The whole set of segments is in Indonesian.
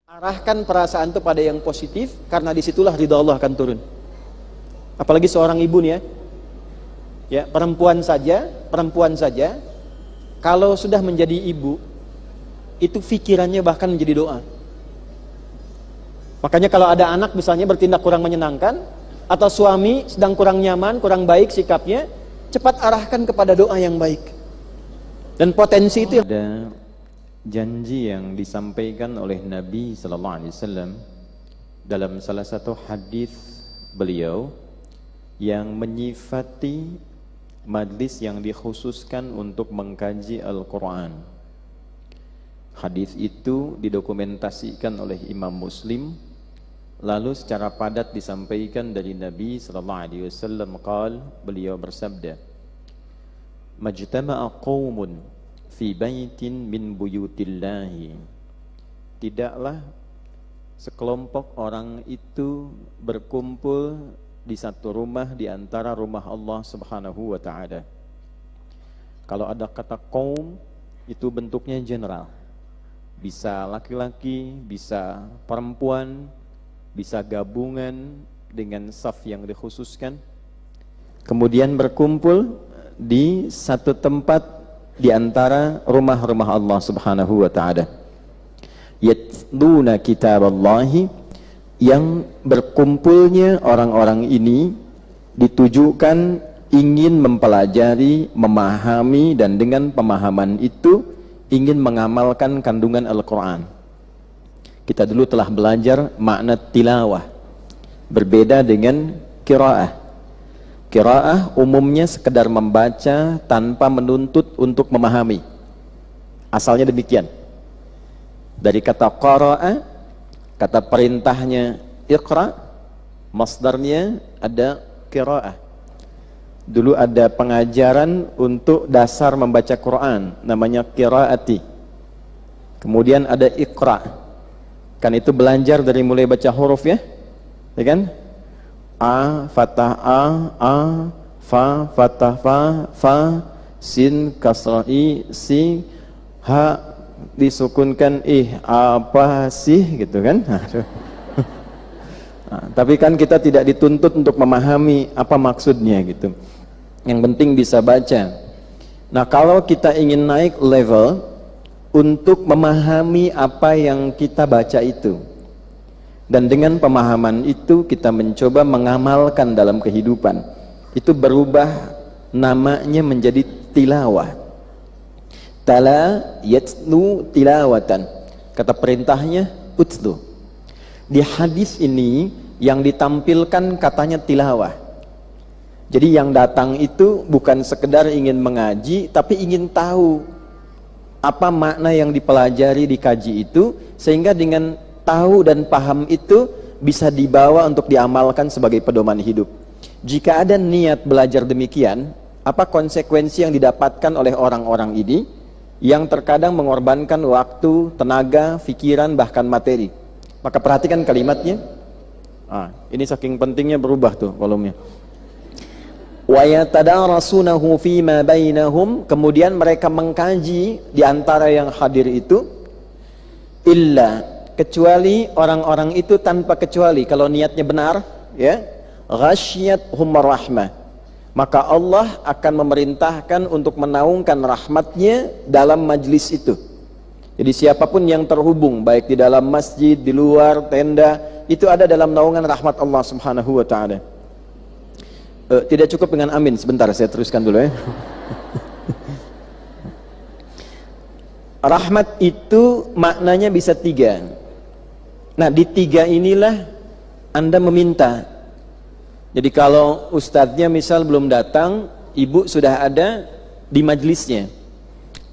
Arahkan perasaan itu pada yang positif, karena disitulah ridha Allah akan turun. Apalagi seorang ibu nih ya, perempuan saja, kalau sudah menjadi ibu, itu pikirannya bahkan menjadi doa. Makanya kalau ada anak misalnya bertindak kurang menyenangkan, atau suami sedang kurang nyaman, kurang baik sikapnya, cepat arahkan kepada doa yang baik. Dan potensi itu ada janji yang disampaikan oleh Nabi sallallahu alaihi wasallam dalam salah satu hadis beliau yang menyifati majlis yang dikhususkan untuk mengkaji Al-Qur'an. Hadis itu didokumentasikan oleh Imam Muslim, lalu secara padat disampaikan dari Nabi sallallahu alaihi wasallam qala, beliau bersabda, majtama'a qaumun fi baitin min buyutillahi, tidaklah sekelompok orang itu berkumpul di satu rumah di antara rumah Allah Subhanahu wa taala. Kalau ada kata qaum itu bentuknya general, bisa laki-laki, bisa perempuan, bisa gabungan dengan saf yang dikhususkan, kemudian berkumpul di satu tempat di antara rumah-rumah Allah Subhanahu wa taala. Yatluna kitaballahi, yang berkumpulnya orang-orang ini ditujukan ingin mempelajari, memahami, dan dengan pemahaman itu ingin mengamalkan kandungan Al-Qur'an. Kita dulu telah belajar makna tilawah, berbeda dengan qiraah. Qiraah umumnya sekedar membaca tanpa menuntut untuk memahami. Asalnya demikian. Dari kata qara'a, kata perintahnya iqra, masdarnya ada qiraah. Dulu ada pengajaran untuk dasar membaca Quran, namanya qiraati. Kemudian ada iqra. Kan itu belajar dari mulai baca huruf ya kan? A, fatah A, fa, fatah fa, sin, kasrah I, si, ha, disukunkan ih, apa sih, gitu kan? Nah, tapi kan kita tidak dituntut untuk memahami apa maksudnya gitu. Yang penting bisa baca. Nah, kalau kita ingin naik level untuk memahami apa yang kita baca itu, dan dengan pemahaman itu kita mencoba mengamalkan dalam kehidupan, itu berubah namanya menjadi tilawah. Tala yatlu tilawatan, kata perintahnya utlu. Di hadis ini yang ditampilkan katanya tilawah. Jadi yang datang itu bukan sekedar ingin mengaji, tapi ingin tahu apa makna yang dipelajari, dikaji itu, sehingga dengan tahu dan paham itu bisa dibawa untuk diamalkan sebagai pedoman hidup. Jika ada niat belajar demikian, apa konsekuensi yang didapatkan oleh orang-orang ini yang terkadang mengorbankan waktu, tenaga, pikiran, bahkan materi? Maka perhatikan kalimatnya. Ini saking pentingnya berubah tuh volumenya. Wa yatadarasunahu fima bainahum, kemudian mereka mengkaji di antara yang hadir itu, illa, kecuali orang-orang itu tanpa kecuali, kalau niatnya benar ya, ghasyiyatuhum rahmah, maka Allah akan memerintahkan untuk menaungkan rahmatnya dalam majlis itu. Jadi siapapun yang terhubung, baik di dalam masjid, di luar tenda, itu ada dalam naungan rahmat Allah Subhanahu wa taala. Tidak cukup dengan amin, sebentar saya teruskan dulu ya. Rahmat itu maknanya bisa tiga. Nah, di tiga inilah Anda meminta. Jadi kalau ustadznya misal belum datang, ibu sudah ada di majlisnya,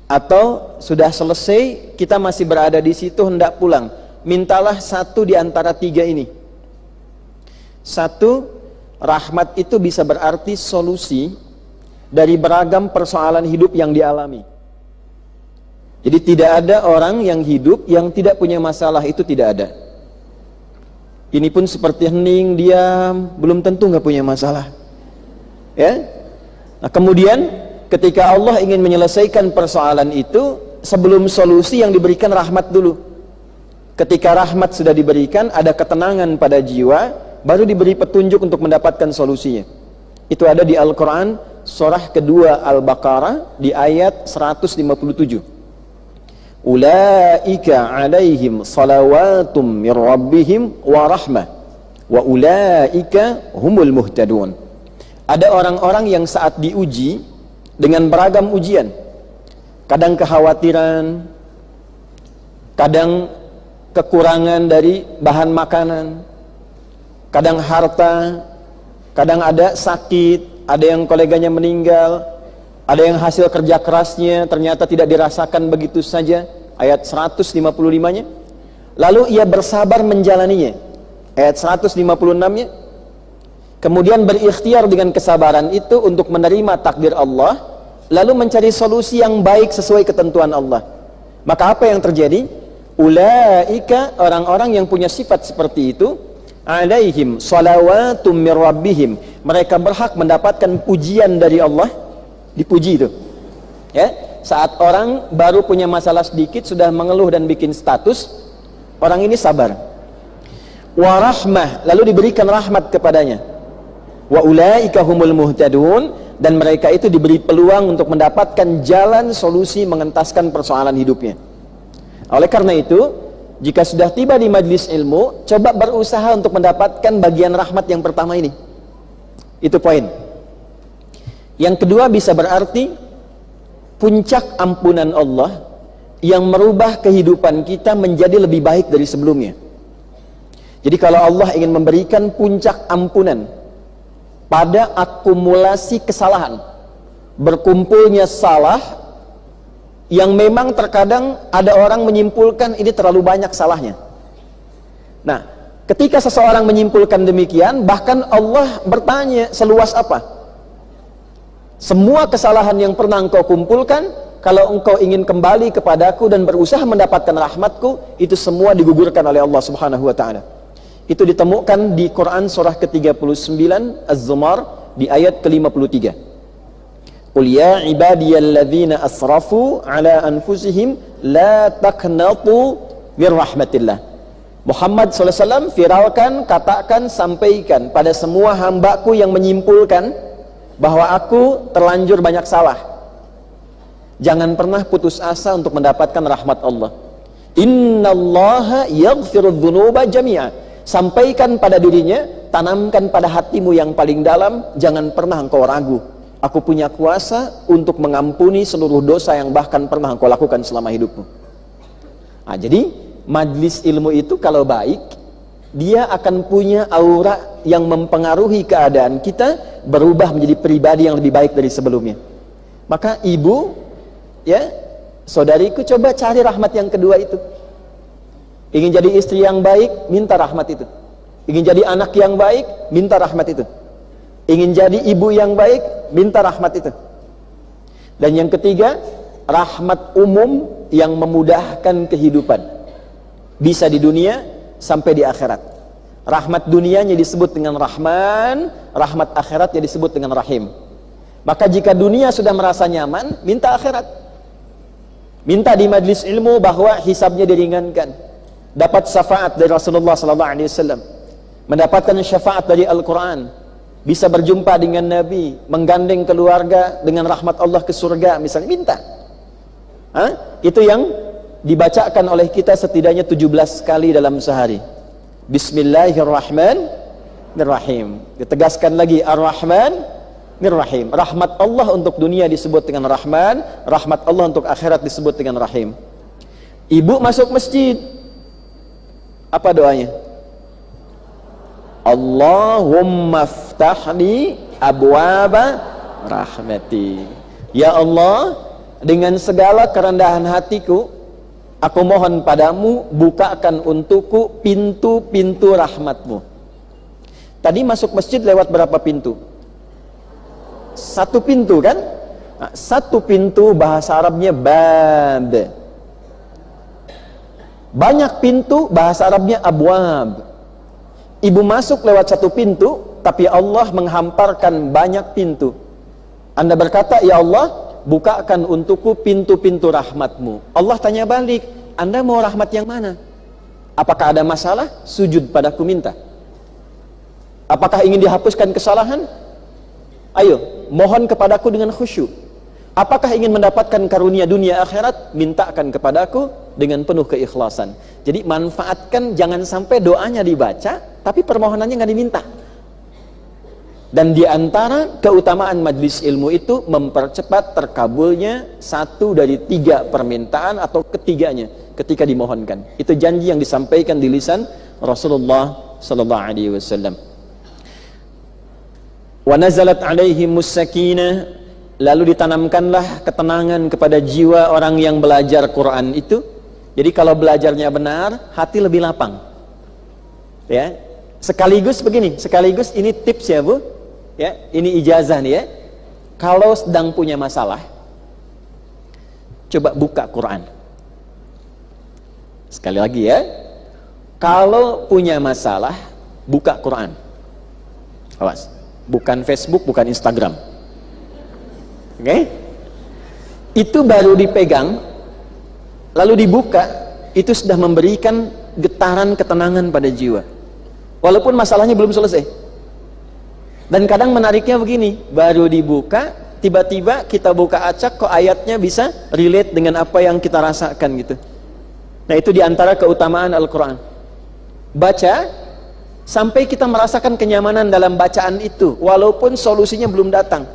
atau sudah selesai, kita masih berada di situ hendak pulang, mintalah satu di antara tiga ini. Satu, rahmat itu bisa berarti solusi dari beragam persoalan hidup yang dialami. Jadi tidak ada orang yang hidup yang tidak punya masalah, itu tidak ada. Ini pun seperti hening, diam, belum tentu nggak punya masalah. Ya. Nah, kemudian ketika Allah ingin menyelesaikan persoalan itu, sebelum solusi yang diberikan rahmat dulu. Ketika rahmat sudah diberikan, ada ketenangan pada jiwa, baru diberi petunjuk untuk mendapatkan solusinya. Itu ada di Al-Quran, surah kedua Al-Baqarah, di ayat 157. Ulaika alaihim salawatum mir rabbihim wa rahmah, wa ulaika humul muhtadun. Ada orang-orang yang saat diuji dengan beragam ujian, kadang kekhawatiran, kadang kekurangan dari bahan makanan, kadang harta, kadang ada sakit, ada yang koleganya meninggal, ada yang hasil kerja kerasnya ternyata tidak dirasakan begitu saja, ayat 155-nya. Lalu ia bersabar menjalaninya, ayat 156-nya. Kemudian berikhtiar dengan kesabaran itu untuk menerima takdir Allah, lalu mencari solusi yang baik sesuai ketentuan Allah. Maka apa yang terjadi? Ulaika, orang-orang yang punya sifat seperti itu, alaihim salawatum mir rabbihim, mereka berhak mendapatkan pujian dari Allah. Dipuji itu ya, saat orang baru punya masalah sedikit sudah mengeluh dan bikin status, orang ini sabar. Wa rahmah, lalu diberikan rahmat kepadanya. Wa ulaika humul muhtadun, dan mereka itu diberi peluang untuk mendapatkan jalan solusi mengentaskan persoalan hidupnya. Oleh karena itu, jika sudah tiba di majlis ilmu, coba berusaha untuk mendapatkan bagian rahmat yang pertama ini. Itu poin. Yang kedua bisa berarti puncak ampunan Allah yang merubah kehidupan kita menjadi lebih baik dari sebelumnya. Jadi kalau Allah ingin memberikan puncak ampunan pada akumulasi kesalahan, berkumpulnya salah yang memang terkadang ada orang menyimpulkan ini terlalu banyak salahnya. Nah, ketika seseorang menyimpulkan demikian, bahkan Allah bertanya, seluas apa? Semua kesalahan yang pernah engkau kumpulkan, kalau engkau ingin kembali kepadaku dan berusaha mendapatkan rahmatku, itu semua digugurkan oleh Allah subhanahu wa ta'ala. Itu ditemukan di Quran surah ke-39 Az-Zumar di ayat ke-53. Qul ya ibadiyalladzina asrafu ala anfusihim la taqnatu mir rahmatillah. Muhammad SAW viralkan, katakan, sampaikan pada semua hambaku yang menyimpulkan bahwa aku terlanjur banyak salah, jangan pernah putus asa untuk mendapatkan rahmat Allah. Innallaha yaghfirudz dzunuba jami'a. Sampaikan pada dirinya, tanamkan pada hatimu yang paling dalam, jangan pernah engkau ragu. Aku punya kuasa untuk mengampuni seluruh dosa yang bahkan pernah engkau lakukan selama hidupmu. Nah, jadi majlis ilmu itu kalau baik, dia akan punya aura yang mempengaruhi keadaan kita berubah menjadi pribadi yang lebih baik dari sebelumnya. Maka ibu, ya, saudariku, coba cari rahmat yang kedua itu. Ingin jadi istri yang baik, minta rahmat itu. Ingin jadi anak yang baik, minta rahmat itu. Ingin jadi ibu yang baik, minta rahmat itu. Dan yang ketiga, rahmat umum yang memudahkan kehidupan, bisa di dunia sampai di akhirat. Rahmat dunianya disebut dengan Rahman, rahmat akhiratnya disebut dengan Rahim. Maka jika dunia sudah merasa nyaman, minta akhirat. Minta di majlis ilmu bahwa hisabnya diringankan, dapat syafaat dari Rasulullah SAW, mendapatkan syafaat dari Al-Quran, bisa berjumpa dengan Nabi, menggandeng keluarga dengan rahmat Allah ke surga, misalnya, minta. Itu yang dibacakan oleh kita setidaknya 17 kali dalam sehari. Bismillahirrahmanirrahim. Ditegaskan lagi, Ar-Rahmanir-Rahim. Rahmat Allah untuk dunia disebut dengan Rahman, rahmat Allah untuk akhirat disebut dengan Rahim. Ibu masuk masjid, apa doanya? Allahumma ftahli abwaba rahmati. Ya Allah, dengan segala kerendahan hatiku, aku mohon padamu, bukakan untukku pintu-pintu rahmatmu. Tadi masuk masjid lewat berapa pintu? Satu pintu kan? Nah, satu pintu bahasa Arabnya bab. Banyak pintu bahasa Arabnya abwab. Ibu masuk lewat satu pintu, tapi Allah menghamparkan banyak pintu. Anda berkata, ya Allah, bukakan untukku pintu-pintu rahmatmu. Allah tanya balik, Anda mau rahmat yang mana? Apakah ada masalah? Sujud padaku minta. Apakah ingin dihapuskan kesalahan? Ayo, mohon kepadaku dengan khusyuk. Apakah ingin mendapatkan karunia dunia akhirat? Mintakan kepadaku dengan penuh keikhlasan. Jadi manfaatkan, jangan sampai doanya dibaca tapi permohonannya nggak diminta. Dan diantara keutamaan majlis ilmu itu mempercepat terkabulnya 1 dari 3 permintaan atau ketiganya ketika dimohonkan. Itu janji yang disampaikan di lisan Rasulullah sallallahu alaihi wasallam. Wa nazalat alaihimus sakinah, lalu ditanamkanlah ketenangan kepada jiwa orang yang belajar Quran itu. Jadi kalau belajarnya benar, hati lebih lapang. Ya. Sekaligus begini, sekaligus ini tips ya, Bu. Ya, ini ijazah nih ya. Kalau sedang punya masalah, coba buka Quran. Sekali lagi ya. Kalau punya masalah, buka Quran. Awas. Bukan Facebook, bukan Instagram. Oke? Itu baru dipegang, lalu dibuka, itu sudah memberikan getaran ketenangan pada jiwa. Walaupun masalahnya belum selesai. Dan kadang menariknya begini, baru dibuka, tiba-tiba kita buka acak, kok ayatnya bisa relate dengan apa yang kita rasakan gitu. Nah itu diantara keutamaan Al-Quran. Baca, sampai kita merasakan kenyamanan dalam bacaan itu, walaupun solusinya belum datang.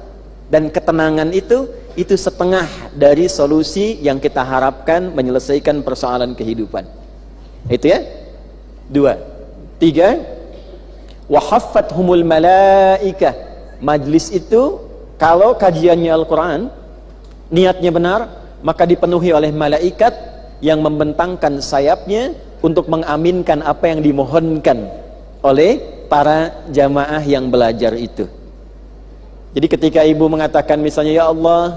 Dan ketenangan itu setengah dari solusi yang kita harapkan menyelesaikan persoalan kehidupan. Itu ya. 2. 3. Wahaffathumul malaikah. Majlis itu kalau kajiannya Al-Quran niatnya benar, maka dipenuhi oleh malaikat yang membentangkan sayapnya untuk mengaminkan apa yang dimohonkan oleh para jamaah yang belajar itu. Jadi ketika ibu mengatakan misalnya, ya Allah,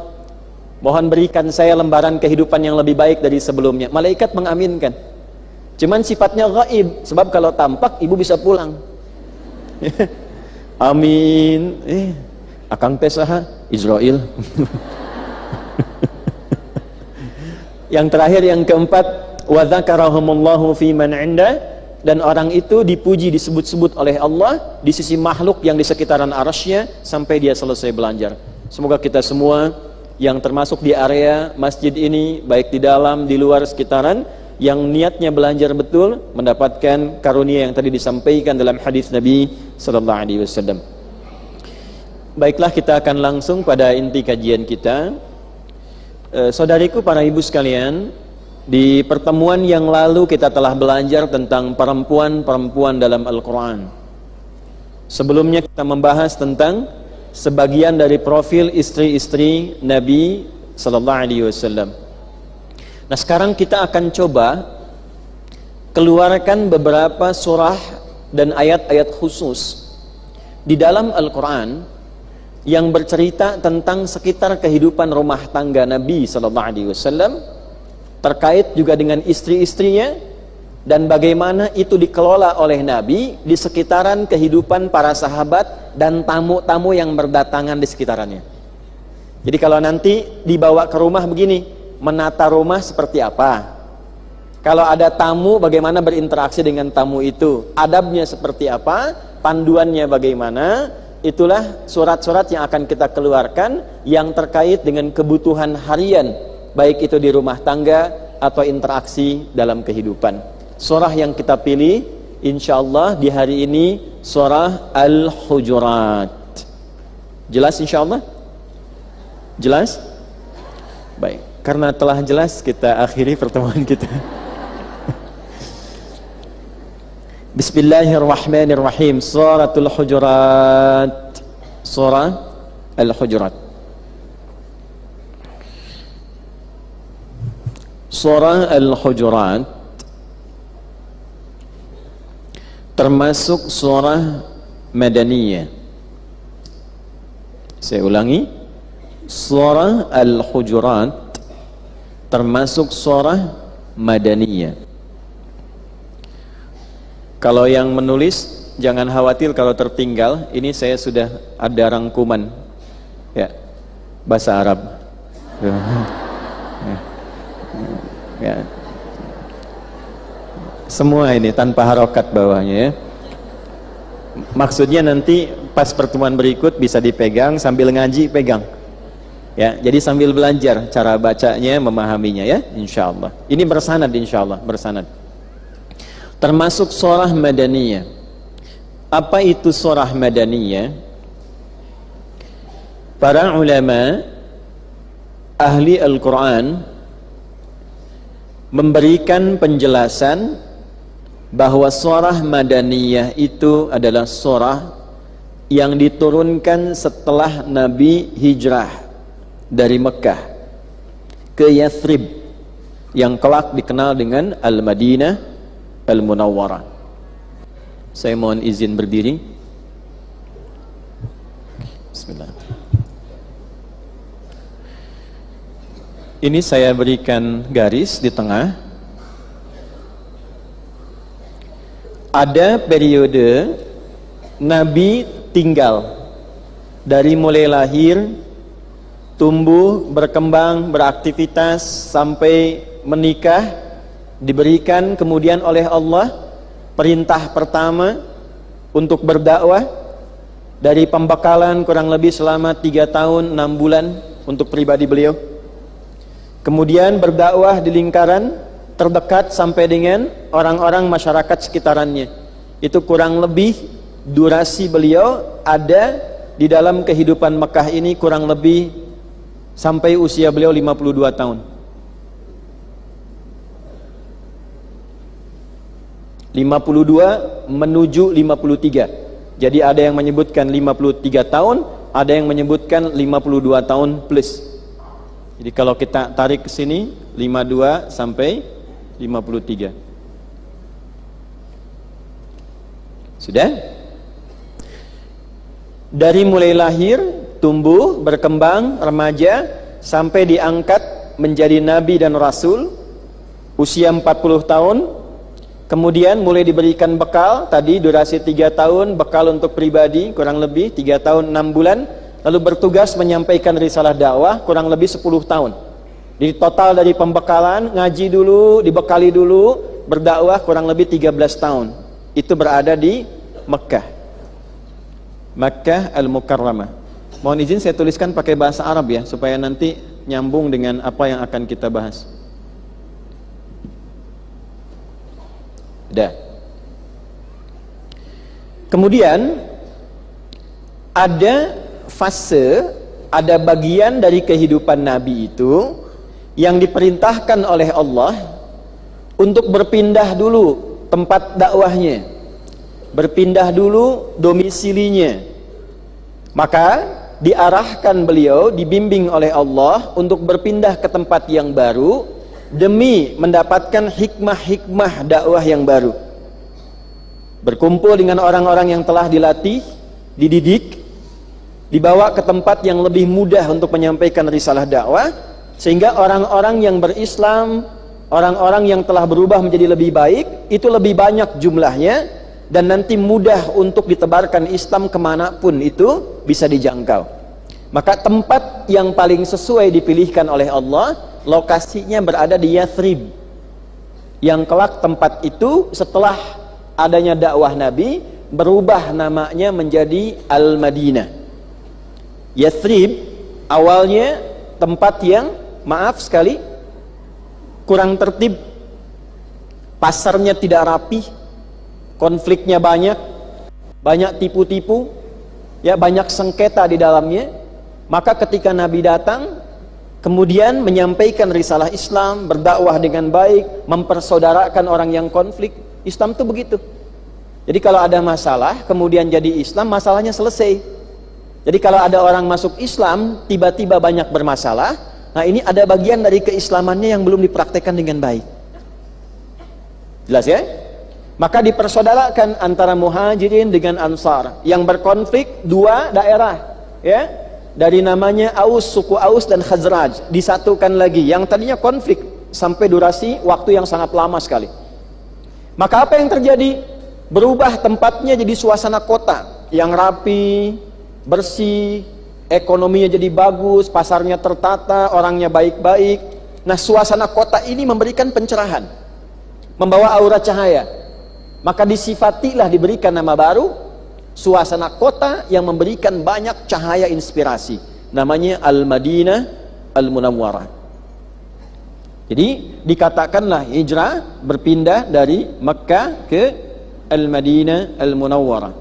mohon berikan saya lembaran kehidupan yang lebih baik dari sebelumnya, malaikat mengaminkan. Cuman sifatnya gaib, sebab kalau tampak ibu bisa pulang. Amin. Akang teh saha? Israel. Yang terakhir, yang keempat, wa dzakarahumullahu fi man 'inda, dan orang itu dipuji, disebut-sebut oleh Allah di sisi makhluk yang di sekitaran arasy-Nya sampai dia selesai belajar. Semoga kita semua yang termasuk di area masjid ini, baik di dalam, di luar sekitaran, yang niatnya belajar betul, mendapatkan karunia yang tadi disampaikan dalam hadis Nabi sallallahu alaihi wasallam. Baiklah, kita akan langsung pada inti kajian kita. Saudariku, para ibu sekalian, di pertemuan yang lalu kita telah belajar tentang perempuan-perempuan dalam Al-Quran. Sebelumnya kita membahas tentang sebagian dari profil istri-istri Nabi sallallahu alaihi wasallam. Nah, sekarang kita akan coba keluarkan beberapa surah dan ayat-ayat khusus di dalam Al-Quran yang bercerita tentang sekitar kehidupan rumah tangga Nabi sallallahu alaihi wasallam, terkait juga dengan istri-istrinya, dan bagaimana itu dikelola oleh Nabi di sekitaran kehidupan para sahabat dan tamu-tamu yang berdatangan di sekitarannya. Jadi kalau nanti dibawa ke rumah begini, menata rumah seperti apa, kalau ada tamu bagaimana berinteraksi dengan tamu itu, adabnya seperti apa, panduannya bagaimana, itulah surat-surat yang akan kita keluarkan yang terkait dengan kebutuhan harian, baik itu di rumah tangga atau interaksi dalam kehidupan. Surah yang kita pilih insyaallah di hari ini surah Al-Hujurat. Jelas insyaallah? Jelas? Baik. Karena telah jelas, kita akhiri pertemuan kita. Bismillahirrahmanirrahim. Suratul Hujurat. Surah Al-Hujurat. Surah Al-Hujurat termasuk surah Madaniyah. Saya ulangi, surah Al-Hujurat termasuk surah Madaniyah. Kalau yang menulis jangan khawatir kalau tertinggal, ini saya sudah ada rangkuman ya, bahasa Arab ya. Semua ini tanpa harokat bawahnya ya. Maksudnya nanti pas pertemuan berikut bisa dipegang sambil ngaji, pegang. Ya, jadi sambil belajar cara bacanya, memahaminya ya, insyaallah. Ini bersanad insyaallah, bersanad. Termasuk surah Madaniyah. Apa itu surah Madaniyah? Para ulama ahli Al-Quran memberikan penjelasan bahwa surah Madaniyah itu adalah surah yang diturunkan setelah Nabi hijrah dari Mekah ke Yathrib yang kelak dikenal dengan Al-Madinah Al-Munawwarah. Saya mohon izin berdiri. Bismillah. Ini saya berikan garis di tengah. Ada periode Nabi tinggal dari mulai lahir, tumbuh, berkembang, beraktivitas sampai menikah, diberikan kemudian oleh Allah perintah pertama untuk berdakwah dari pembekalan kurang lebih selama 3 tahun 6 bulan untuk pribadi beliau. Kemudian berdakwah di lingkaran terdekat sampai dengan orang-orang masyarakat sekitarannya. Itu kurang lebih durasi beliau ada di dalam kehidupan Mekah ini kurang lebih sampai usia beliau 52 tahun. 52 menuju 53. Jadi ada yang menyebutkan 53 tahun, ada yang menyebutkan 52 tahun plus. Jadi kalau kita tarik ke sini 52 sampai 53. Sudah? Dari mulai lahir, tumbuh, berkembang, remaja sampai diangkat menjadi nabi dan rasul usia 40 tahun. Kemudian mulai diberikan bekal, tadi durasi 3 tahun, bekal untuk pribadi kurang lebih 3 tahun 6 bulan. Lalu bertugas menyampaikan risalah dakwah kurang lebih 10 tahun. Jadi total dari pembekalan, ngaji dulu, dibekali dulu, berdakwah kurang lebih 13 tahun. Itu berada di Mekah. Makkah Al-Mukarramah. Mohon izin saya tuliskan pakai bahasa Arab ya, supaya nanti nyambung dengan apa yang akan kita bahas. Dah. Kemudian ada fase, ada bagian dari kehidupan Nabi itu yang diperintahkan oleh Allah untuk berpindah dulu tempat dakwahnya, berpindah dulu domisilinya. Maka diarahkan beliau, dibimbing oleh Allah untuk berpindah ke tempat yang baru demi mendapatkan hikmah-hikmah dakwah yang baru. Berkumpul dengan orang-orang yang telah dilatih, dididik, dibawa ke tempat yang lebih mudah untuk menyampaikan risalah dakwah, sehingga orang-orang yang berislam, orang-orang yang telah berubah menjadi lebih baik, itu lebih banyak jumlahnya, dan nanti mudah untuk ditebarkan Islam kemanapun itu bisa dijangkau. Maka tempat yang paling sesuai dipilihkan oleh Allah, lokasinya berada di Yathrib, yang kelak tempat itu setelah adanya dakwah Nabi berubah namanya menjadi Al-Madinah. Yathrib awalnya tempat yang, maaf sekali, kurang tertib, pasarnya tidak rapi, konfliknya banyak, banyak tipu-tipu, ya, banyak sengketa di dalamnya. Maka ketika Nabi datang, kemudian menyampaikan risalah Islam, berdakwah dengan baik, mempersaudarakan orang yang konflik, Islam itu begitu. Jadi kalau ada masalah, kemudian jadi Islam, masalahnya selesai. Jadi kalau ada orang masuk Islam, tiba-tiba banyak bermasalah, nah ini ada bagian dari keislamannya yang belum dipraktekkan dengan baik. Jelas ya? Maka dipersaudarakan antara Muhajirin dengan Ansar yang berkonflik dua daerah, ya, dari namanya Aus, suku Aus dan Khazraj, disatukan lagi. Yang tadinya konflik sampai durasi waktu yang sangat lama sekali. Maka apa yang terjadi? Berubah tempatnya jadi suasana kota yang rapi, bersih, ekonominya jadi bagus, pasarnya tertata, orangnya baik-baik. Nah, suasana kota ini memberikan pencerahan, membawa aura cahaya. Maka disifatilah, diberikan nama baru, suasana kota yang memberikan banyak cahaya inspirasi. Namanya Al-Madinah Al-Munawwarah. Jadi dikatakanlah hijrah berpindah dari Makkah ke Al-Madinah Al-Munawwarah.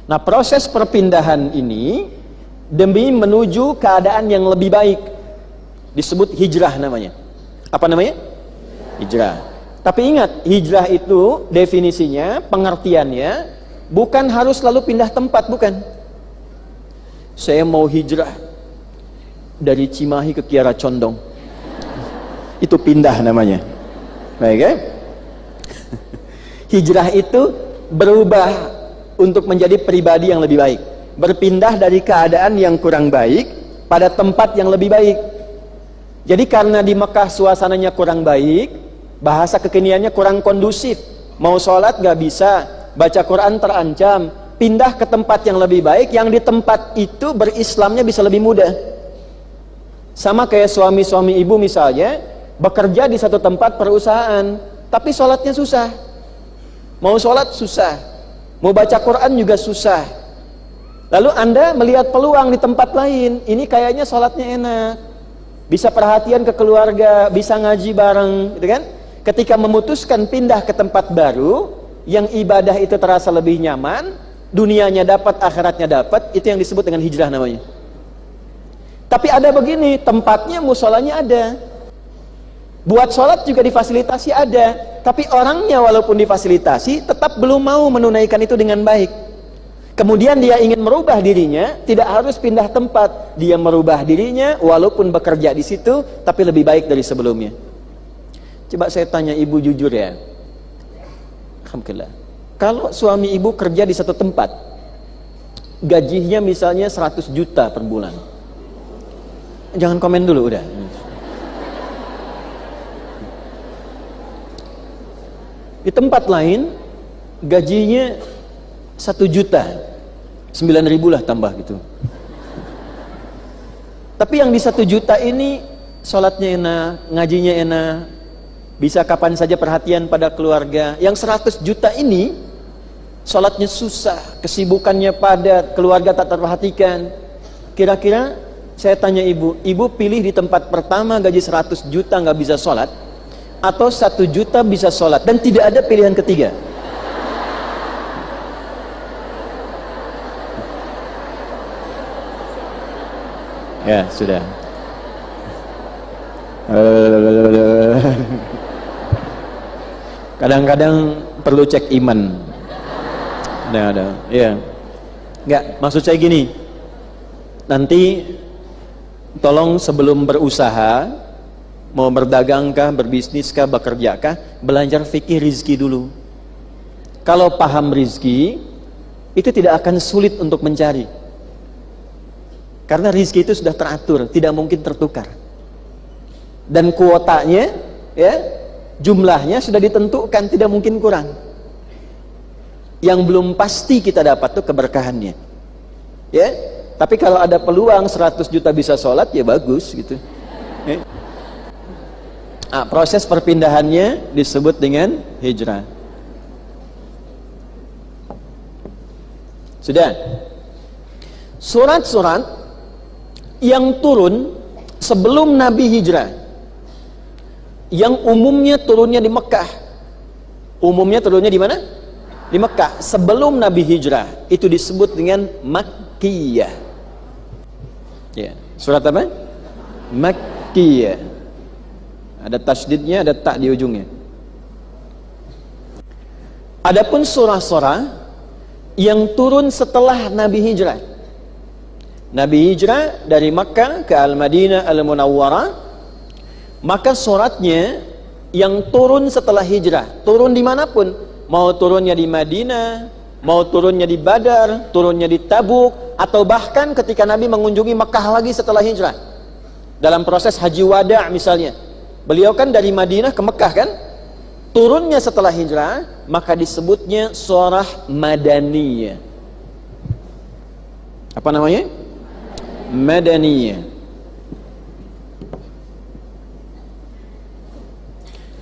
Nah, proses perpindahan ini demi menuju keadaan yang lebih baik disebut hijrah namanya. Apa namanya? Hijrah. Tapi ingat, hijrah itu definisinya, pengertiannya bukan harus selalu pindah tempat, bukan. Saya mau hijrah dari Cimahi ke Kiara Condong. Itu pindah namanya. Baik ya? Hijrah itu berubah untuk menjadi pribadi yang lebih baik, berpindah dari keadaan yang kurang baik pada tempat yang lebih baik. Jadi karena di Mekah suasananya kurang baik, bahasa kekiniannya kurang kondusif, mau sholat gak bisa, baca Quran terancam, pindah ke tempat yang lebih baik, yang di tempat itu berislamnya bisa lebih mudah. Sama kayak suami-suami ibu misalnya bekerja di satu tempat perusahaan, tapi sholatnya susah, mau sholat susah, mau baca Quran juga susah. Lalu Anda melihat peluang di tempat lain, ini kayaknya sholatnya enak, bisa perhatian ke keluarga, bisa ngaji bareng, gitu kan? Ketika memutuskan pindah ke tempat baru, yang ibadah itu terasa lebih nyaman, dunianya dapat, akhiratnya dapat, itu yang disebut dengan hijrah namanya. Tapi ada begini, tempatnya musolanya ada, buat sholat juga difasilitasi ada, tapi orangnya walaupun difasilitasi tetap belum mau menunaikan itu dengan baik. Kemudian dia ingin merubah dirinya, tidak harus pindah tempat, dia merubah dirinya walaupun bekerja di situ tapi lebih baik dari sebelumnya. Coba saya tanya ibu jujur ya, alhamdulillah, kalau suami ibu kerja di satu tempat, gajinya misalnya 100 juta per bulan, jangan komen dulu, udah. Di tempat lain gajinya 1 juta, 9.000 lah tambah gitu. Tapi yang di 1 juta ini sholatnya enak, ngajinya enak, bisa kapan saja perhatian pada keluarga. Yang 100 juta ini sholatnya susah, kesibukannya padat, keluarga tak terperhatikan. Kira-kira saya tanya ibu pilih di tempat pertama gaji 100 juta nggak bisa sholat, atau 1 juta bisa sholat dan tidak ada pilihan ketiga? Ya sudah. Kadang-kadang perlu cek iman. Ada. Ya. Enggak, maksud saya gini. Nanti tolong sebelum berusaha, mau berdagangkah, berbisniskah, bekerjakah, belajar fikih rizki dulu. Kalau paham rizki, itu tidak akan sulit untuk mencari. Karena rizki itu sudah teratur, tidak mungkin tertukar. Dan kuotanya, ya, jumlahnya sudah ditentukan, tidak mungkin kurang. Yang belum pasti kita dapat tuh keberkahannya. Ya, tapi kalau ada peluang 100 juta bisa sholat, ya bagus gitu. Ya. Nah, proses perpindahannya disebut dengan hijrah. Sudah. Surat-surat yang turun sebelum Nabi hijrah, yang umumnya turunnya di Mekah. Umumnya turunnya di mana? Di Mekah. Sebelum Nabi hijrah, itu disebut dengan Makkiyah. Ya, surat apa? Makkiyah. Ada tasydidnya, ada ta di ujungnya. Adapun surah-surah yang turun setelah Nabi hijrah. Nabi hijrah dari Makkah ke Al-Madinah Al-Munawwarah, maka suratnya yang turun setelah hijrah, turun dimanapun, mau turunnya di Madinah, mau turunnya di Badar, turunnya di Tabuk, atau bahkan ketika Nabi mengunjungi Makkah lagi setelah hijrah, dalam proses haji wada misalnya, beliau kan dari Madinah ke Makkah kan, turunnya setelah hijrah, maka disebutnya surah Madaniyah. Apa namanya? Madaniyah.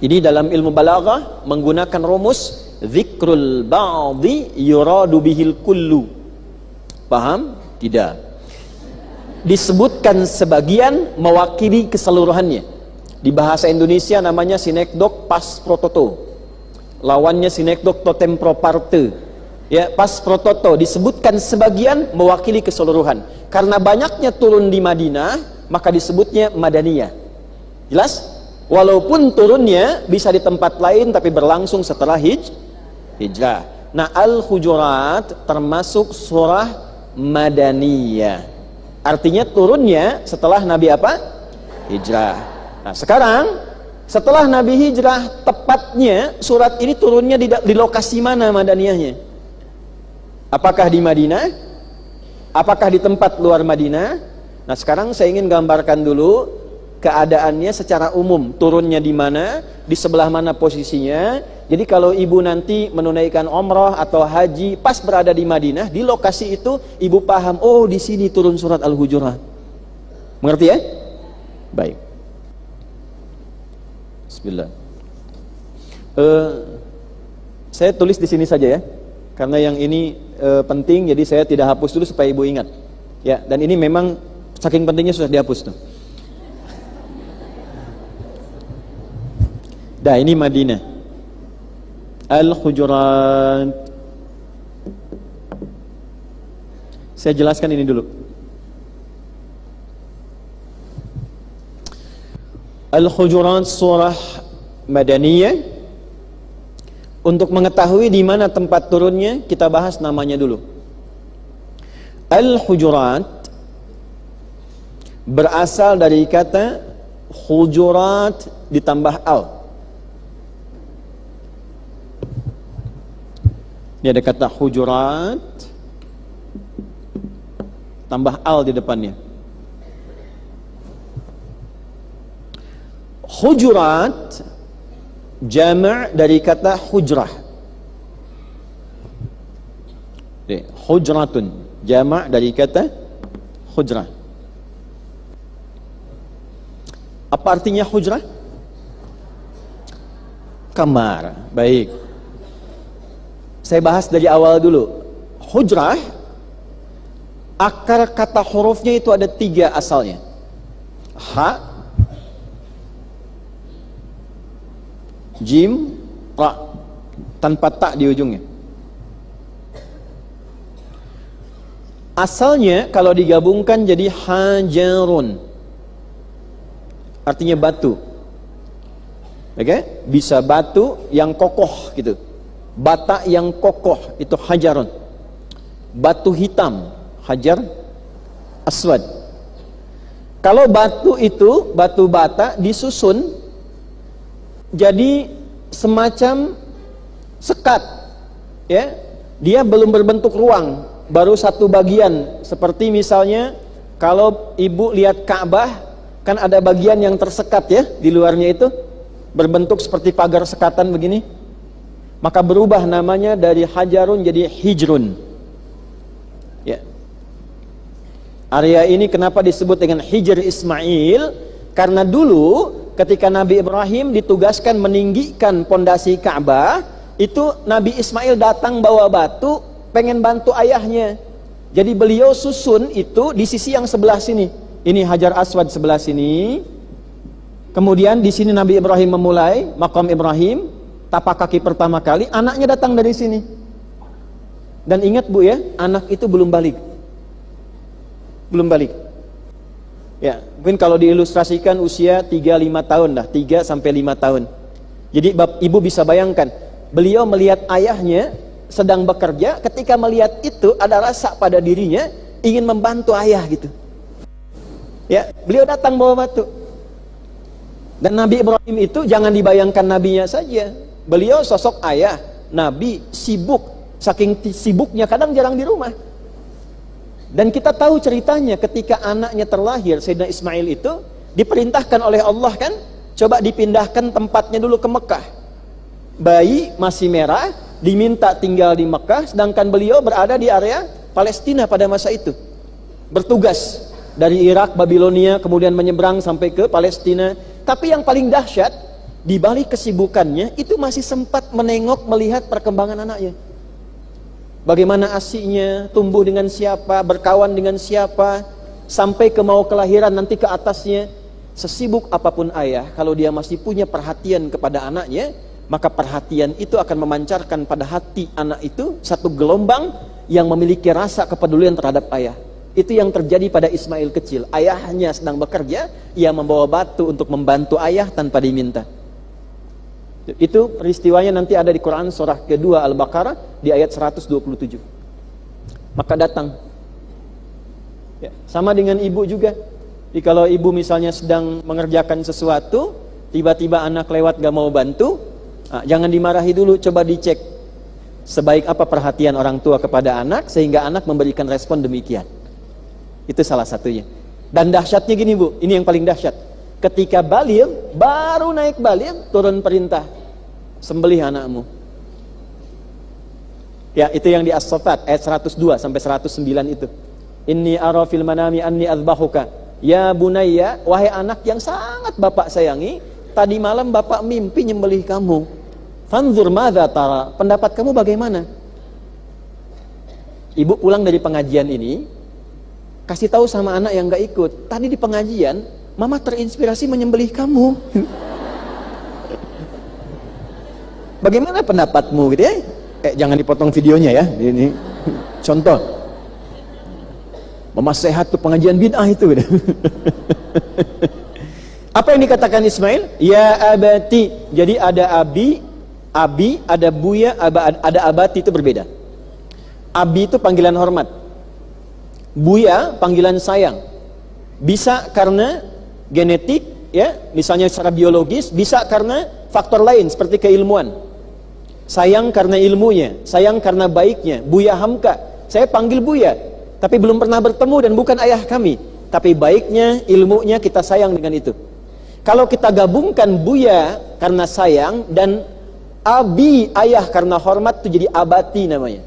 Ini dalam ilmu balaghah menggunakan rumus dzikrul ba'dhi yuradu bihil kullu. Paham? Tidak. Disebutkan sebagian mewakili keseluruhannya. Di bahasa Indonesia namanya sinekdok pas prototo. Lawannya sinekdok totem pro parte. Ya, pas prototo disebutkan sebagian mewakili keseluruhan. Karena banyaknya turun di Madinah, maka disebutnya Madaniyah. Jelas? Walaupun turunnya bisa di tempat lain tapi berlangsung setelah hijrah. Nah, Al-Hujurat termasuk surah Madaniyah. Artinya turunnya setelah Nabi apa? Hijrah. Nah, sekarang setelah Nabi hijrah, tepatnya surat ini turunnya di lokasi mana Madaniyahnya? Apakah di Madinah? Apakah di tempat luar Madinah? Nah, sekarang saya ingin gambarkan dulu keadaannya secara umum, turunnya di mana, di sebelah mana posisinya. Jadi kalau ibu nanti menunaikan umrah atau haji pas berada di Madinah, di lokasi itu ibu paham, oh di sini turun surat Al-Hujurat. Mengerti ya? Baik. Bismillah. Saya tulis di sini saja ya, karena yang ini penting, jadi saya tidak hapus dulu supaya ibu ingat. Ya, dan ini memang saking pentingnya sudah dihapus tuh. Dah, ini Madinah. Al-Hujurat. Saya jelaskan ini dulu. Al-Hujurat surah Madaniyah. Untuk mengetahui di mana tempat turunnya, kita bahas namanya dulu. Al-Hujurat berasal dari kata hujurat ditambah al. Ini ada kata hujurat tambah al di depannya. Hujurat jama' dari kata hujrah. Hujratun jama' dari kata hujrah. Apa artinya hujrah? Kamar. Baik. Saya bahas dari awal dulu. Hujrah, akar kata hurufnya itu ada 3 asalnya. Ha, jim, ra, tanpa tak di ujungnya. Asalnya kalau digabungkan jadi hajarun, artinya batu. Oke? Bisa batu yang kokoh gitu. Bata yang kokoh itu hajarun. Batu hitam, hajar aswad. Kalau batu itu, batu bata disusun jadi semacam sekat, ya. Dia belum berbentuk ruang, baru satu bagian. Seperti misalnya kalau ibu lihat Ka'bah, kan ada bagian yang tersekat ya, di luarnya itu berbentuk seperti pagar sekatan begini. Maka berubah namanya dari hajarun jadi hijrun. Ya. Area ini kenapa disebut dengan Hijr Ismail? Karena dulu ketika Nabi Ibrahim ditugaskan meninggikan pondasi Ka'bah, itu Nabi Ismail datang bawa batu, pengen bantu ayahnya. Jadi beliau susun itu di sisi yang sebelah sini. Ini Hajar Aswad sebelah sini. Kemudian di sini Nabi Ibrahim memulai makam Ibrahim. Tapak kaki pertama kali, anaknya datang dari sini. Dan ingat bu ya, anak itu belum balik. Belum balik. Ya, mungkin kalau diilustrasikan usia 3-5 tahun dah, 3 sampai 5 tahun. Jadi ibu bisa bayangkan, beliau melihat ayahnya sedang bekerja, ketika melihat itu ada rasa pada dirinya ingin membantu ayah gitu. Ya, beliau datang bawa batu. Dan Nabi Ibrahim itu jangan dibayangkan nabinya saja. Beliau sosok ayah, nabi, sibuk. Saking sibuknya kadang jarang di rumah. Dan kita tahu ceritanya ketika anaknya terlahir, Sayyidina Ismail itu diperintahkan oleh Allah kan, coba dipindahkan tempatnya dulu ke Mekah. Bayi masih merah, diminta tinggal di Mekah, sedangkan beliau berada di area Palestina pada masa itu. Bertugas dari Irak, Babilonia, kemudian menyeberang sampai ke Palestina. Tapi yang paling dahsyat, di balik kesibukannya itu masih sempat menengok melihat perkembangan anaknya. Bagaimana asiknya, tumbuh dengan siapa, berkawan dengan siapa, sampai ke mau kelahiran nanti ke atasnya. Sesibuk apapun ayah, kalau dia masih punya perhatian kepada anaknya, maka perhatian itu akan memancarkan pada hati anak itu satu gelombang yang memiliki rasa kepedulian terhadap ayah. Itu yang terjadi pada Ismail kecil. Ayahnya sedang bekerja, ia membawa batu untuk membantu ayah tanpa diminta. Itu peristiwanya nanti ada di Quran surah kedua Al-Baqarah di ayat 127. Maka datang. Ya, sama dengan ibu juga. Jadi kalau ibu misalnya sedang mengerjakan sesuatu, tiba-tiba anak lewat gak mau bantu, jangan dimarahi dulu, coba dicek sebaik apa perhatian orang tua kepada anak sehingga anak memberikan respon demikian. Itu salah satunya. Dan dahsyatnya gini Bu, ini yang paling dahsyat. Ketika baligh, baru naik baligh, turun perintah, sembelih anakmu. Ya, itu yang di As-Saffat ayat 102 sampai 109 itu. Inni ara fil manami anni azbahuka. Ya bunayya, wahai anak yang sangat bapak sayangi, tadi malam bapak mimpi nyembelih kamu. Fanzur madza tara, pendapat kamu bagaimana? Ibu pulang dari pengajian ini, kasih tahu sama anak yang gak ikut, tadi di pengajian mama terinspirasi menyembelih kamu. Bagaimana pendapatmu gitu ya? Jangan dipotong videonya ya. Ini contoh. Mama sehat tuh pengajian bid'ah itu. Apa yang dikatakan Ismail? Ya abati. Jadi ada abi, ada buya, ada abati, itu berbeda. Abi itu panggilan hormat. Buya panggilan sayang. Bisa karena genetik, ya, misalnya secara biologis, bisa karena faktor lain seperti keilmuan. Sayang karena ilmunya, sayang karena baiknya. Buya Hamka. Saya panggil Buya, tapi belum pernah bertemu dan bukan ayah kami. Tapi baiknya, ilmunya kita sayang dengan itu. Kalau kita gabungkan Buya karena sayang dan Abi, ayah karena hormat, itu jadi abati namanya.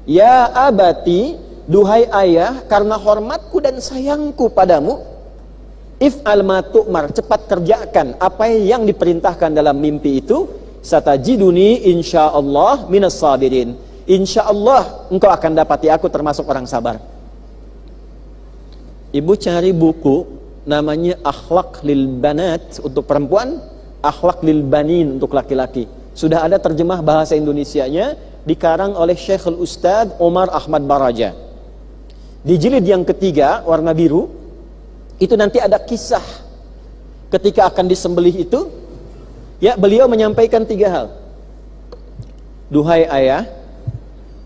Ya abati, duhai ayah, karena hormatku dan sayangku padamu, if'al ma tu'mar, cepat kerjakan apa yang diperintahkan dalam mimpi itu. Satajiduni insyaallah minas sabirin. InsyaAllah engkau akan dapati aku termasuk orang sabar. Ibu cari buku namanya Akhlak lil Banat untuk perempuan, Akhlak lil Banin untuk laki-laki. Sudah ada terjemah bahasa Indonesianya, dikarang oleh Syekhul Ustadz Omar Ahmad Baraja. Di jilid yang ketiga, warna biru, itu nanti ada kisah ketika akan disembelih itu. Ya, beliau menyampaikan 3 hal. Duhai ayah,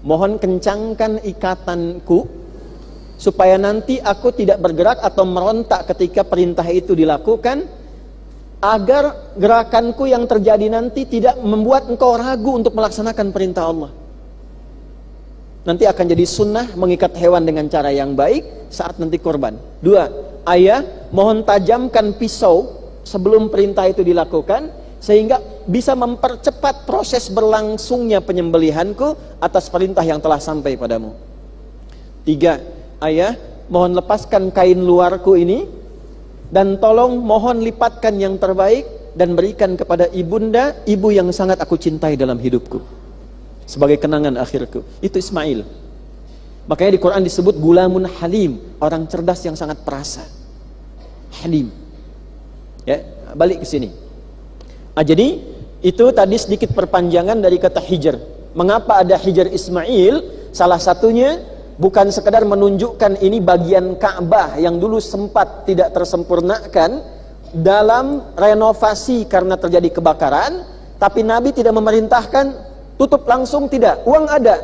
mohon kencangkan ikatanku supaya nanti aku tidak bergerak atau merontak ketika perintah itu dilakukan, agar gerakanku yang terjadi nanti tidak membuat engkau ragu untuk melaksanakan perintah Allah. Nanti akan jadi sunnah mengikat hewan dengan cara yang baik saat nanti korban. 2, ayah, mohon tajamkan pisau sebelum perintah itu dilakukan sehingga bisa mempercepat proses berlangsungnya penyembelihanku atas perintah yang telah sampai padamu. 3, ayah, mohon lepaskan kain luarku ini dan tolong mohon lipatkan yang terbaik dan berikan kepada ibunda, ibu yang sangat aku cintai dalam hidupku, sebagai kenangan akhirku. Itu Ismail. Makanya di Quran disebut gulamun halim, orang cerdas yang sangat perasa. Halim. Ya, balik ke sini. Jadi itu tadi sedikit perpanjangan dari kata hijr. Mengapa ada hijr Ismail? Salah satunya bukan sekedar menunjukkan ini bagian Ka'bah yang dulu sempat tidak tersempurnakan dalam renovasi karena terjadi kebakaran, tapi Nabi tidak memerintahkan tutup langsung, tidak. Uang ada,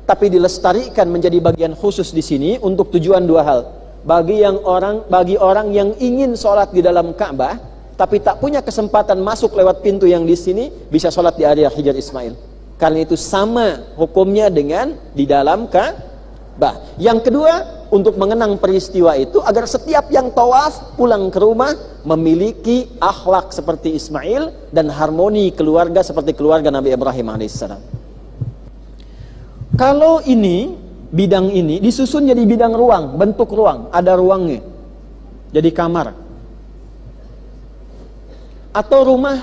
tapi dilestarikan menjadi bagian khusus di sini untuk tujuan 2 hal. Bagi orang yang ingin sholat di dalam Ka'bah tapi tak punya kesempatan masuk lewat pintu yang di sini, bisa sholat di area Hijr Ismail. Karena itu sama hukumnya dengan di dalam Ka'bah. Yang kedua, untuk mengenang peristiwa itu agar setiap yang tawaf pulang ke rumah memiliki akhlak seperti Ismail dan harmoni keluarga seperti keluarga Nabi Ibrahim alaihissalam. Kalau ini, bidang ini disusun jadi bidang ruang, bentuk ruang, ada ruangnya. Jadi kamar. Atau rumah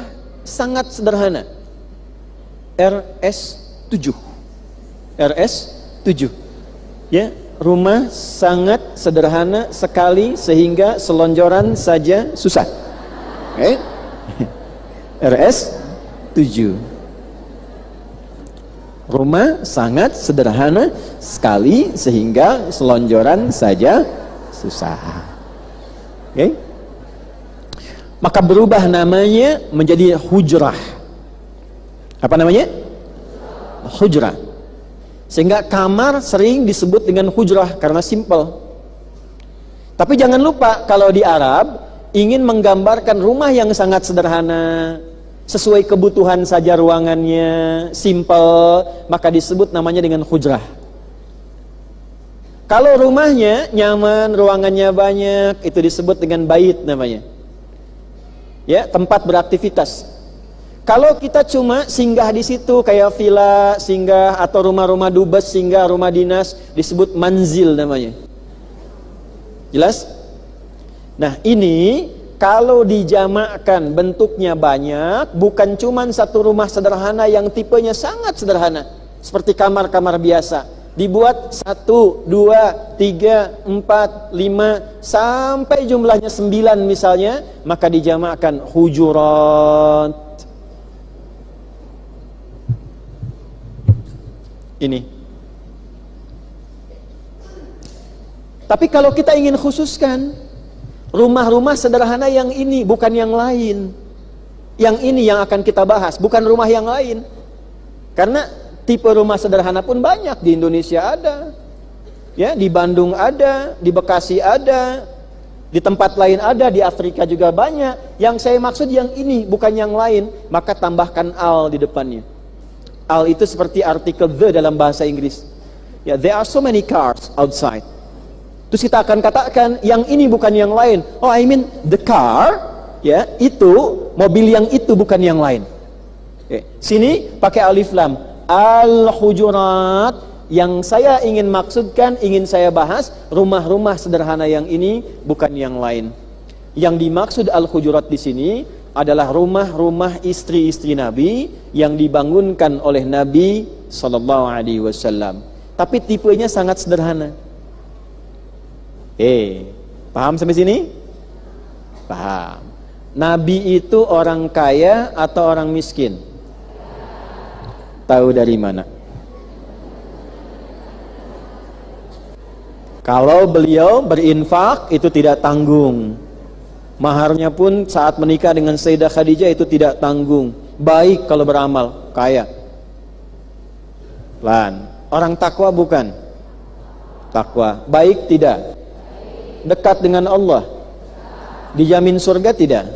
sangat sederhana. RS7. RS7. Ya, rumah sangat sederhana sekali sehingga selonjoran saja susah. Okay? RS7. Rumah sangat sederhana sekali sehingga selonjoran saja susah. Okay? Maka berubah namanya menjadi hujrah. Apa namanya? Hujrah. Sehingga kamar sering disebut dengan hujrah karena simple. Tapi jangan lupa kalau di Arab ingin menggambarkan rumah yang sangat sederhana, sesuai kebutuhan saja ruangannya, simple, maka disebut namanya dengan hujrah. Kalau rumahnya nyaman, ruangannya banyak, itu disebut dengan bait namanya. Ya, tempat beraktivitas. Kalau kita cuma singgah di situ kayak villa, singgah atau rumah-rumah dubes, singgah rumah dinas, disebut manzil namanya. Jelas? Nah, ini kalau dijamakkan bentuknya banyak, bukan cuma satu rumah sederhana yang tipenya sangat sederhana, seperti kamar-kamar biasa. Dibuat 1, 2, 3, 4, 5 sampai jumlahnya 9 misalnya, maka dijamakkan hujurat. Ini. Tapi kalau kita ingin khususkan rumah-rumah sederhana yang ini, bukan yang lain. Yang ini yang akan kita bahas, bukan rumah yang lain. Karena tipe rumah sederhana pun banyak, di Indonesia ada. Ya, di Bandung ada, di Bekasi ada, di tempat lain ada, di Afrika juga banyak. Yang saya maksud yang ini, bukan yang lain. Maka tambahkan al di depannya. Al itu seperti artikel the dalam bahasa Inggris. Ya, there are so many cars outside. Terus kita akan katakan yang ini bukan yang lain. Oh, I mean the car, ya, itu mobil yang itu bukan yang lain. Oke. Sini pakai alif lam. Al-hujurat, yang saya ingin maksudkan, ingin saya bahas, rumah-rumah sederhana yang ini bukan yang lain. Yang dimaksud al-hujurat di sini adalah rumah-rumah istri-istri Nabi yang dibangunkan oleh Nabi SAW. Tapi tipenya sangat sederhana. Paham sampai sini? Paham. Nabi itu orang kaya atau orang miskin? Tahu dari mana? Kalau beliau berinfak itu tidak tanggung. Maharnya pun saat menikah dengan Sayyidah Khadijah itu tidak tanggung. Baik kalau beramal, kaya. Orang takwa bukan? Takwa. Baik tidak? Dekat dengan Allah, dijamin surga tidak?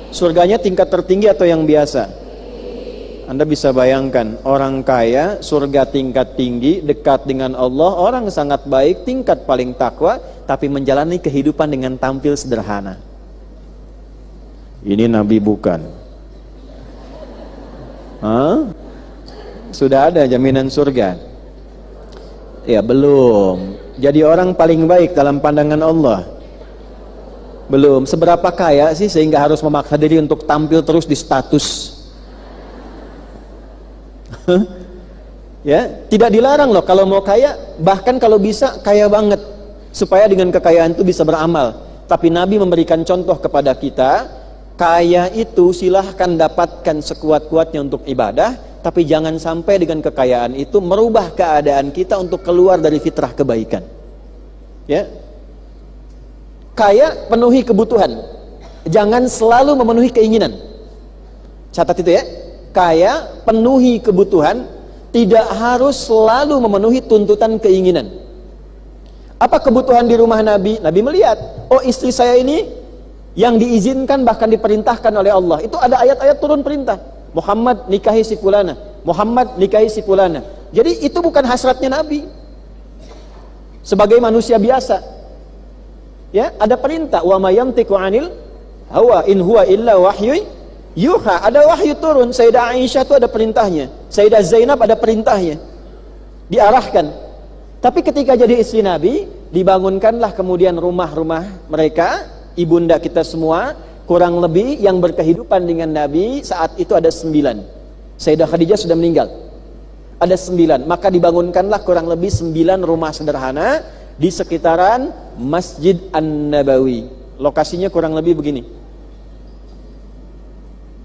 Surganya tingkat tertinggi atau yang biasa? Anda bisa bayangkan, orang kaya, surga tingkat tinggi, dekat dengan Allah, orang sangat baik, tingkat paling takwa, tapi menjalani kehidupan dengan tampil sederhana. Ini Nabi bukan? Sudah ada jaminan surga? Ya belum. Jadi orang paling baik dalam pandangan Allah? Belum. Seberapa kaya sih sehingga harus memaksa diri untuk tampil terus di status? Ya, tidak dilarang loh kalau mau kaya, bahkan kalau bisa kaya banget, supaya dengan kekayaan itu bisa beramal. Tapi Nabi memberikan contoh kepada kita, kaya itu silahkan dapatkan sekuat-kuatnya untuk ibadah, tapi jangan sampai dengan kekayaan itu merubah keadaan kita untuk keluar dari fitrah kebaikan. Ya, kaya penuhi kebutuhan, jangan selalu memenuhi keinginan. Catat itu ya, kaya penuhi kebutuhan, tidak harus selalu memenuhi tuntutan keinginan. Apa kebutuhan di rumah Nabi? Nabi melihat, oh istri saya ini yang diizinkan bahkan diperintahkan oleh Allah. Itu ada ayat-ayat turun perintah. Muhammad nikahi si fulana, Muhammad nikahi si fulana. Jadi itu bukan hasratnya Nabi sebagai manusia biasa. Ya, ada perintah, wa may yantiqu 'anil hawa in huwa illa wahyu yuha. Ada wahyu turun. Sayyidah Aisyah itu ada perintahnya, Sayyidah Zainab ada perintahnya, diarahkan. Tapi ketika jadi istri Nabi, dibangunkanlah kemudian rumah-rumah mereka, ibunda kita semua, kurang lebih yang berkehidupan dengan Nabi saat itu ada 9. Sayyidah Khadijah sudah meninggal. Ada 9, maka dibangunkanlah kurang lebih 9 rumah sederhana di sekitaran Masjid An-Nabawi. Lokasinya kurang lebih begini.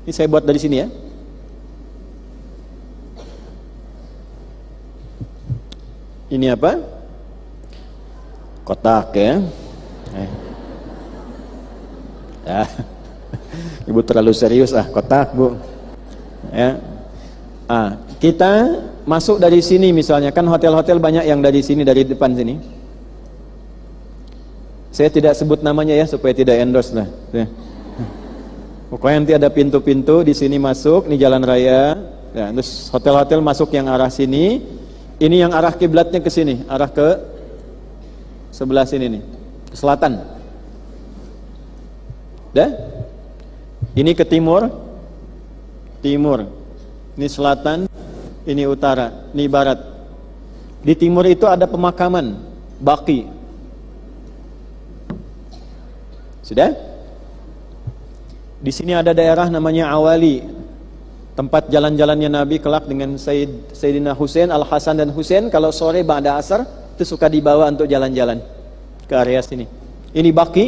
Ini saya buat dari sini ya. Ini apa? Kotak ya. Ibu terlalu serius kotak Bu. Ya. Kita masuk dari sini misalnya, kan hotel-hotel banyak yang dari sini, dari depan sini. Saya tidak sebut namanya ya supaya tidak endorse lah. Pokoknya nanti ada pintu-pintu di sini masuk, ini jalan raya. Ya, terus hotel-hotel masuk yang arah sini. Ini yang arah kiblatnya ke sini, arah ke sebelah sini nih, ke selatan. Dah? Ini ke timur. Timur. Ini selatan, ini utara, ini barat. Di timur itu ada pemakaman Baqi. Sudah? Di sini ada daerah namanya Awali, tempat jalan-jalannya Nabi kelak dengan Sayyidina Husain, Al-Hasan dan Husain. Kalau sore ba'da asar itu suka dibawa untuk jalan-jalan ke area sini. Ini Baqi.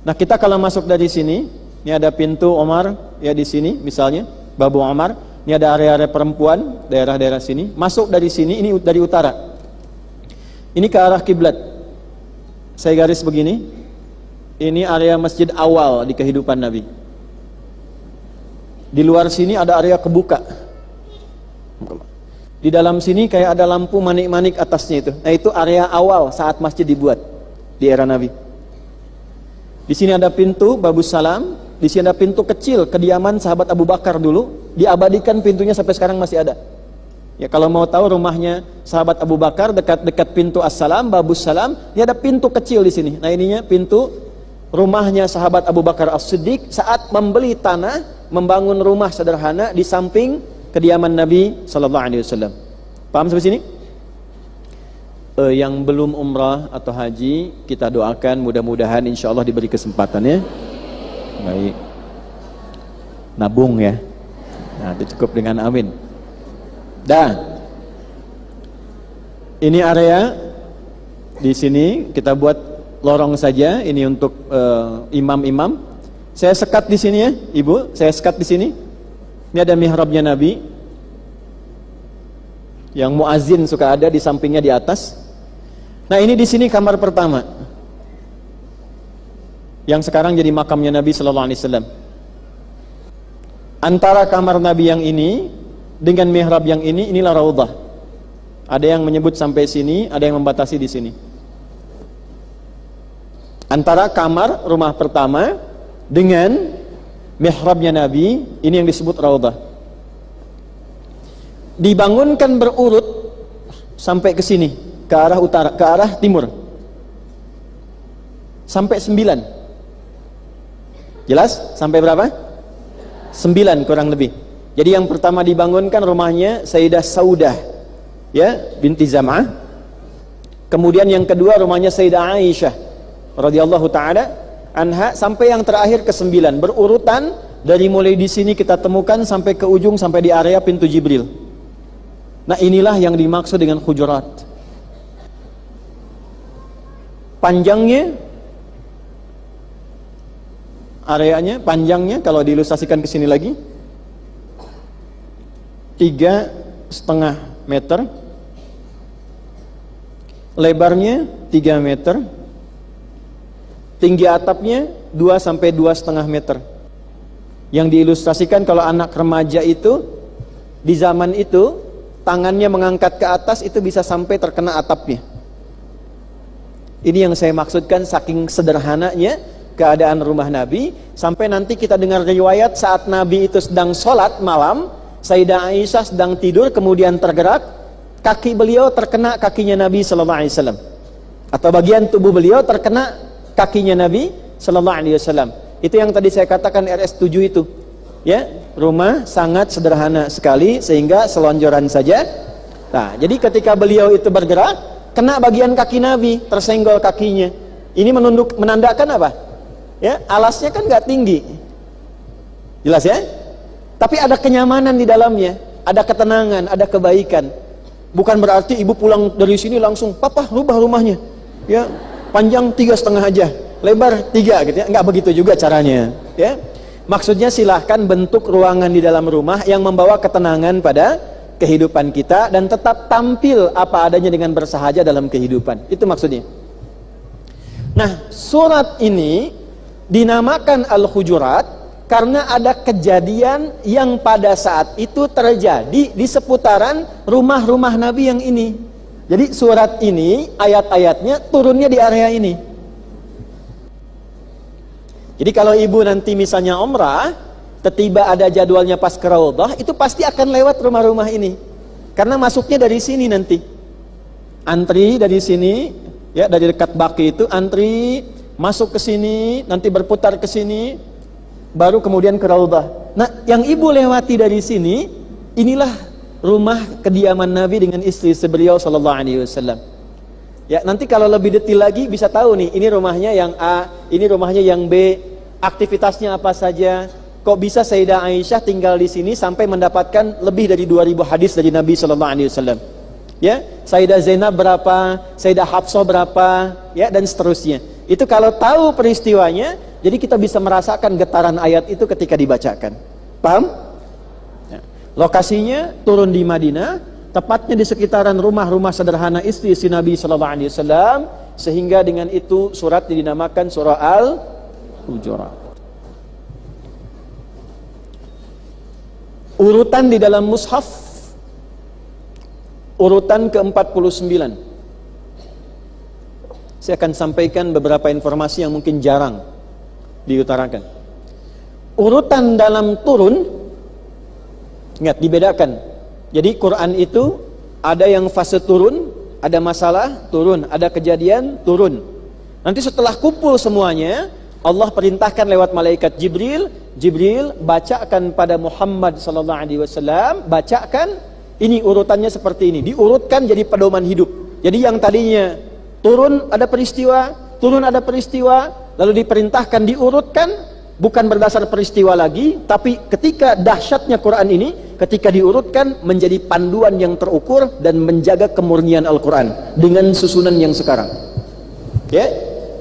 Nah, kita kalau masuk dari sini, ini ada pintu Omar ya di sini misalnya, Babu Omar. Ini ada area-area perempuan, daerah-daerah sini. Masuk dari sini, ini dari utara. Ini ke arah kiblat. Saya garis begini. Ini area masjid awal di kehidupan Nabi. Di luar sini ada area kebuka. Di dalam sini kayak ada lampu manik-manik atasnya itu. Nah, itu area awal saat masjid dibuat di era Nabi. Di sini ada pintu Babus Salam. Di sini ada pintu kecil kediaman sahabat Abu Bakar dulu. Diabadikan pintunya sampai sekarang masih ada. Ya, kalau mau tahu rumahnya sahabat Abu Bakar dekat pintu As-Salam, Babus Salam, ini ada pintu kecil di sini. Nah, ininya pintu rumahnya sahabat Abu Bakar As-Siddiq saat membeli tanah, membangun rumah sederhana di samping kediaman Nabi sallallahu alaihi wasallam. Paham sampai sini? Yang belum umrah atau haji, kita doakan mudah-mudahan insyaallah diberi kesempatan ya. Baik. Nabung ya. Nah, itu cukup dengan amin. Dah. Ini area di sini kita buat lorong saja, ini untuk imam-imam. Saya sekat di sini ya, Ibu, saya sekat di sini. Ini ada mihrabnya Nabi. Yang muazin suka ada di sampingnya di atas. Nah, ini di sini kamar pertama. Yang sekarang jadi makamnya Nabi sallallahu alaihi wasallam. Antara kamar Nabi yang ini dengan mihrab yang ini, inilah raudhah. Ada yang menyebut sampai sini, ada yang membatasi di sini. Antara kamar rumah pertama dengan mihrabnya Nabi, ini yang disebut raudhah. Dibangunkan berurut sampai ke sini, ke arah utara, ke arah timur. Sampai 9. Jelas? Sampai berapa? 9 kurang lebih. Jadi yang pertama dibangunkan rumahnya Sayyidah Saudah ya, binti Zam'ah. Kemudian yang kedua rumahnya Sayyidah Aisyah radhiyallahu taala anha, sampai yang terakhir ke 9. Berurutan dari mulai di sini kita temukan sampai ke ujung, sampai di area pintu Jibril. Nah, inilah yang dimaksud dengan hujurat. Panjangnya, areanya, panjangnya kalau diilustrasikan ke sini lagi 3,5 meter, lebarnya 3 meter, tinggi atapnya 2 sampai 2,5 meter. Yang diilustrasikan kalau anak remaja itu di zaman itu tangannya mengangkat ke atas itu bisa sampai terkena atapnya. Ini yang saya maksudkan, saking sederhananya keadaan rumah Nabi. Sampai nanti kita dengar riwayat saat Nabi itu sedang sholat malam, Sayyidah Aisyah sedang tidur, kemudian tergerak, kaki beliau terkena kakinya Nabi sallallahu alaihi wasallam, atau bagian tubuh beliau terkena kakinya Nabi sallallahu alaihi wasallam. Itu yang tadi saya katakan RS7 itu. Ya, rumah sangat sederhana sekali sehingga selonjoran saja. Nah, jadi ketika beliau itu bergerak, kena bagian kaki Nabi, tersenggol kakinya. Ini menandakan apa? Ya, alasnya kan nggak tinggi. Jelas ya? Tapi ada kenyamanan di dalamnya, ada ketenangan, ada kebaikan. Bukan berarti ibu pulang dari sini langsung, papa rubah rumahnya. Ya, panjang 3,5 aja, lebar 3 gitu ya. Nggak begitu juga caranya. Ya, maksudnya silahkan bentuk ruangan di dalam rumah yang membawa ketenangan pada kehidupan kita dan tetap tampil apa adanya dengan bersahaja dalam kehidupan. Itu maksudnya. Nah, surat ini dinamakan Al-Hujurat karena ada kejadian yang pada saat itu terjadi di seputaran rumah-rumah Nabi yang ini. Jadi surat ini ayat-ayatnya turunnya di area ini. Jadi kalau ibu nanti misalnya umrah, tiba ada jadwalnya pas ke Raudhah, itu pasti akan lewat rumah-rumah ini. Karena masuknya dari sini nanti. Antri dari sini, ya dari dekat Baqi itu antri masuk ke sini, nanti berputar ke sini, baru kemudian ke Raudhah. Nah, yang ibu lewati dari sini, inilah rumah kediaman Nabi dengan istri beliau sallallahu alaihi wasallam. Ya, nanti kalau lebih detail lagi bisa tahu nih, ini rumahnya yang A, ini rumahnya yang B, aktivitasnya apa saja. Kok bisa Sayyidah Aisyah tinggal di sini sampai mendapatkan lebih dari 2000 hadis dari Nabi sallallahu alaihi wasallam. Ya, Sayyidah Zainab berapa, Sayyidah Hafsah berapa, ya dan seterusnya. Itu kalau tahu peristiwanya, jadi kita bisa merasakan getaran ayat itu ketika dibacakan. Paham? Ya. Lokasinya turun di Madinah, tepatnya di sekitaran rumah-rumah sederhana istri-istri Nabi sallallahu alaihi wasallam, sehingga dengan itu surat dinamakan surah Al-Hujurat. Urutan di dalam mushaf, urutan ke-49. Saya akan sampaikan beberapa informasi yang mungkin jarang diutarakan. Urutan dalam turun, ingat dibedakan. Jadi Quran itu ada yang fase turun, ada masalah turun, ada kejadian turun. Nanti setelah kumpul semuanya, Allah perintahkan lewat malaikat Jibril, Jibril bacakan pada Muhammad sallallahu alaihi wasallam, bacakan ini urutannya seperti ini, diurutkan jadi pedoman hidup. Jadi yang tadinya turun ada peristiwa, lalu diperintahkan diurutkan, bukan berdasar peristiwa lagi, tapi ketika dahsyatnya Quran ini, ketika diurutkan menjadi panduan yang terukur dan menjaga kemurnian Al-Quran dengan susunan yang sekarang. Ya,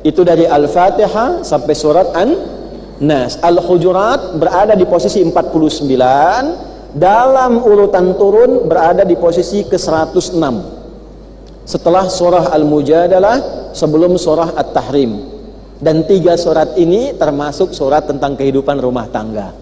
itu dari Al-Fatihah sampai surat An-Nas. Al-Hujurat berada di posisi 49, dalam urutan turun berada di posisi ke-106. Setelah surah Al-Mujadalah, sebelum surah At-Tahrim. Dan 3 surat ini termasuk surat tentang kehidupan rumah tangga.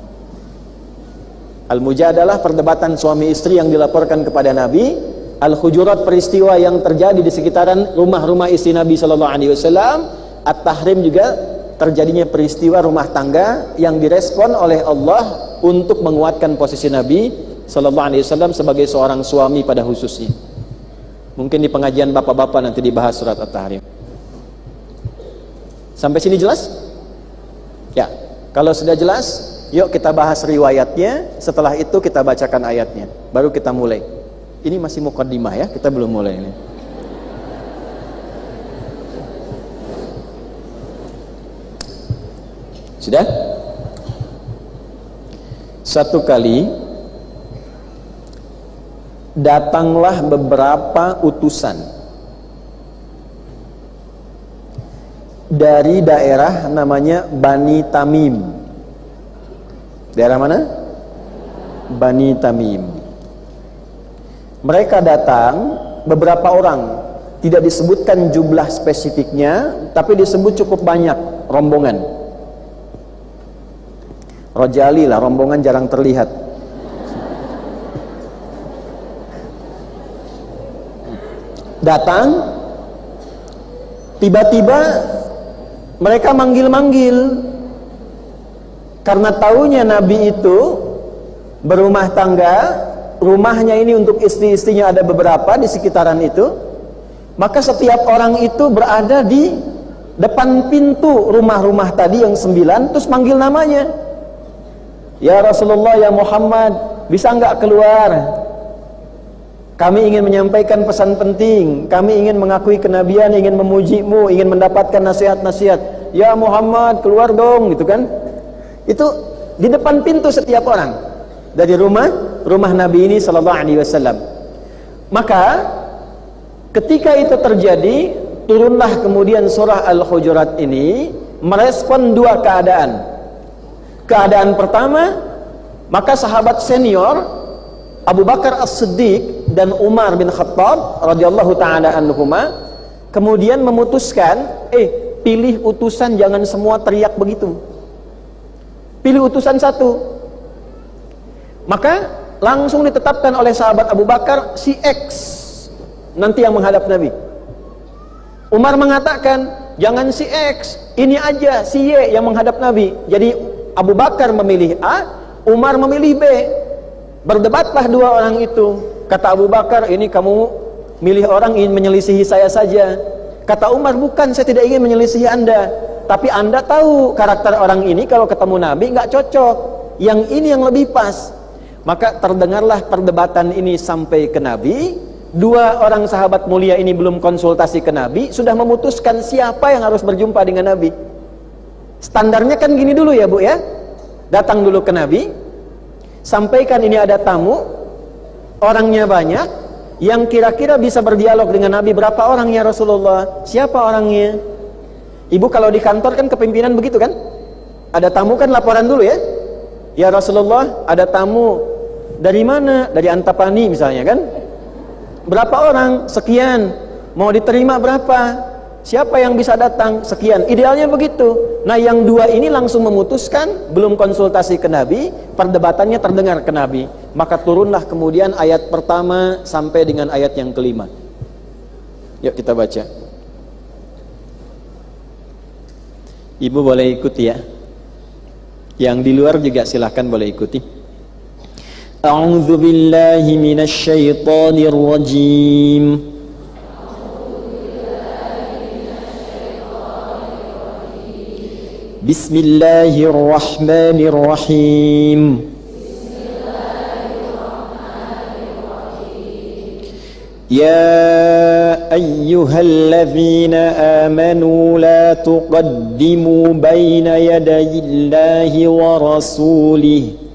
Al-Mujadalah perdebatan suami istri yang dilaporkan kepada Nabi. Al-Hujurat peristiwa yang terjadi di sekitaran rumah-rumah istri Nabi sallallahu alaihi wasallam. At-Tahrim juga terjadinya peristiwa rumah tangga yang direspon oleh Allah untuk menguatkan posisi Nabi sallallahu alaihi wasallam sebagai seorang suami pada khususnya. Mungkin di pengajian bapak-bapak nanti dibahas surat At-Tahrim. Sampai sini jelas? Ya, kalau sudah jelas, yuk kita bahas riwayatnya. Setelah itu kita bacakan ayatnya. Baru kita mulai. Ini masih muqaddimah ya, kita belum mulai ini. Sudah? Satu kali datanglah beberapa utusan dari daerah namanya Bani Tamim. Daerah mana? Bani Tamim. Mereka datang beberapa orang, tidak disebutkan jumlah spesifiknya, tapi disebut cukup banyak rombongan. Rojali lah, rombongan jarang terlihat. Datang, tiba-tiba mereka manggil-manggil, karena taunya Nabi itu berumah tangga, rumahnya ini untuk istri-istrinya ada beberapa di sekitaran itu, maka setiap orang itu berada di depan pintu rumah-rumah tadi yang 9, terus manggil namanya. Ya Rasulullah, ya Muhammad, bisa enggak keluar? Kami ingin menyampaikan pesan penting, kami ingin mengakui kenabian, ingin memujimu, ingin mendapatkan nasihat-nasihat. "Ya Muhammad, keluar dong," gitu kan. Itu di depan pintu setiap orang dari rumah Nabi ini sallallahu alaihi wasallam. Maka ketika itu terjadi, turunlah kemudian surah Al-Hujurat ini merespon dua keadaan. Keadaan pertama, maka sahabat senior Abu Bakar As-Siddiq dan Umar bin Khattab radhiyallahu taala anhuma kemudian memutuskan, pilih utusan, jangan semua teriak begitu. Pilih utusan satu. Maka langsung ditetapkan oleh sahabat Abu Bakar si X nanti yang menghadap Nabi. Umar mengatakan, jangan si X, ini aja si Y yang menghadap Nabi. Jadi Abu Bakar memilih A, Umar memilih B. Berdebatlah dua orang itu. Kata Abu Bakar, ini kamu milih orang ingin menyelisihi saya saja. Kata Umar, bukan, saya tidak ingin menyelisihi Anda, tapi Anda tahu karakter orang ini kalau ketemu Nabi nggak cocok, yang ini yang lebih pas. Maka terdengarlah perdebatan ini sampai ke Nabi. Dua orang sahabat mulia ini belum konsultasi ke Nabi, sudah memutuskan siapa yang harus berjumpa dengan Nabi. Standarnya kan gini dulu ya Bu ya, datang dulu ke Nabi, sampaikan ini ada tamu, orangnya banyak, yang kira-kira bisa berdialog dengan Nabi. Berapa orang ya Rasulullah? Siapa orangnya? Ibu kalau di kantor kan kepimpinan begitu kan? Ada tamu kan laporan dulu ya. Ya Rasulullah, ada tamu. Dari mana? Dari Antapani misalnya kan? Berapa orang? Sekian. Mau diterima berapa? Siapa yang bisa datang? Sekian. Idealnya begitu. Nah, yang dua ini langsung memutuskan, belum konsultasi ke Nabi, perdebatannya terdengar ke Nabi. Maka turunlah kemudian ayat pertama sampai dengan ayat yang kelima. Yuk kita baca. Ibu boleh ikuti ya. Yang di luar juga silahkan boleh ikuti. A'udzu billahi minasy syaithanir rajim. Bismillahirrahmanirrahim. Ya ayyuhalladzina amanu la tuqaddimu baina yadayillahi wa rasulih.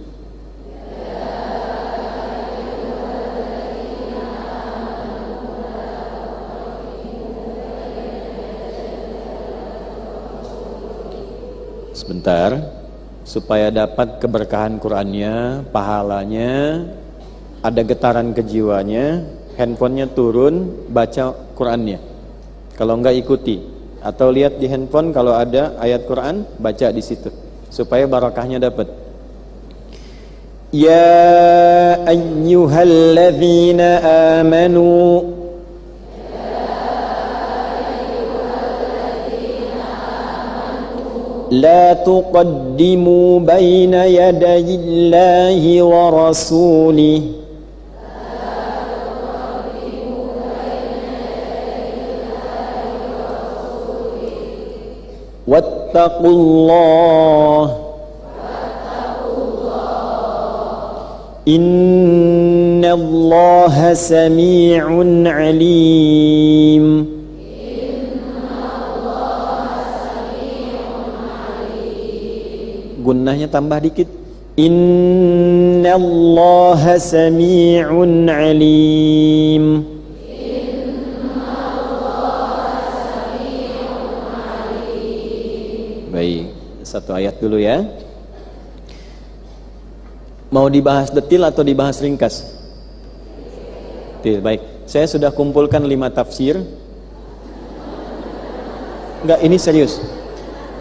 Sebentar, supaya dapat keberkahan Qur'annya, pahalanya, ada getaran kejiwanya, handphonenya turun, baca Qur'annya. Kalau enggak ikuti, atau lihat di handphone kalau ada ayat Qur'an, baca di situ, supaya barakahnya dapat. Ya ayyuhalladzina amanu. La tuqaddimu baina yadayillahi wa rasulih. Wattaqullah. Innallaha sami'un alim. Gunnahnya tambah dikit. Innallaha sami'un alim. Baik, satu ayat dulu ya. Mau dibahas detil atau dibahas ringkas? Baik, saya sudah kumpulkan 5 tafsir. Enggak, ini serius.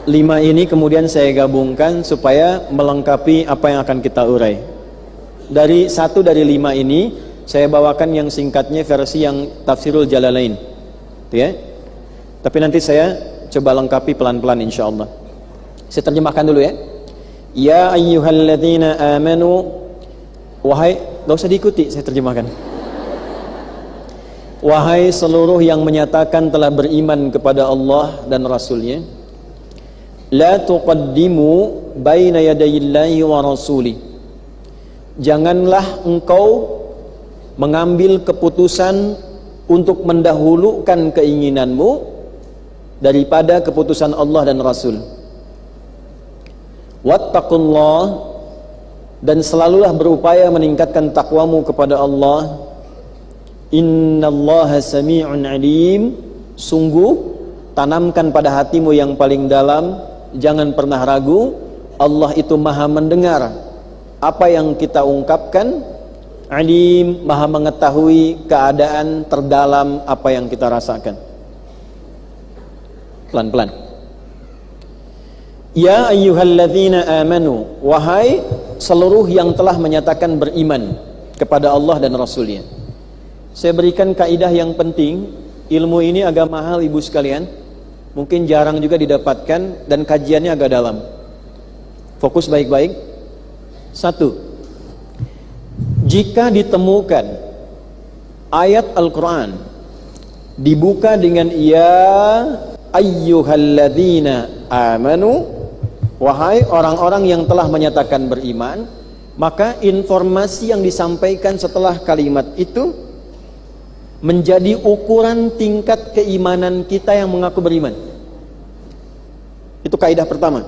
5 ini kemudian saya gabungkan supaya melengkapi apa yang akan kita urai. Dari 1 dari 5 ini saya bawakan yang singkatnya versi yang Tafsirul Jalalain, ya. Tapi nanti saya coba lengkapi pelan-pelan insyaallah. Saya terjemahkan dulu ya. Ya ayyuhalladzina amanu, wahai, gak usah diikuti, saya terjemahkan. Wahai seluruh yang menyatakan telah beriman kepada Allah dan Rasulnya, la tuqaddimu baina yadayillahi wa rasulih. Janganlah engkau mengambil keputusan untuk mendahulukan keinginanmu daripada keputusan Allah dan Rasul. Wattaqullah, dan selalulah berupaya meningkatkan takwamu kepada Allah. Innallaha sami'un alim, sungguh tanamkan pada hatimu yang paling dalam, jangan pernah ragu, Allah itu maha mendengar apa yang kita ungkapkan, alim, maha mengetahui keadaan terdalam apa yang kita rasakan. Pelan-pelan. Ya ayyuhalladzina amanu, wahai seluruh yang telah menyatakan beriman kepada Allah dan Rasulnya. Saya berikan kaidah yang penting. Ilmu ini agak mahal ibu sekalian, mungkin jarang juga didapatkan, dan kajiannya agak dalam. Fokus baik-baik. 1. Jika ditemukan ayat Al-Quran dibuka dengan ya ayyuhalladzina amanu, wahai orang-orang yang telah menyatakan beriman, maka informasi yang disampaikan setelah kalimat itu menjadi ukuran tingkat keimanan kita yang mengaku beriman. Itu kaidah pertama.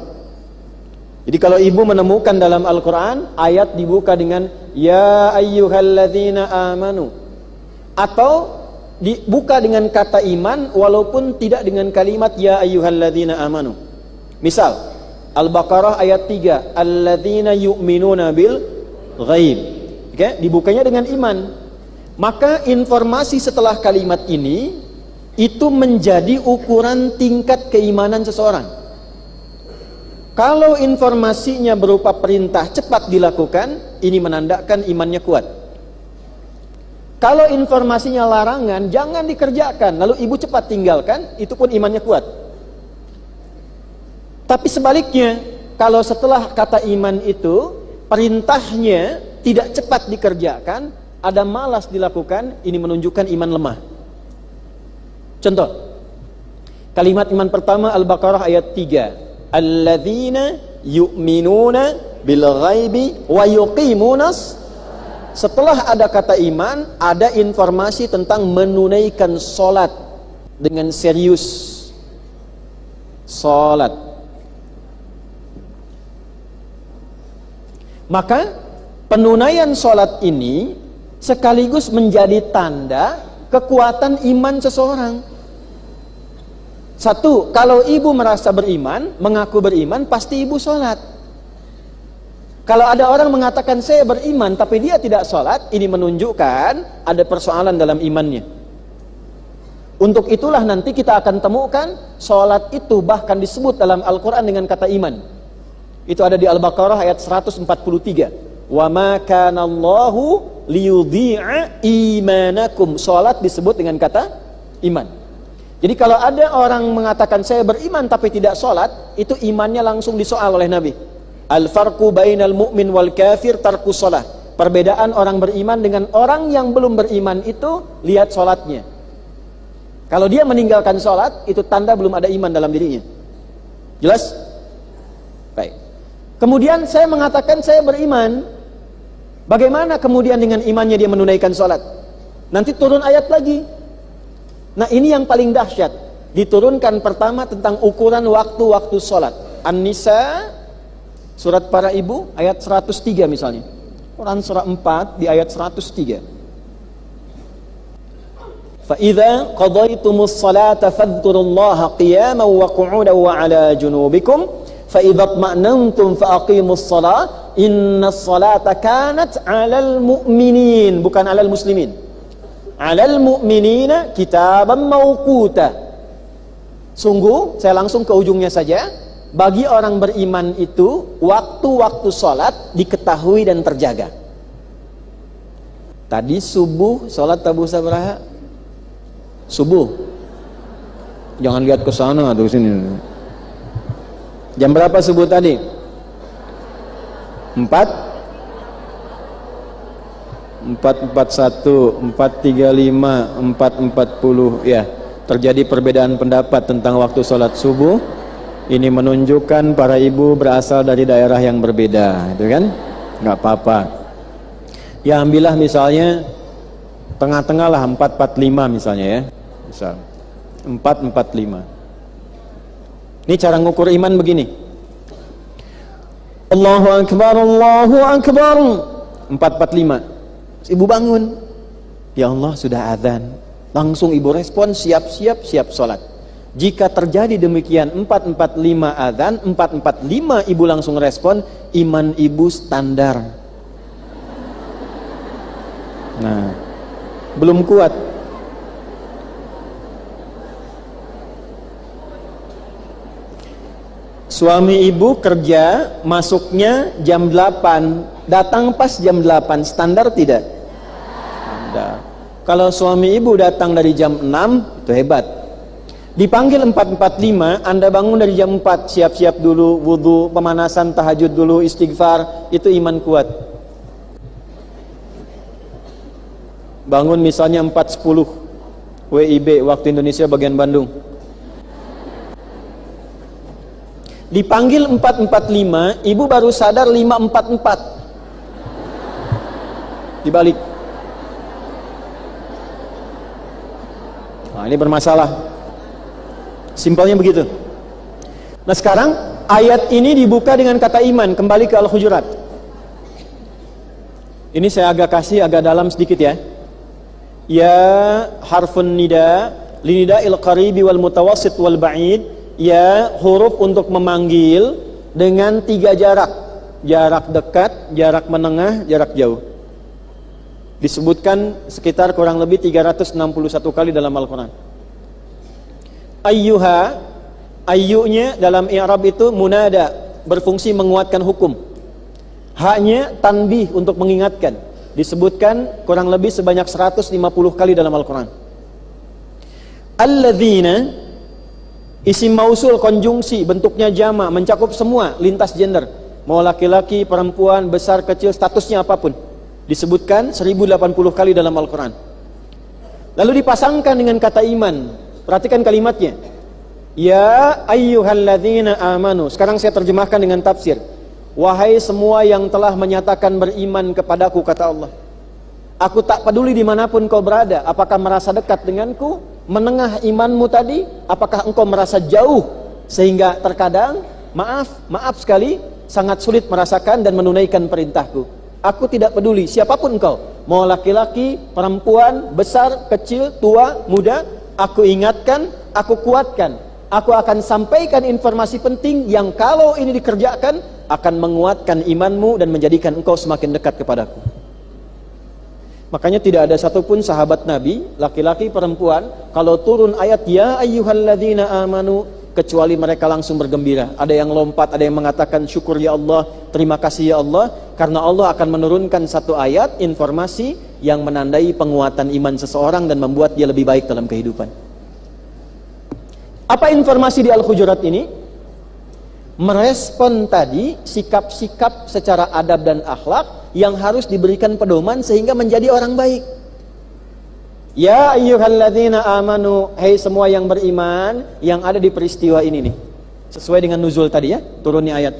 Jadi kalau ibu menemukan dalam Al-Quran ayat dibuka dengan ya ayyuhalladzina amanu, atau dibuka dengan kata iman walaupun tidak dengan kalimat ya ayyuhalladzina amanu. Misal Al-Baqarah ayat 3, alladzina yu'minuna bil ghaib. Oke, dibukanya dengan iman. Maka informasi setelah kalimat ini itu menjadi ukuran tingkat keimanan seseorang. Kalau informasinya berupa perintah cepat dilakukan, ini menandakan imannya kuat. Kalau informasinya larangan, jangan dikerjakan, lalu ibu cepat tinggalkan, itu pun imannya kuat. Tapi sebaliknya, kalau setelah kata iman itu perintahnya tidak cepat dikerjakan, ada malas dilakukan, ini menunjukkan iman lemah. Contoh, kalimat iman pertama Al-Baqarah ayat 3, alladzina yu'minuna bil ghaibi wa yuqimunas. Setelah ada kata iman, ada informasi tentang menunaikan salat dengan serius. Salat. Maka penunaian salat ini sekaligus menjadi tanda kekuatan iman seseorang. 1, kalau ibu merasa beriman, mengaku beriman, pasti ibu sholat. Kalau ada orang mengatakan saya beriman tapi dia tidak sholat, ini menunjukkan ada persoalan dalam imannya. Untuk itulah nanti kita akan temukan sholat itu bahkan disebut dalam Al-Quran dengan kata iman. Itu ada di Al-Baqarah ayat 143. Wa ma kana Allahu liyudhi'a imanakum. Salat disebut dengan kata iman. Jadi kalau ada orang mengatakan saya beriman tapi tidak salat, itu imannya langsung disoal oleh Nabi. Al-farqu bainal mu'min wal kafir tarku shalah. Perbedaan orang beriman dengan orang yang belum beriman itu lihat salatnya. Kalau dia meninggalkan salat, itu tanda belum ada iman dalam dirinya. Jelas? Baik. Kemudian saya mengatakan saya beriman. Bagaimana kemudian dengan imannya dia menunaikan sholat? Nanti turun ayat lagi. Nah ini yang paling dahsyat. Diturunkan pertama tentang ukuran waktu-waktu sholat. An-Nisa, surat para ibu, ayat 103 misalnya. Quran surah 4 di ayat 103. فَإِذَا قَضَيْتُمُ الصَّلَاةَ فَاذْكُرُوا اللَّهَ قِيَامًا وَقُعُودًا وَعَلَى جُنُوبِكُمْ فَإِذَا اطْمَأْنَنْتُمْ فَأَقِيمُوا الصَّلَاةَ إِنَّ الصَّلَاةَ كَانَتْ عَلَى الْمُؤْمِنِينَ, bukan 'alal muslimin, 'alal mu'minina kitaban mawquta. Sungguh, saya langsung ke ujungnya saja, bagi orang beriman itu waktu-waktu sholat diketahui dan terjaga. Tadi subuh sholat tabu sabraha, subuh, jangan lihat ke sana atau sini. Jam berapa subuh tadi? 4 4:41, 4:35, 4:40, ya. Terjadi perbedaan pendapat tentang waktu sholat subuh. Ini menunjukkan para ibu berasal dari daerah yang berbeda, itu kan? Nggak apa-apa. Ya ambillah misalnya tengah-tengah lah, 4:45 misalnya ya. Misal 4:45. Ini cara ngukur iman begini. Allahu Akbar, Allahu Akbar. 4:45. Ibu bangun. Ya Allah, sudah azan. Langsung ibu respon, siap-siap, siap sholat. Jika terjadi demikian, 4:45 azan, 4:45 ibu langsung respon, iman ibu standar. Nah, belum kuat. Suami ibu kerja, masuknya jam 8, datang pas jam 8, standar tidak? Standar. Kalau suami ibu datang dari jam 6, itu hebat. Dipanggil 4:45, Anda bangun dari jam 4, siap-siap dulu, wudu, pemanasan, tahajud dulu, istighfar, itu iman kuat. Bangun misalnya 4:10 WIB, waktu Indonesia bagian Bandung. Dipanggil 4:45, ibu baru sadar 5:44. Dibalik. Nah, ini bermasalah. Simpelnya begitu. Nah, sekarang ayat ini dibuka dengan kata iman. Kembali ke Al-Hujurat. Ini saya agak dalam sedikit ya. Ya harfun nida, linida'il qaribi wal mutawassit wal ba'id. Ya huruf untuk memanggil dengan 3 jarak. Jarak dekat, jarak menengah, jarak jauh. Disebutkan sekitar kurang lebih 361 kali dalam Al-Quran. Ayyuha, ayyunya dalam i'rab itu munada, berfungsi menguatkan hukum. Haknya tanbih, untuk mengingatkan. Disebutkan kurang lebih sebanyak 150 kali dalam Al-Quran. Alladzina, isim mausul konjungsi, bentuknya jama, mencakup semua lintas gender, mau laki-laki, perempuan, besar, kecil, statusnya apapun. Disebutkan 1080 kali dalam Al-Quran. Lalu dipasangkan dengan kata iman. Perhatikan kalimatnya. Ya ayyuhalladzina amanu. Sekarang saya terjemahkan dengan tafsir. Wahai semua yang telah menyatakan beriman kepadaku, kata Allah. Aku tak peduli dimanapun kau berada. Apakah merasa dekat denganku? Menengah imanmu tadi? Apakah engkau merasa jauh? Sehingga terkadang, maaf sekali, sangat sulit merasakan dan menunaikan perintahku. Aku tidak peduli siapapun engkau. Mau laki-laki, perempuan, besar, kecil, tua, muda. Aku ingatkan, aku kuatkan. Aku akan sampaikan informasi penting yang kalau ini dikerjakan akan menguatkan imanmu dan menjadikan engkau semakin dekat kepadaku. Makanya tidak ada satupun sahabat Nabi, laki-laki, perempuan, kalau turun ayat ya ayyuhalladzina amanu, kecuali mereka langsung bergembira. Ada yang lompat, ada yang mengatakan syukur ya Allah, terima kasih ya Allah, karena Allah akan menurunkan satu ayat informasi yang menandai penguatan iman seseorang dan membuat dia lebih baik dalam kehidupan. Apa informasi di Al-Hujurat ini? Merespon tadi sikap-sikap secara adab dan akhlak yang harus diberikan pedoman sehingga menjadi orang baik. Ya ayyuhalladzina amanu, hai semua yang beriman, yang ada di peristiwa ini nih. Sesuai dengan nuzul tadi ya, turunnya ayat.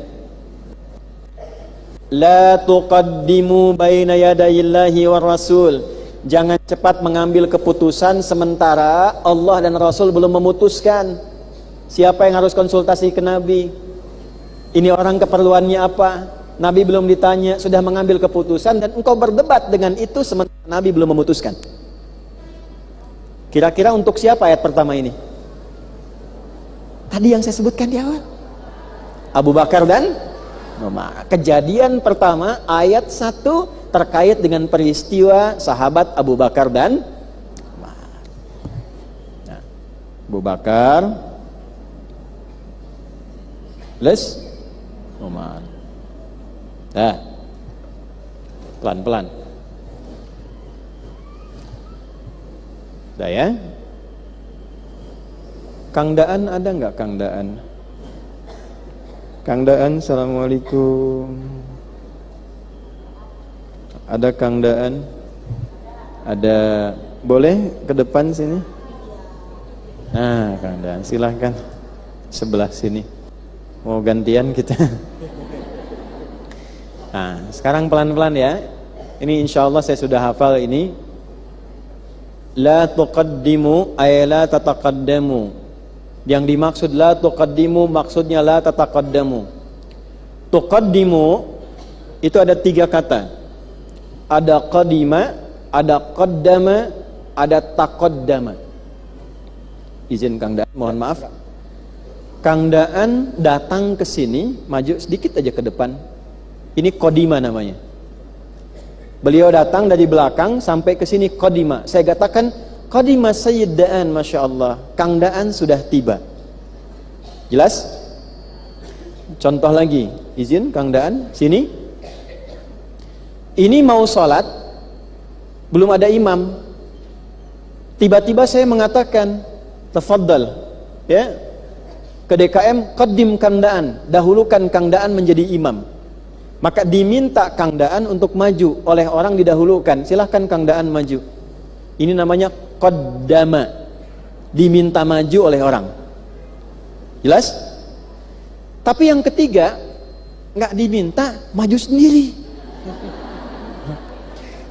La tuqaddimu baina yadayillahi war rasul. Jangan cepat mengambil keputusan sementara Allah dan Rasul belum memutuskan. Siapa yang harus konsultasi ke Nabi? Ini orang keperluannya apa? Nabi belum ditanya, sudah mengambil keputusan dan engkau berdebat dengan itu sementara Nabi belum memutuskan. Kira-kira untuk siapa ayat pertama ini? Tadi yang saya sebutkan di awal. Abu Bakar dan Umar. Kejadian pertama ayat 1 terkait dengan peristiwa sahabat Abu Bakar dan Umar. Nah, Abu Bakar plus Umar. Nah, pelan-pelan. Dah ya. Kang Daan ada nggak Kang Daan? Kang Daan, assalamualaikum. Ada Kang Daan? Ada, boleh ke depan sini? Nah, Kang Daan, silahkan sebelah sini. Mau gantian kita? Nah, sekarang pelan-pelan ya. Ini insya Allah saya sudah hafal ini. La tuqaddimu ay la tataqaddamu. Yang dimaksud la tuqaddimu maksudnya la tataqaddamu. Tuqaddimu itu ada 3 kata. Ada qadima, ada qaddama, ada taqaddama. Izin Kang Daan, mohon maaf. Kang Daan datang ke sini, maju sedikit aja ke depan. Ini qadima namanya. Beliau datang dari belakang sampai ke sini qadima. Saya katakan qadima Sayyid Daan, Masya Allah, Kang Daan sudah tiba. Jelas? Contoh lagi, izin Kang Daan, sini. Ini mau sholat, belum ada imam. Tiba-tiba saya mengatakan, tafaddal, ya, ke DKM, qaddim Kang Daan, dahulukan Kang Daan menjadi imam. Maka diminta Kang Daan untuk maju, oleh orang didahulukan. Silahkan Kang Daan maju. Ini namanya qaddama, diminta maju oleh orang. Jelas? Tapi yang ketiga, nggak diminta, maju sendiri.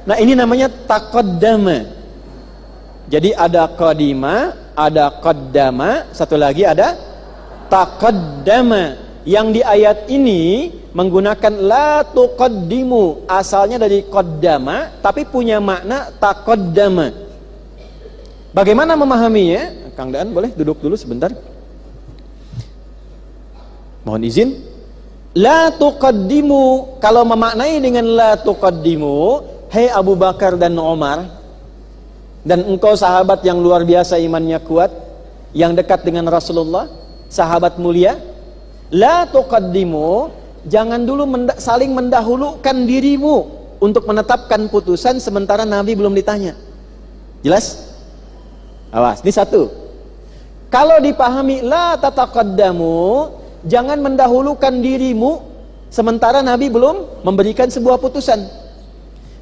Nah, ini namanya taqaddama. Jadi ada qadima, ada qaddama, satu lagi ada taqaddama. Yang di ayat ini menggunakan la tuqaddimu, asalnya dari qaddama tapi punya makna taqaddama. Bagaimana memahaminya? Kang Daan boleh duduk dulu sebentar. Mohon izin. La tuqaddimu, kalau memaknai dengan la tuqaddimu, hei Abu Bakar dan Umar, dan engkau sahabat yang luar biasa imannya kuat, yang dekat dengan Rasulullah, sahabat mulia, la tuqaddimu, jangan dulu saling mendahulukan dirimu untuk menetapkan putusan sementara Nabi belum ditanya. Jelas? Awas, ini satu. Kalau dipahami la tataqaddamu, jangan mendahulukan dirimu sementara Nabi belum memberikan sebuah putusan.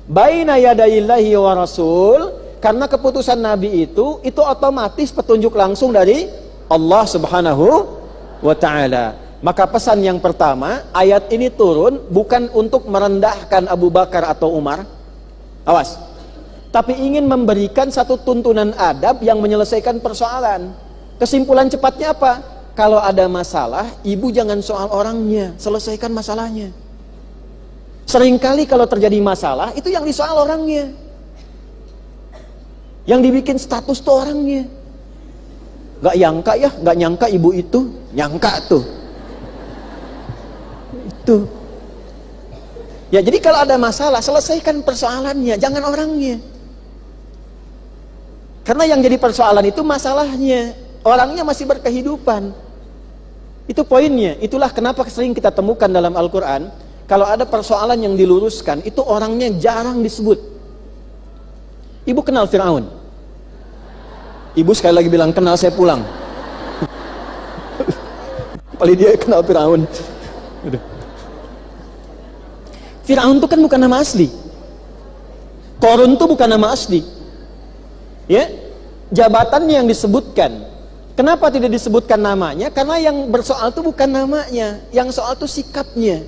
Baina yadayillahi wa rasul, karena keputusan Nabi itu otomatis petunjuk langsung dari Allah Subhanahu wa ta'ala. Maka pesan yang pertama, ayat ini turun bukan untuk merendahkan Abu Bakar atau Umar, awas, tapi ingin memberikan satu tuntunan adab yang menyelesaikan persoalan. Kesimpulan cepatnya apa? Kalau ada masalah, ibu jangan soal orangnya, selesaikan masalahnya. Seringkali kalau terjadi masalah, itu yang disoal orangnya, yang dibikin status tuh orangnya. Gak nyangka ya, gak nyangka ibu itu, nyangka tuh. Itu. Ya, jadi kalau ada masalah, selesaikan persoalannya, jangan orangnya. Karena yang jadi persoalan itu masalahnya, orangnya masih berkehidupan. Itu poinnya. Itulah kenapa sering kita temukan dalam Al-Quran, kalau ada persoalan yang diluruskan, itu orangnya jarang disebut. Ibu kenal Fir'aun? Ibu sekali lagi bilang, kenal, saya pulang. Paling dia kenal Fir'aun. Fir'aun itu kan bukan nama asli. Korun itu bukan nama asli. Ya, jabatannya yang disebutkan. Kenapa tidak disebutkan namanya? Karena yang bersoal itu bukan namanya, yang soal itu sikapnya.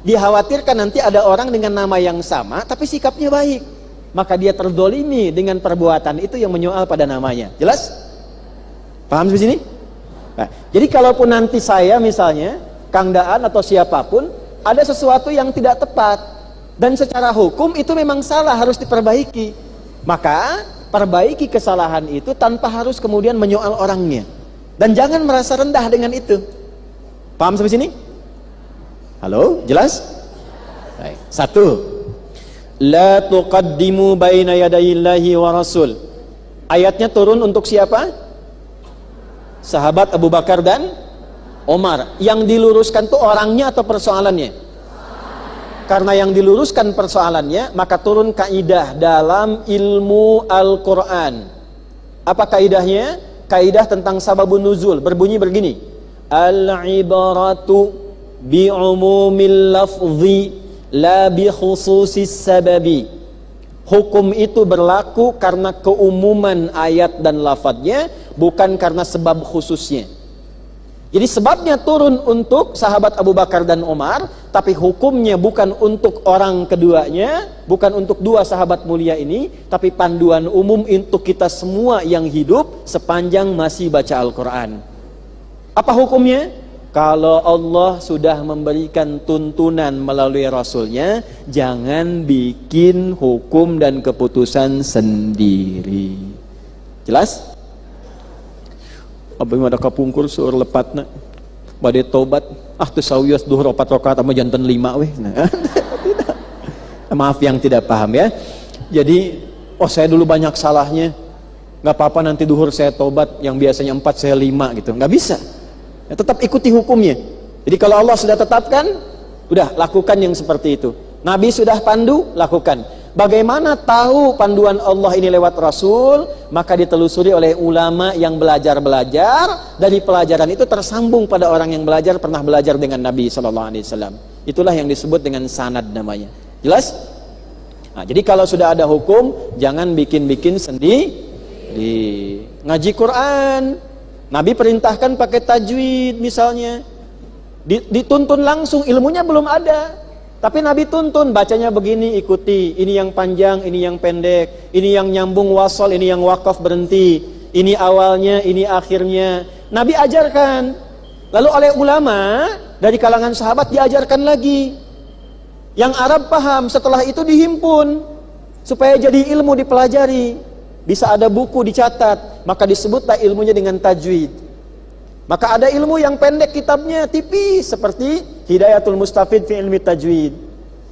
Dikhawatirkan nanti ada orang dengan nama yang sama, tapi sikapnya baik, maka dia terdolimi dengan perbuatan itu yang menyoal pada namanya. Jelas? Paham di sini? Nah, jadi kalaupun nanti saya misalnya, Kang Daan atau siapapun, ada sesuatu yang tidak tepat, dan secara hukum itu memang salah, harus diperbaiki, maka perbaiki kesalahan itu tanpa harus kemudian menyoal orangnya, dan jangan merasa rendah dengan itu. Paham sampai sini? Halo, jelas? Baik. Satu, la tuqaddimu baina yadayillahi wa rasul. Ayatnya turun untuk siapa? Sahabat Abu Bakar dan Umar. Yang diluruskan itu orangnya atau persoalannya? Karena yang diluruskan persoalannya, maka turun kaidah dalam ilmu Al-Quran. Apa kaidahnya? Kaidah tentang sababun nuzul, berbunyi begini: al-ibaratu bi'umumil lafzi la bi khususis sababi. Hukum itu berlaku karena keumuman ayat dan lafadznya, bukan karena sebab khususnya. Jadi sebabnya turun untuk sahabat Abu Bakar dan Umar, tapi hukumnya bukan untuk orang keduanya, bukan untuk dua sahabat mulia ini, tapi panduan umum untuk kita semua yang hidup sepanjang masih baca Al-Quran. Apa hukumnya? Kalau Allah sudah memberikan tuntunan melalui Rasulnya, jangan bikin hukum dan keputusan sendiri. Jelas? Abang ada kapungkur seur lepatna bade tobat teu sawios duhur 4 rakaat sama janten 5 weh. Nah, maaf yang tidak paham ya. Jadi saya dulu banyak salahnya, nggak apa-apa nanti duhur saya tobat, yang biasanya 4 saya 5 gitu. Nggak bisa ya, tetap ikuti hukumnya. Jadi kalau Allah sudah tetapkan, udah lakukan yang seperti itu. Nabi sudah pandu, lakukan. Bagaimana tahu panduan Allah ini lewat Rasul? Maka ditelusuri oleh ulama yang belajar-belajar. Dari pelajaran itu tersambung pada orang yang belajar, pernah belajar dengan Nabi SAW. Itulah yang disebut dengan sanad namanya. Jelas? Nah, jadi kalau sudah ada hukum, jangan bikin-bikin sendiri. Ngaji Quran, Nabi perintahkan pakai tajwid misalnya. Dituntun langsung, ilmunya belum ada. Tapi Nabi tuntun, bacanya begini, ikuti. Ini yang panjang, ini yang pendek. Ini yang nyambung wasol, ini yang wakaf berhenti. Ini awalnya, ini akhirnya. Nabi ajarkan. Lalu oleh ulama dari kalangan sahabat diajarkan lagi. Yang Arab paham, setelah itu dihimpun. Supaya jadi ilmu dipelajari. Bisa ada buku dicatat. Maka disebutlah ilmunya dengan tajwid. Maka ada ilmu yang pendek kitabnya, tipis, seperti Hidayatul Mustafid fi ilmi tajwid.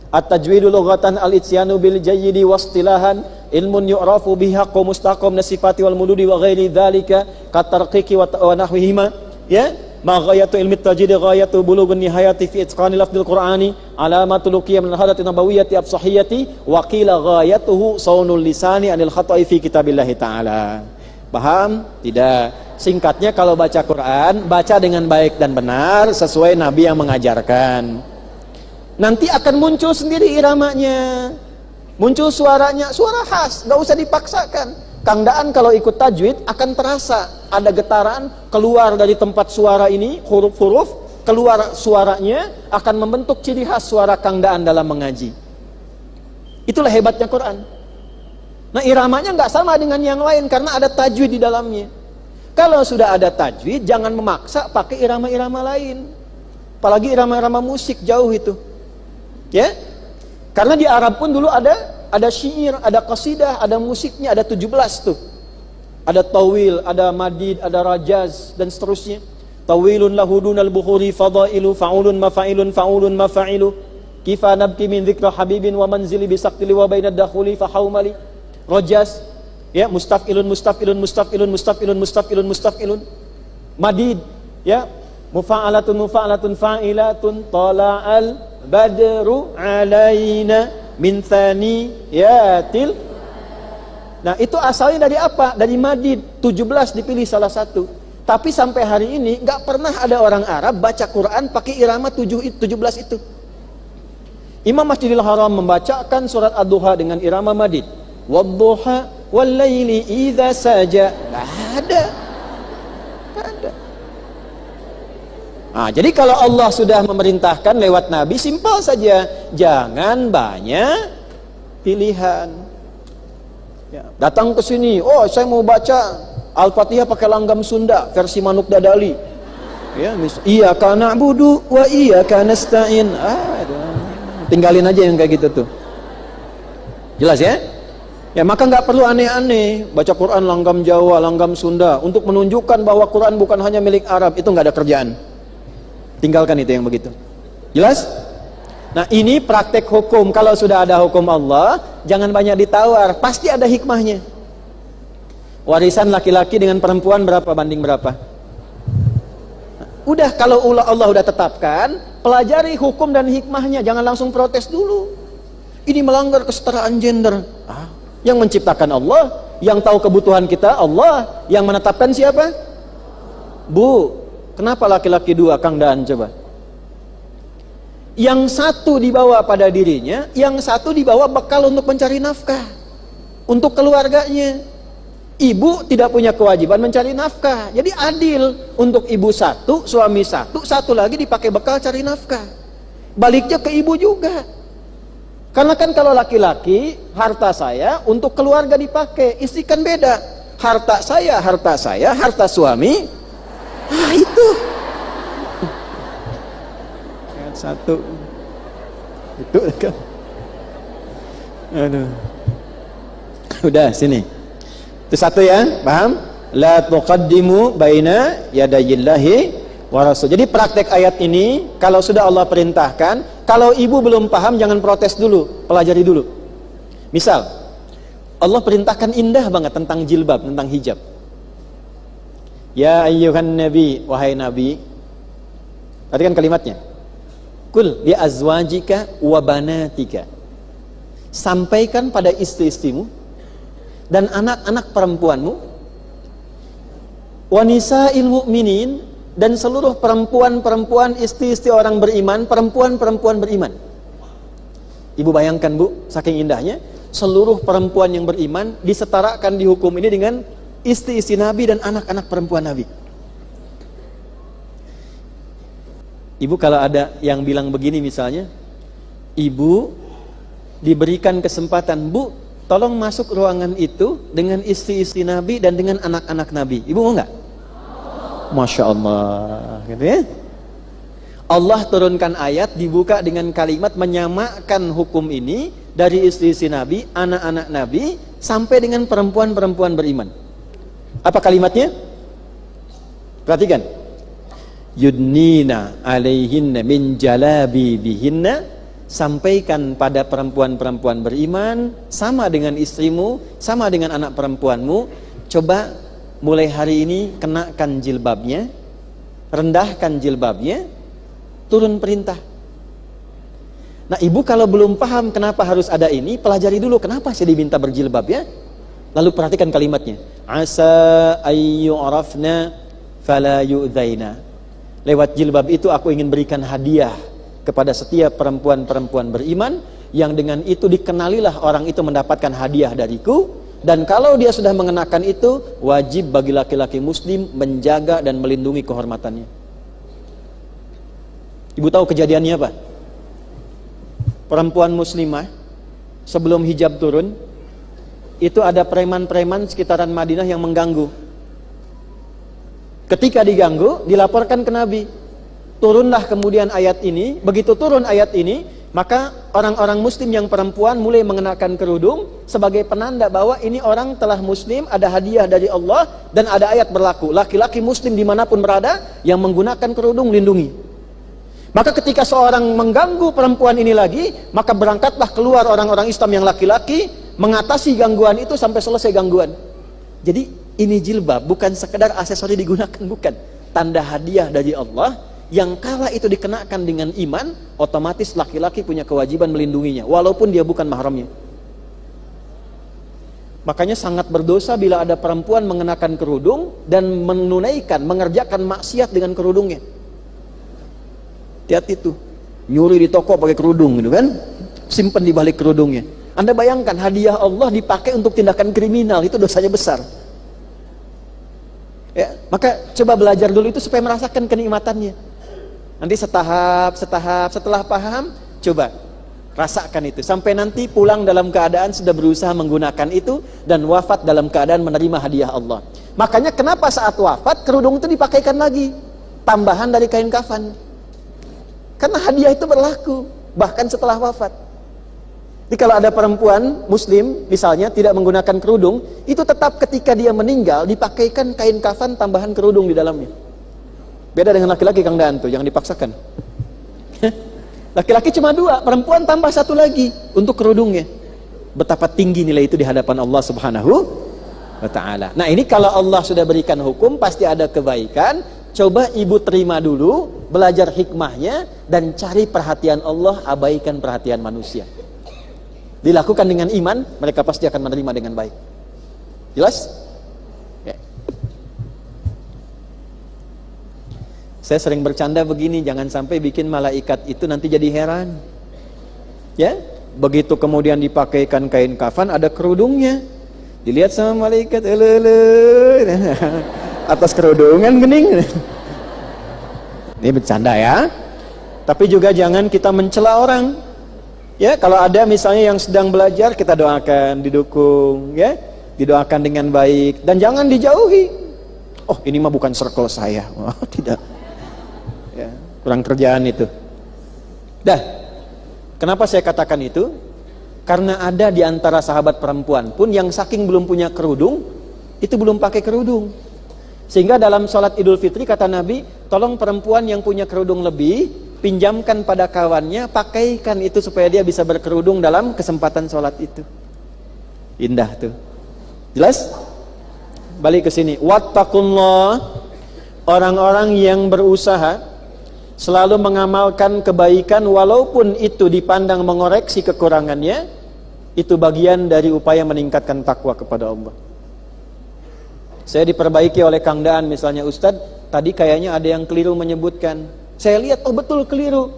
At-tajwidu lughatan al-ityanu bil jayyidi wastilahan ilmun yu'rafu biha haqqu mustaqam nasifati wal mududi wa ghairi dzalika katarqiqi wa nahwihima. Ya, ma ghayatu ilmi tajwid ghayatu bulughun nihayati fi itqani lafdzil qur'ani alamatul luqiyah min al-hadati nabawiyyati absahiyati wa qila ghayatuhu saunul lisani anil khata'i fi kitabillah ta'ala. Paham? Tidak. Singkatnya, kalau baca Quran, baca dengan baik dan benar sesuai Nabi yang mengajarkan. Nanti akan muncul sendiri iramanya, muncul suaranya, suara khas, gak usah dipaksakan. Kang Daan kalau ikut tajwid akan terasa ada getaran keluar dari tempat suara ini, huruf-huruf keluar suaranya akan membentuk ciri khas suara Kang Daan dalam mengaji. Itulah hebatnya Quran. Nah, iramanya nggak sama dengan yang lain karena ada tajwid di dalamnya. Kalau sudah ada tajwid, jangan memaksa pakai irama-irama lain. Apalagi irama-irama musik, jauh itu. Ya? Karena di Arab pun dulu ada syair, ada qasidah, ada musiknya, ada 17 tuh. Ada tawil, ada madid, ada rajaz dan seterusnya. Tawilun lahudunal bukhuri fadailu fa'ulun mafa'ilun fa'ulun mafa'ilu kifa nabki min dzikra habibin wa manzili bisaqtili wa bainad dakhuli fa haumali. Rajaz, ya, mustafilun mustafilun mustafilun mustafilun mustafilun mustafilun. Madid, ya, mufa'alatun mufa'alatun fa'ilatun tala'al badru alaina min thaniyatil. Nah, itu asalnya dari apa? Dari madid. 17 dipilih salah satu. Tapi sampai hari ini gak pernah ada orang Arab baca Quran pakai irama 17 itu. Imam Masjidil Haram membacakan surat Ad-Duha dengan irama madid. Wadduha wal-laili idza saja. Enggak ada. Nah, jadi kalau Allah sudah memerintahkan lewat Nabi, simpel saja. Jangan banyak pilihan. Ya, datang ke sini, oh saya mau baca Al-Fatihah pakai langgam Sunda versi Manuk Dadali. Ya, iya kana na'budu wa iya kana nasta'in. Tinggalin aja yang kayak gitu tuh. Jelas ya? Ya, maka nggak perlu aneh-aneh baca Quran langgam Jawa, langgam Sunda untuk menunjukkan bahwa Quran bukan hanya milik Arab. Itu nggak ada kerjaan. Tinggalkan itu yang begitu. Jelas? Nah, ini praktek hukum. Kalau sudah ada hukum Allah, jangan banyak ditawar, pasti ada hikmahnya. Warisan laki-laki dengan perempuan berapa banding berapa? Udah, kalau Allah udah tetapkan, pelajari hukum dan hikmahnya, jangan langsung protes dulu. Ini melanggar kesetaraan gender. Yang menciptakan Allah, yang tahu kebutuhan kita Allah, yang menetapkan siapa? Bu, kenapa laki-laki 2 Kang Daan coba? Yang satu dibawa pada dirinya, yang satu dibawa bekal untuk mencari nafkah untuk keluarganya. Ibu tidak punya kewajiban mencari nafkah, jadi adil untuk ibu 1, suami 1, satu lagi dipakai bekal cari nafkah. Baliknya ke ibu juga. Karena kan kalau laki-laki, harta saya untuk keluarga dipakai, istri kan beda. Harta saya, harta suami. Itu. Satu. Itu kan. Aduh. Udah sini. Itu satu ya, paham? La tuqaddimu baina yadayillahi wa rasul. Jadi praktek ayat ini kalau sudah Allah perintahkan, kalau ibu belum paham jangan protes dulu, pelajari dulu. Misal Allah perintahkan indah banget tentang jilbab, tentang hijab. Ya ayyuhan nabi, wahai nabi. Tadi kan kalimatnya. Kul li azwajika wa banatika. Sampaikan pada istri-istrimu dan anak-anak perempuanmu, wa nisa'il mu'minin, dan seluruh perempuan-perempuan istri-istri orang beriman, perempuan-perempuan beriman. Ibu bayangkan Bu, saking indahnya, seluruh perempuan yang beriman disetarakan di hukum ini dengan istri-istri Nabi dan anak-anak perempuan Nabi. Ibu kalau ada yang bilang begini misalnya, ibu diberikan kesempatan, Bu, tolong masuk ruangan itu dengan istri-istri Nabi dan dengan anak-anak Nabi. Ibu mau nggak? Masya Allah, gitu ya. Allah turunkan ayat, dibuka dengan kalimat menyamakan hukum ini dari istri-istri Nabi, anak-anak Nabi, sampai dengan perempuan-perempuan beriman. Apa kalimatnya? Perhatikan. Yudnina alaihinna min jalabi bihinna, sampaikan pada perempuan-perempuan beriman, sama dengan istrimu, sama dengan anak perempuanmu, coba mulai hari ini kenakan jilbabnya, rendahkan jilbabnya, turun perintah. Nah ibu kalau belum paham kenapa harus ada ini, pelajari dulu kenapa saya diminta berjilbab ya. Lalu perhatikan kalimatnya. Asa ayyu'rafna fala yu'dzaina. Lewat jilbab itu aku ingin berikan hadiah kepada setiap perempuan-perempuan beriman, yang dengan itu dikenalilah orang itu mendapatkan hadiah dariku. Dan kalau dia sudah mengenakan itu, wajib bagi laki-laki muslim menjaga dan melindungi kehormatannya. Ibu tahu kejadiannya apa? Perempuan muslimah sebelum hijab turun, itu ada preman-preman sekitaran Madinah yang mengganggu. Ketika diganggu, dilaporkan ke Nabi. Turunlah kemudian ayat ini. Begitu turun ayat ini, maka orang-orang muslim yang perempuan mulai mengenakan kerudung sebagai penanda bahwa ini orang telah muslim, ada hadiah dari Allah, dan ada ayat berlaku. Laki-laki muslim dimanapun berada yang menggunakan kerudung lindungi. Maka ketika seorang mengganggu perempuan ini lagi, maka berangkatlah keluar orang-orang Islam yang laki-laki mengatasi gangguan itu sampai selesai gangguan. Jadi ini jilbab bukan sekedar aksesori digunakan, bukan. Tanda hadiah dari Allah yang kala itu dikenakan dengan iman, otomatis laki-laki punya kewajiban melindunginya walaupun dia bukan mahramnya. Makanya sangat berdosa bila ada perempuan mengenakan kerudung dan mengerjakan maksiat dengan kerudungnya. Hati-hati tuh, nyuri di toko pakai kerudung gitu kan, simpen di balik kerudungnya. Anda bayangkan hadiah Allah dipakai untuk tindakan kriminal, itu dosanya besar. Ya, maka coba belajar dulu itu supaya merasakan kenikmatannya. Nanti setahap setelah paham, coba rasakan itu sampai nanti pulang dalam keadaan sudah berusaha menggunakan itu dan wafat dalam keadaan menerima hadiah Allah. Makanya kenapa saat wafat kerudung itu dipakaikan lagi, tambahan dari kain kafan. Karena hadiah itu berlaku bahkan setelah wafat. Jadi kalau ada perempuan muslim misalnya tidak menggunakan kerudung, itu tetap ketika dia meninggal dipakaikan kain kafan tambahan kerudung di dalamnya. Beda dengan laki-laki Kang Daan tuh, yang dipaksakan. Laki-laki cuma 2, perempuan tambah 1 lagi untuk kerudungnya. Betapa tinggi nilai itu di hadapan Allah Subhanahu wa ta'ala. Nah ini kalau Allah sudah berikan hukum pasti ada kebaikan. Coba ibu terima dulu, belajar hikmahnya, dan cari perhatian Allah, abaikan perhatian manusia. Dilakukan dengan iman, mereka pasti akan menerima dengan baik. Jelas? Ya. Saya sering bercanda begini, jangan sampai bikin malaikat itu nanti jadi heran. Ya, begitu kemudian dipakaikan kain kafan ada kerudungnya. Dilihat sama malaikat, atas kerudungan gening. Ini bercanda ya. Tapi juga jangan kita mencela orang. Ya, kalau ada misalnya yang sedang belajar, kita doakan, didukung, ya, didoakan dengan baik, dan jangan dijauhi. Oh, ini mah bukan circle saya. Oh, tidak. Ya, kurang kerjaan itu. Dah. Kenapa saya katakan itu? Karena ada di antara sahabat perempuan pun yang saking belum punya kerudung, itu belum pakai kerudung. Sehingga dalam sholat Idul Fitri kata Nabi, tolong perempuan yang punya kerudung lebih, pinjamkan pada kawannya, pakaikan itu supaya dia bisa berkerudung dalam kesempatan sholat itu. Indah tuh. Jelas? Balik ke sini. Wattaqullah. Orang-orang yang berusaha selalu mengamalkan kebaikan walaupun itu dipandang mengoreksi kekurangannya, itu bagian dari upaya meningkatkan takwa kepada Allah. Saya diperbaiki oleh Kang Daan misalnya, Ustadz, tadi kayaknya ada yang keliru menyebutkan. Saya lihat, oh betul keliru.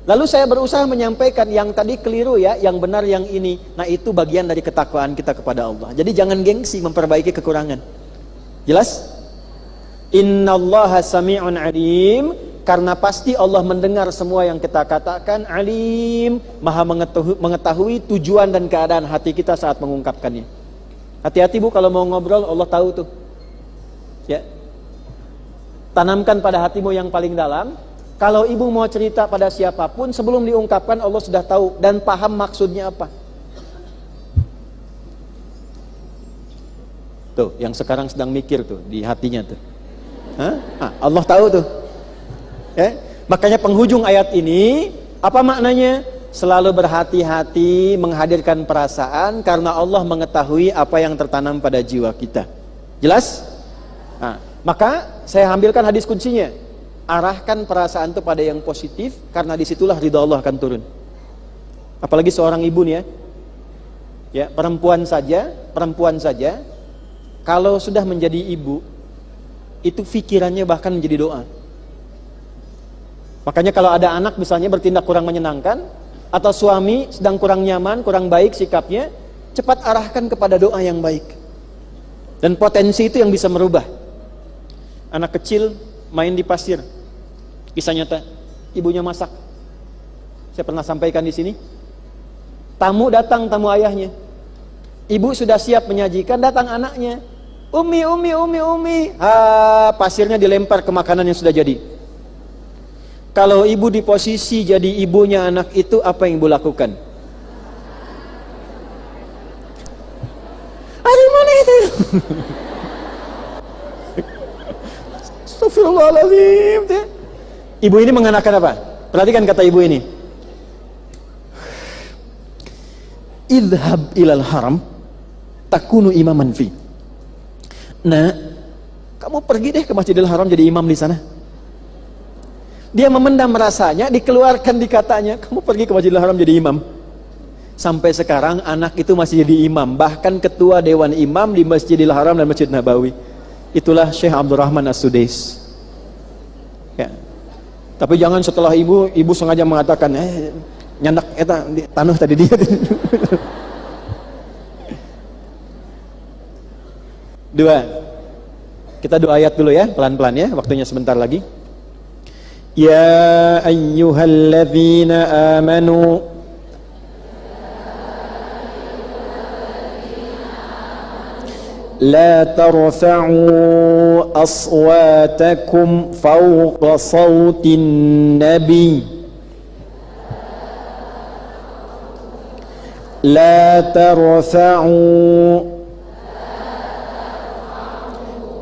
Lalu saya berusaha menyampaikan yang tadi keliru ya, yang benar yang ini. Nah itu bagian dari ketakwaan kita kepada Allah. Jadi jangan gengsi memperbaiki kekurangan. Jelas? Innallaha sami'un alim. Karena pasti Allah mendengar semua yang kita katakan. Alim, maha mengetahui tujuan dan keadaan hati kita saat mengungkapkannya. Hati-hati bu, kalau mau ngobrol Allah tahu tuh ya. Tanamkan pada hatimu yang paling dalam. Kalau ibu mau cerita pada siapapun, sebelum diungkapkan Allah sudah tahu dan paham maksudnya apa. Tuh, yang sekarang sedang mikir tuh di hatinya tuh. Allah tahu tuh. Ya? Makanya penghujung ayat ini apa maknanya? Selalu berhati-hati menghadirkan perasaan karena Allah mengetahui apa yang tertanam pada jiwa kita. Jelas? Nah, maka saya ambilkan hadis kuncinya. Arahkan perasaan itu pada yang positif karena disitulah ridha Allah akan turun. Apalagi seorang ibu nih ya, perempuan saja kalau sudah menjadi ibu itu pikirannya bahkan menjadi doa. Makanya kalau ada anak misalnya bertindak kurang menyenangkan atau suami sedang kurang nyaman, kurang baik sikapnya, cepat arahkan kepada doa yang baik. Dan potensi itu yang bisa merubah. Anak kecil main di pasir. Kisah nyata, ibunya masak. Saya pernah sampaikan di sini. Tamu datang, tamu ayahnya. Ibu sudah siap menyajikan, datang anaknya. Umi. Pasirnya dilempar ke makanan yang sudah jadi. Kalau ibu di posisi jadi ibunya anak itu, apa yang ibu lakukan? Aduh, mana itu? Astagfirullahaladzim. Ibu ini mengenakan apa? Perhatikan kata ibu ini. Idhab ilal haram takunu imaman fi. Nah, kamu pergi deh ke Masjidil Haram jadi imam di sana. Dia memendam rasanya, dikeluarkan di katanya, kamu pergi ke Masjidil Haram jadi imam. Sampai sekarang anak itu masih jadi imam, bahkan ketua dewan imam di Masjidil Haram dan Masjid Nabawi. Itulah Syekh Abdurrahman As-Sudais. Ya. Tapi jangan setelah ibu sengaja mengatakan, nyandak eta tanuh tadi dia. Dua. Kita dua ayat dulu ya, pelan-pelan ya, waktunya sebentar lagi. Ya ayyuhalladzina amanu la tarfa'u aswatakum fawqa sawtin nabi la tarfa'u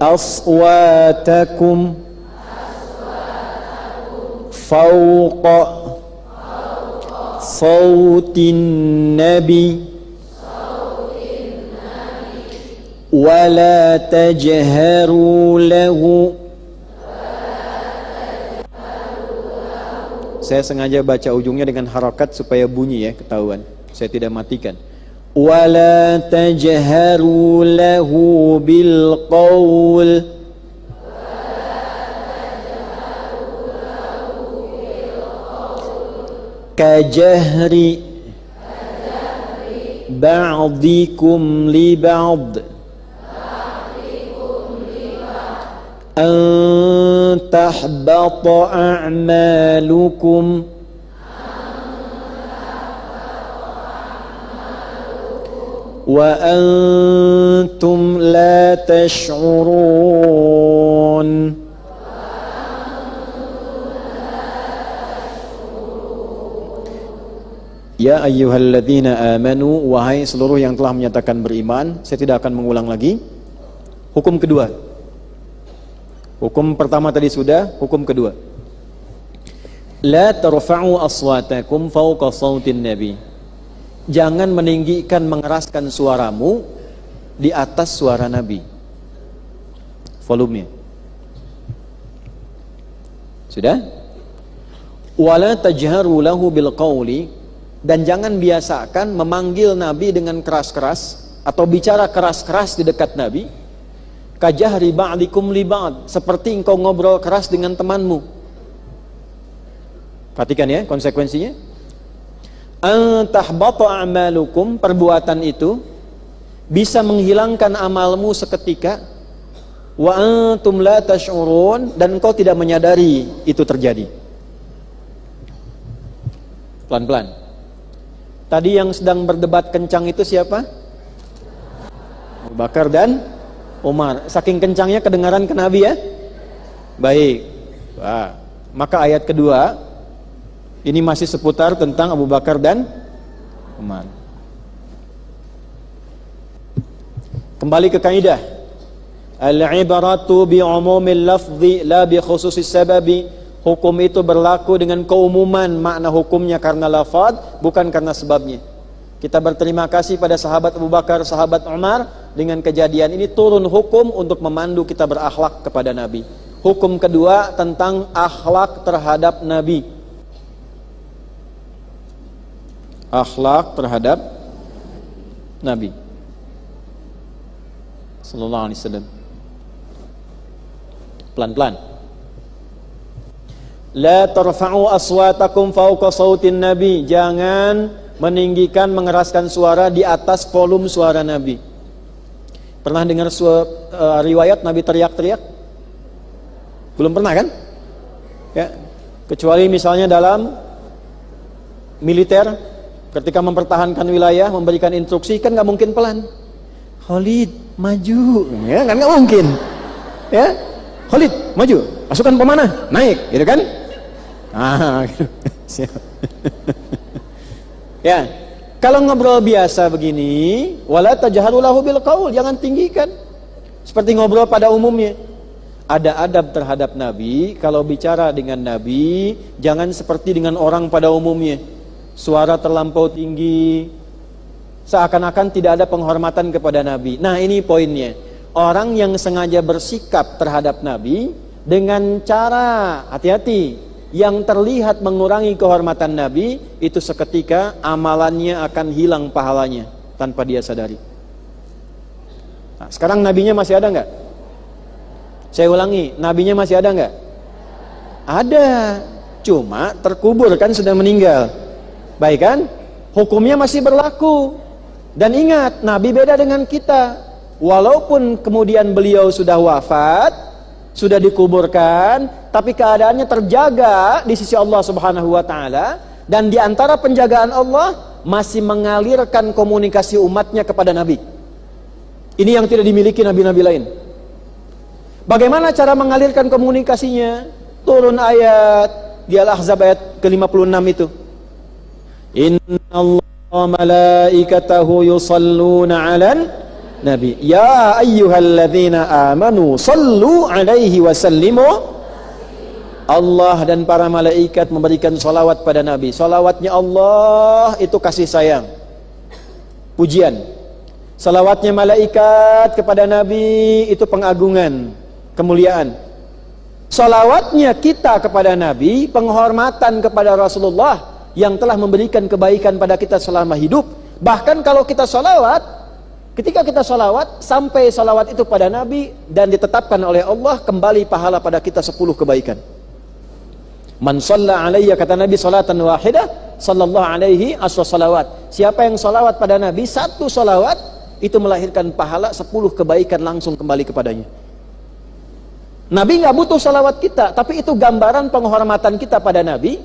aswatakum fawqa sawtin nabi wala tajharu lahu. Saya sengaja baca ujungnya dengan harakat supaya bunyi ya, ketahuan. Saya tidak matikan. Wala tajharu lahu bil qaul kajahri ba'dikum li ba'd an tahbata a'malukum wa antum la tash'urun. Ya ayyuhalladzina amanu, wahai seluruh yang telah menyatakan beriman. Saya tidak akan mengulang lagi. Hukum kedua. Hukum pertama tadi sudah, hukum kedua. La tarfa'u aswatakum fawqa sautin nabi. Jangan meninggikan, mengeraskan suaramu di atas suara Nabi. Volumenya. Sudah? Wala tajharu lahu bil qawli, dan jangan biasakan memanggil Nabi dengan keras-keras atau bicara keras-keras di dekat Nabi. Kajahri ba'dikum li ba'd, seperti engkau ngobrol keras dengan temanmu. Perhatikan ya konsekuensinya. Antahbata a'malukum, perbuatan itu bisa menghilangkan amalmu seketika. Wa antum la tash'urun, dan engkau tidak menyadari itu terjadi. Pelan-pelan. Tadi yang sedang berdebat kencang itu siapa? Abu Bakar dan Umar. Saking kencangnya kedengaran ke Nabi ya. Baik. Wah. Maka ayat kedua ini masih seputar tentang Abu Bakar dan Umar. Kembali ke kaidah. Al-ibaratu bi'umumil lafzi la bi khususis sababi. Hukum itu berlaku dengan keumuman makna hukumnya karena lafaz, bukan karena sebabnya. Kita berterima kasih pada sahabat Abu Bakar, sahabat Umar, dengan kejadian ini turun hukum untuk memandu kita berakhlak kepada Nabi. Hukum kedua tentang akhlak terhadap Nabi. Akhlak terhadap Nabi sallallahu alaihi wasallam. Pelan-pelan. La tarfa'u aswatakum fawqa sautin Nabi. Jangan meninggikan, mengeraskan suara di atas volume suara Nabi. Pernah dengar riwayat Nabi teriak-teriak? Belum pernah kan? Ya. Kecuali misalnya dalam militer, ketika mempertahankan wilayah, memberikan instruksi, kan nggak mungkin pelan. Khalid, maju, ya kan nggak mungkin. Ya, Khalid, maju, pasukan pemanah, naik, gitu kan? Gitu. Ya, kalau ngobrol biasa begini, wala tajharu lahu bil qaul, jangan tinggikan. Seperti ngobrol pada umumnya. Ada adab terhadap Nabi. Kalau bicara dengan Nabi, jangan seperti dengan orang pada umumnya. Suara terlampau tinggi, seakan-akan tidak ada penghormatan kepada Nabi. Nah, ini poinnya. Orang yang sengaja bersikap terhadap Nabi dengan cara hati-hati yang terlihat mengurangi kehormatan Nabi, itu seketika amalannya akan hilang pahalanya tanpa dia sadari. Nah, sekarang nabinya masih ada nggak? Saya ulangi, nabinya masih ada nggak? Ada, cuma terkubur kan, sudah meninggal. Baik kan? Hukumnya masih berlaku. Dan ingat, Nabi beda dengan kita. Walaupun kemudian beliau sudah wafat, sudah dikuburkan, tapi keadaannya terjaga di sisi Allah Subhanahu wa taala, dan di antara penjagaan Allah masih mengalirkan komunikasi umatnya kepada Nabi. Ini yang tidak dimiliki nabi-nabi lain. Bagaimana cara mengalirkan komunikasinya? Turun ayat di Al-Ahzab ayat ke-56 itu. Innallaha malaikatahu yusalluna 'alan Nabi, ya ayyuhalladzina amanu sallu alaihi wa sallimu. Allah dan para malaikat memberikan salawat pada Nabi. Salawatnya Allah itu kasih sayang, pujian. Salawatnya malaikat kepada Nabi itu pengagungan, kemuliaan. Salawatnya kita kepada Nabi, penghormatan kepada Rasulullah yang telah memberikan kebaikan pada kita selama hidup. Bahkan kalau kita salawat, ketika kita salawat, sampai salawat itu pada Nabi dan ditetapkan oleh Allah, kembali pahala pada kita 10 kebaikan. Man shalla alayya, kata Nabi, salatan wahidah sallallahu alaihi asra salawat. Siapa yang salawat pada Nabi, 1 salawat, itu melahirkan pahala 10 kebaikan langsung kembali kepadanya. Nabi nggak butuh salawat kita, tapi itu gambaran penghormatan kita pada Nabi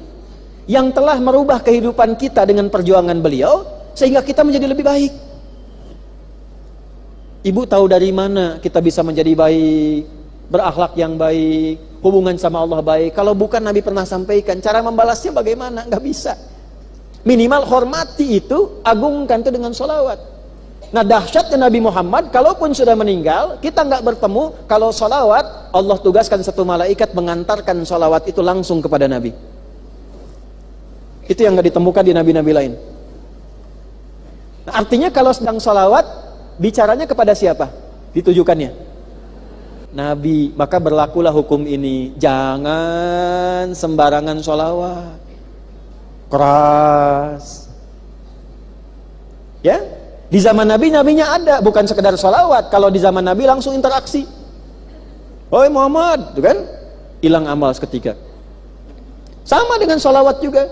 yang telah merubah kehidupan kita dengan perjuangan beliau, sehingga kita menjadi lebih baik. Ibu tahu dari mana kita bisa menjadi baik, berakhlak yang baik, hubungan sama Allah baik, kalau bukan Nabi pernah sampaikan? Cara membalasnya bagaimana? Nggak bisa. Minimal hormati itu, agungkan itu dengan sholawat. Nah dahsyatnya Nabi Muhammad, kalaupun sudah meninggal, kita nggak bertemu, kalau sholawat, Allah tugaskan satu malaikat mengantarkan sholawat itu langsung kepada Nabi. Itu yang nggak ditemukan di nabi-nabi lain. Nah, artinya kalau sedang sholawat, bicaranya kepada siapa? Ditujukannya Nabi, maka berlakulah hukum ini. Jangan sembarangan sholawat keras. Ya, di zaman Nabi, nabinya ada, bukan sekedar sholawat. Kalau di zaman Nabi langsung interaksi. Oi Muhammad, itu kan hilang amal seketika. Sama dengan sholawat juga.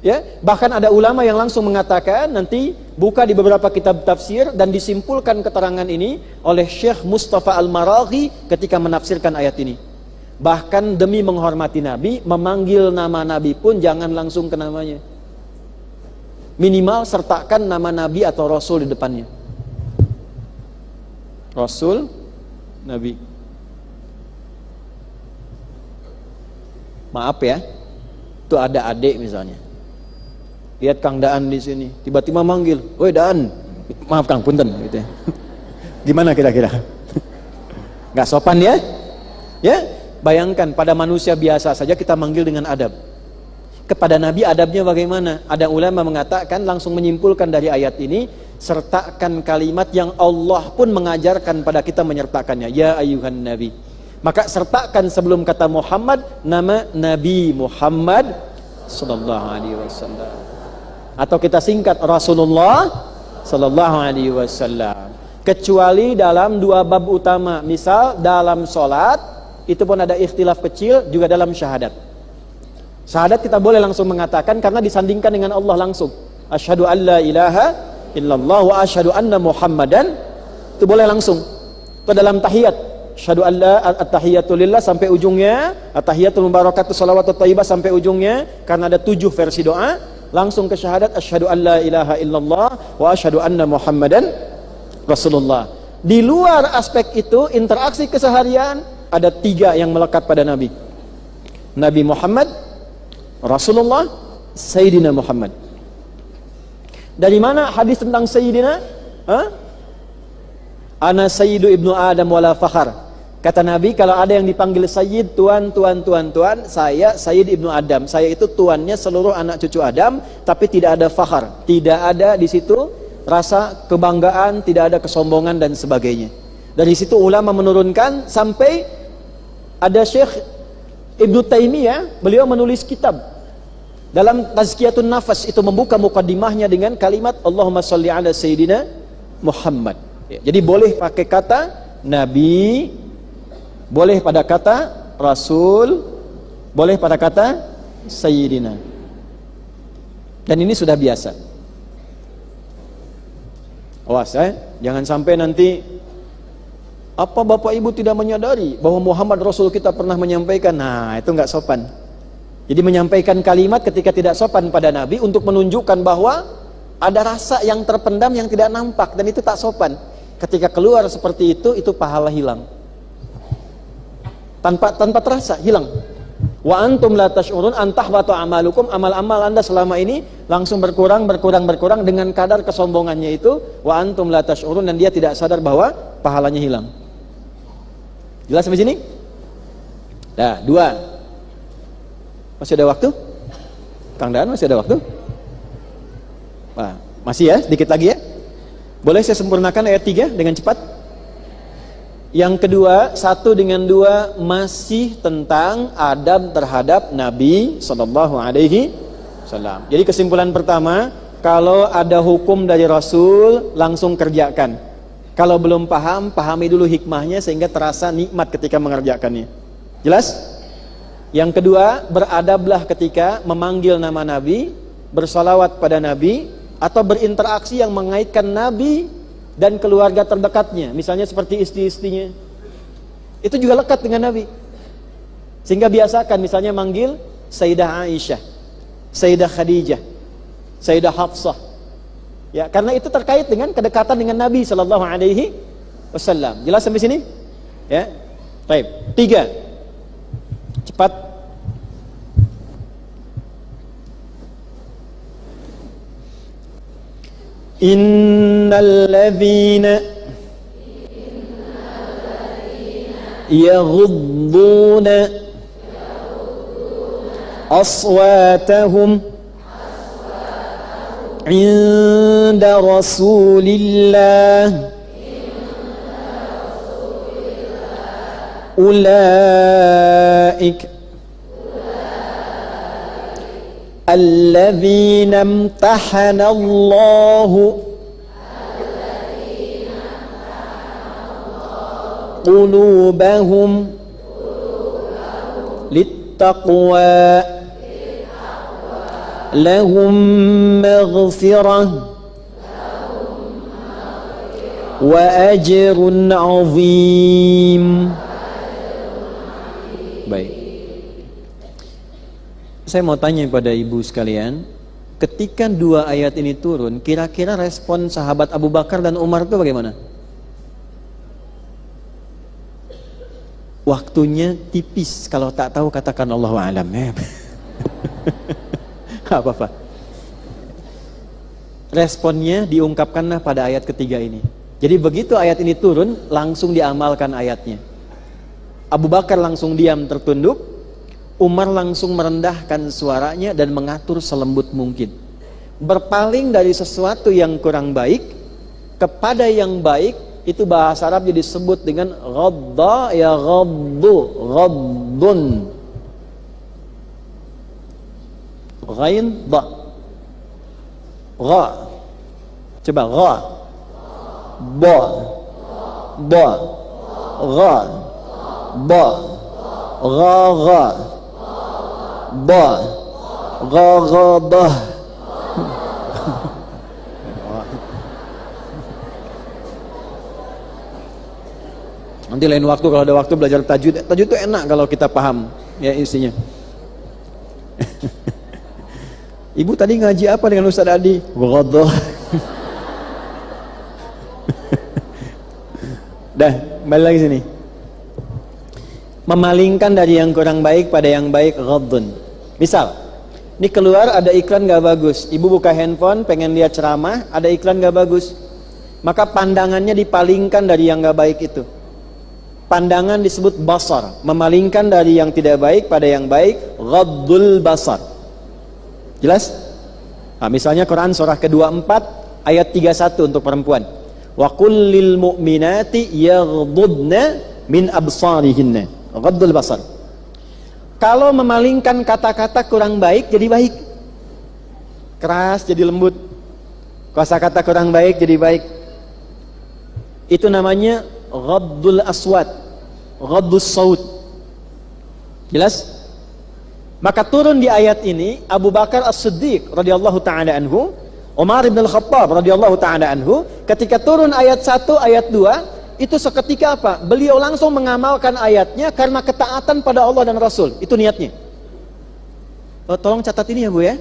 Ya, bahkan ada ulama yang langsung mengatakan, nanti buka di beberapa kitab tafsir dan disimpulkan keterangan ini oleh Syekh Mustafa Al-Maraghi ketika menafsirkan ayat ini. Bahkan demi menghormati Nabi, memanggil nama Nabi pun jangan langsung ke namanya. Minimal sertakan nama Nabi atau Rasul di depannya. Rasul, Nabi. Maaf ya, itu ada adik misalnya. Lihat Kang Daan di sini, tiba-tiba manggil, "Woi Daan." Maaf Kang, punten gitu ya. Gimana kira-kira? Nggak sopan ya? Ya, bayangkan pada manusia biasa saja kita manggil dengan adab. Kepada Nabi adabnya bagaimana? Ada ulama mengatakan, langsung menyimpulkan dari ayat ini, sertakan kalimat yang Allah pun mengajarkan pada kita menyertakannya. Ya ayuhan Nabi. Maka sertakan sebelum kata Muhammad nama Nabi Muhammad sallallahu alaihi wasallam. Atau kita singkat Rasulullah sallallahu alaihi wasallam. Kecuali dalam dua bab utama, misal dalam sholat, itu pun ada ikhtilaf kecil, juga dalam syahadat. Syahadat kita boleh langsung mengatakan karena disandingkan dengan Allah langsung. Asyhadu an la ilaha illallah wa asyhadu anna Muhammadan, itu boleh langsung. Itu dalam tahiyat. Asyhadu an la at-tahiyatu lillah sampai ujungnya, at-tahiyatul mubarakatuh shalawatut thayyibah sampai ujungnya, karena ada 7 versi doa. Langsung ke syahadat, asyhadu an la ilaha illallah wa asyhadu anna Muhammadan Rasulullah. Di luar aspek itu, interaksi keseharian, ada 3 yang melekat pada Nabi. Nabi Muhammad, Rasulullah, Sayyidina Muhammad. Dari mana hadis tentang Sayyidina? Ana sayyidu ibnu Adam wala fakhar. Kata Nabi, kalau ada yang dipanggil Sayyid, tuan, saya Sayyid ibnu Adam. Saya itu tuannya seluruh anak cucu Adam, tapi tidak ada fakhar. Tidak ada di situ rasa kebanggaan, tidak ada kesombongan dan sebagainya. Dari situ ulama menurunkan sampai ada Syekh Ibnu Taimiyah, beliau menulis kitab dalam Tazkiyatun Nafas, itu membuka mukaddimahnya dengan kalimat Allahumma sholli ala Sayyidina Muhammad. Jadi boleh pakai kata Nabi, boleh pada kata Rasul, boleh pada kata Sayyidina. Dan ini sudah biasa. Awas jangan sampai nanti apa Bapak Ibu tidak menyadari bahwa Muhammad Rasul kita pernah menyampaikan. Nah, itu nggak sopan. Jadi menyampaikan kalimat ketika tidak sopan pada Nabi untuk menunjukkan bahwa ada rasa yang terpendam yang tidak nampak, dan itu tak sopan. Ketika keluar seperti itu pahala hilang. Tanpa terasa hilang. Wa antum la tash'urun antahbatu amalukum, amal-amal Anda selama ini langsung berkurang dengan kadar kesombongannya itu. Wa antum la tash'urun, dan dia tidak sadar bahwa pahalanya hilang. Jelas sampai sini? Nah, 2. Masih ada waktu? Kang Daan masih ada waktu? Wah, masih ya, sedikit lagi ya. Boleh saya sempurnakan ayat 3 dengan cepat? Yang kedua, 1 dengan 2 masih tentang adab terhadap Nabi sallallahu alaihi wasallam. Jadi kesimpulan pertama, kalau ada hukum dari Rasul langsung kerjakan. Kalau belum paham, pahami dulu hikmahnya sehingga terasa nikmat ketika mengerjakannya. Jelas? Yang kedua, beradablah ketika memanggil nama Nabi, bersalawat pada Nabi, atau berinteraksi yang mengaitkan Nabi dan keluarga terdekatnya, misalnya seperti istri-istrinya, itu juga lekat dengan Nabi. Sehingga biasakan misalnya manggil Sayyidah Aisyah, Sayyidah Khadijah, Sayyidah Hafsah, ya, karena itu terkait dengan kedekatan dengan Nabi sallallahu alaihi wasallam. Jelas sampai sini? Ya. Baik. 3. Cepat. Innalladzina yaghudduna aswatahum inda Rasulillah ulaik alladzina imtahana Allahu qulubahum littaqwa lahum maghfirah wa ajrun azim. Baik. Saya mau tanya kepada ibu sekalian, ketika dua ayat ini turun, kira-kira respon sahabat Abu Bakar dan Umar itu bagaimana? Waktunya tipis, kalau tak tahu katakan Allahu a'lam ya. Apa-apa. Responnya diungkapkanlah pada ayat ketiga ini. Jadi begitu ayat ini turun, langsung diamalkan ayatnya. Abu Bakar langsung diam tertunduk, Umar langsung merendahkan suaranya dan mengatur selembut mungkin. Berpaling dari sesuatu yang kurang baik kepada yang baik, itu bahasa Arab disebut dengan ghadda ya ghaddu, ghaddun. Ghain ba. Gha. Coba gha. Ba. Ba. Gha. Ba. Gha gha. Ba. Gha gha ba. Nanti lain waktu kalau ada waktu belajar tajwid. Tajwid itu enak kalau kita paham ya isinya. Ibu tadi ngaji apa dengan Ustaz Adi? Ghaddah. Dah, balik lagi sini. Memalingkan dari yang kurang baik pada yang baik, ghaddun. Misal, ini keluar ada iklan gak bagus. Ibu buka handphone, pengen lihat ceramah, ada iklan gak bagus. Maka pandangannya dipalingkan dari yang gak baik itu. Pandangan disebut basar, memalingkan dari yang tidak baik pada yang baik, ghaddul basar. Jelas? Nah, misalnya Quran surah ke-24 ayat 31 untuk perempuan. Wa qul lil mu'minati yaghdudna min absarihinna. Ghaddul basar. Kalau memalingkan kata-kata kurang baik jadi baik. Keras jadi lembut. Kosakata kurang baik jadi baik. Itu namanya ghaddul aswat, ghaddus saut. Jelas? Maka turun di ayat ini Abu Bakar As-Siddiq radhiyallahu taala anhu, Umar bin Al-Khattab radhiyallahu taala anhu, ketika turun ayat 1, ayat 2, itu seketika apa? Beliau langsung mengamalkan ayatnya karena ketaatan pada Allah dan Rasul. Itu niatnya. Tolong catat ini ya Bu ya.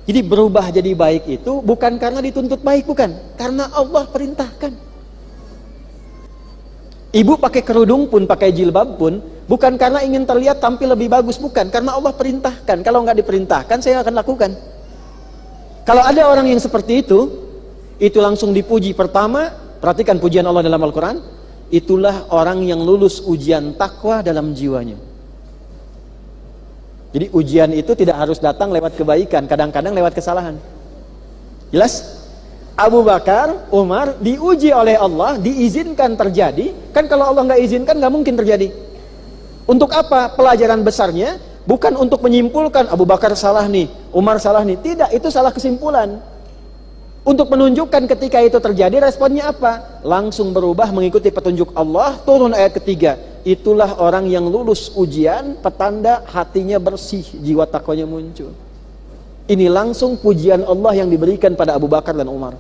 Jadi berubah jadi baik itu bukan karena dituntut baik, bukan. Karena Allah perintahkan. Ibu pakai kerudung pun, pakai jilbab pun, bukan karena ingin terlihat tampil lebih bagus, bukan. Karena Allah perintahkan. Kalau nggak diperintahkan, saya akan lakukan. Kalau ada orang yang seperti itu langsung dipuji. Pertama, perhatikan pujian Allah dalam Al-Quran. Itulah orang yang lulus ujian takwa dalam jiwanya. Jadi ujian itu tidak harus datang lewat kebaikan, kadang-kadang lewat kesalahan. Jelas? Abu Bakar, Umar diuji oleh Allah, diizinkan terjadi. Kan kalau Allah nggak izinkan nggak mungkin terjadi. Untuk apa? Pelajaran besarnya bukan untuk menyimpulkan Abu Bakar salah nih, Umar salah nih. Tidak, itu salah kesimpulan. Untuk menunjukkan ketika itu terjadi, responnya apa? Langsung berubah mengikuti petunjuk Allah. Turun ayat ketiga. Itulah orang yang lulus ujian, petanda hatinya bersih, jiwa takwanya muncul. Ini langsung pujian Allah yang diberikan pada Abu Bakar dan Umar.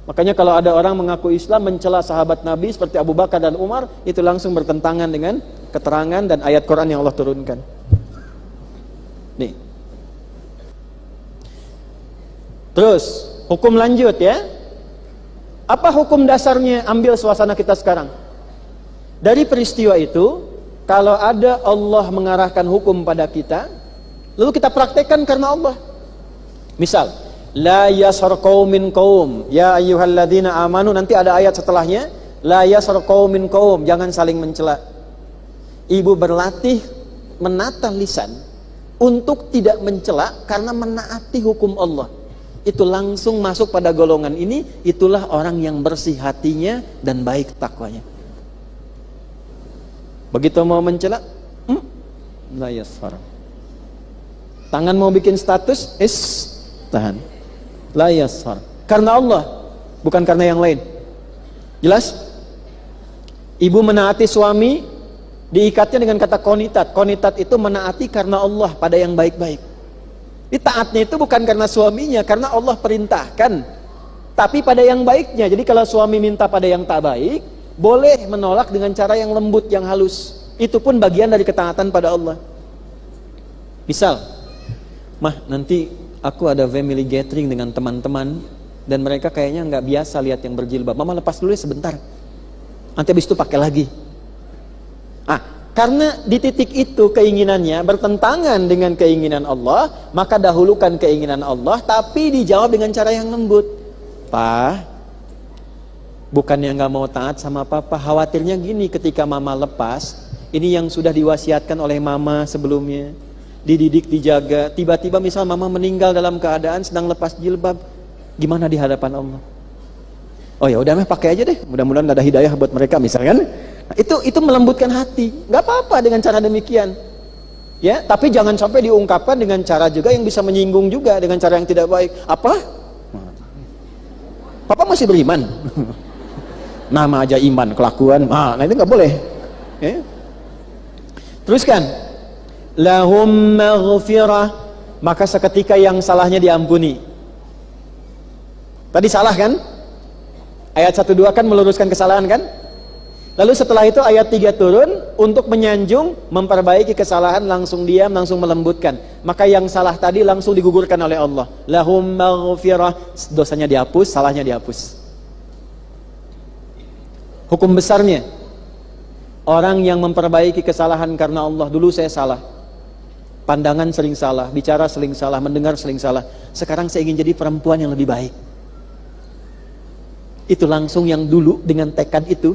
Makanya kalau ada orang mengaku Islam mencela sahabat Nabi seperti Abu Bakar dan Umar, itu langsung bertentangan dengan keterangan dan ayat Quran yang Allah turunkan. Nih. Terus, hukum lanjut ya. Apa hukum dasarnya? Ambil suasana kita sekarang. Dari peristiwa itu, kalau ada Allah mengarahkan hukum pada kita, lalu kita praktekkan karena Allah. Misal, La yasar qaumin qaum. Ya ayyuhalladzina amanu, nanti ada ayat setelahnya, la yasar qaumin qaum, jangan saling mencela. Ibu berlatih menata lisan untuk tidak mencela karena menaati hukum Allah. Itu langsung masuk pada golongan ini. Itulah orang yang bersih hatinya dan baik takwanya. Begitu mau mencela, la yasar. Tangan mau bikin status, tahan. La yasar. Karena Allah, bukan karena yang lain. Jelas? Ibu menaati suami, diikatnya dengan kata qonitat. Qonitat itu menaati karena Allah pada yang baik-baik. Taatnya itu bukan karena suaminya, karena Allah perintahkan. Tapi pada yang baiknya. Jadi kalau suami minta pada yang tak baik, boleh menolak dengan cara yang lembut, yang halus. Itu pun bagian dari ketaatan pada Allah. Misal, mah nanti aku ada family gathering dengan teman-teman dan mereka kayaknya nggak biasa lihat yang berjilbab. Mama lepas dulu ya sebentar. Nanti habis itu pakai lagi. Karena di titik itu keinginannya bertentangan dengan keinginan Allah, maka dahulukan keinginan Allah, tapi dijawab dengan cara yang lembut. Pa, bukannya nggak mau taat sama papa, khawatirnya gini, ketika mama lepas, ini yang sudah diwasiatkan oleh mama sebelumnya, dididik, dijaga, tiba-tiba misal mama meninggal dalam keadaan sedang lepas jilbab, gimana di hadapan Allah? Oh ya udah mah pakai aja deh, mudah-mudahan ada hidayah buat mereka misalkan. Nah, itu melembutkan hati, nggak apa-apa dengan cara demikian, ya. Tapi jangan sampai diungkapkan dengan cara juga yang bisa menyinggung juga dengan cara yang tidak baik. Apa? Papa masih beriman? Nama aja iman, kelakuan, nah itu nggak boleh. Ya. Teruskan. Lahum maghfirah, maka seketika yang salahnya diampuni. Tadi salah kan? Ayat 1-2 kan meluruskan kesalahan kan? Lalu setelah itu ayat 3 turun untuk menyanjung, memperbaiki kesalahan, langsung diam, langsung melembutkan. Maka yang salah tadi langsung digugurkan oleh Allah. Lahum maghfirah, dosanya dihapus, salahnya dihapus. Hukum besarnya, orang yang memperbaiki kesalahan karena Allah, dulu saya salah. Pandangan sering salah, bicara sering salah, mendengar sering salah. Sekarang saya ingin jadi perempuan yang lebih baik. Itu langsung yang dulu dengan tekad itu,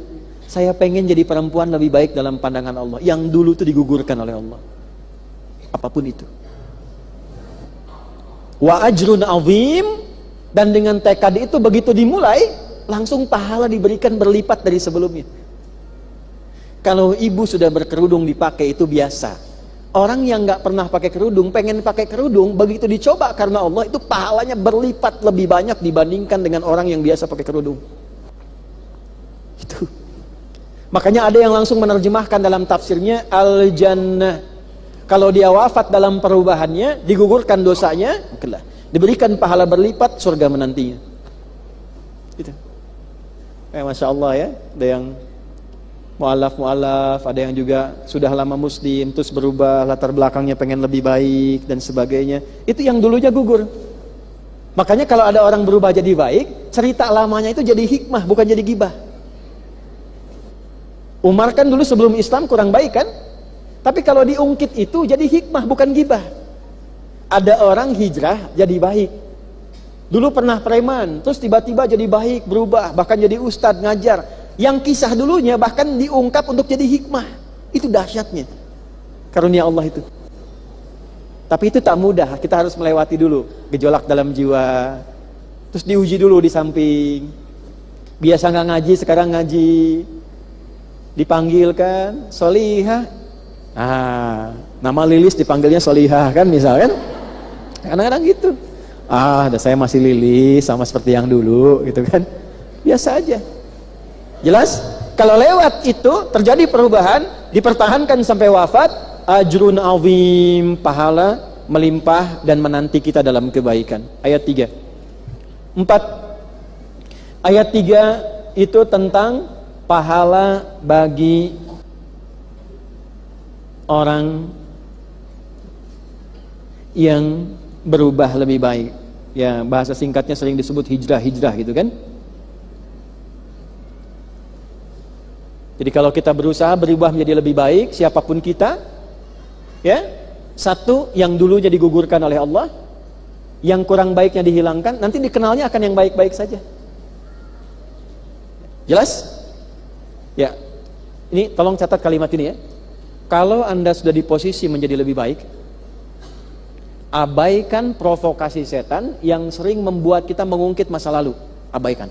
saya pengen jadi perempuan lebih baik dalam pandangan Allah. Yang dulu itu digugurkan oleh Allah. Apapun itu. Wa ajrun azim, dan dengan tekad itu begitu dimulai, langsung pahala diberikan berlipat dari sebelumnya. Kalau ibu sudah berkerudung dipakai itu biasa. Orang yang nggak pernah pakai kerudung, pengen pakai kerudung, begitu dicoba karena Allah, itu pahalanya berlipat lebih banyak dibandingkan dengan orang yang biasa pakai kerudung. Itu. Makanya ada yang langsung menerjemahkan dalam tafsirnya al-jannah. Kalau dia wafat dalam perubahannya, digugurkan dosanya, diberikan pahala berlipat, surga menantinya. Itu. Masya Allah ya, ada yang mu'alaf, ada yang juga sudah lama muslim, terus berubah, latar belakangnya pengen lebih baik, dan sebagainya. Itu yang dulunya gugur. Makanya kalau ada orang berubah jadi baik, cerita lamanya itu jadi hikmah, bukan jadi gibah. Umar kan dulu sebelum Islam kurang baik kan? Tapi kalau diungkit itu jadi hikmah, bukan gibah. Ada orang hijrah jadi baik. Dulu pernah preman, terus tiba-tiba jadi baik, berubah, bahkan jadi ustadz, ngajar. Yang kisah dulunya bahkan diungkap untuk jadi hikmah. Itu dahsyatnya karunia Allah itu. Tapi itu tak mudah, kita harus melewati dulu gejolak dalam jiwa. Terus diuji dulu di samping. Biasa nggak ngaji, sekarang ngaji. Dipanggilkan Solihah, nama Lilis dipanggilnya Solihah kan misalkan. Kadang-kadang gitu. Saya masih Lilis sama seperti yang dulu gitu kan. Biasa aja. Jelas? Kalau lewat itu terjadi perubahan, dipertahankan sampai wafat, ajrun azim, pahala melimpah dan menanti kita dalam kebaikan. Ayat 3. 4. Ayat 3 itu tentang pahala bagi orang yang berubah lebih baik. Ya, bahasa singkatnya sering disebut hijrah gitu kan. Jadi kalau kita berusaha berubah menjadi lebih baik, siapapun kita, ya, satu yang dulunya digugurkan oleh Allah, yang kurang baiknya dihilangkan, nanti dikenalnya akan yang baik-baik saja. Jelas? Ya. Ini tolong catat kalimat ini ya. Kalau Anda sudah di posisi menjadi lebih baik, abaikan provokasi setan yang sering membuat kita mengungkit masa lalu. Abaikan.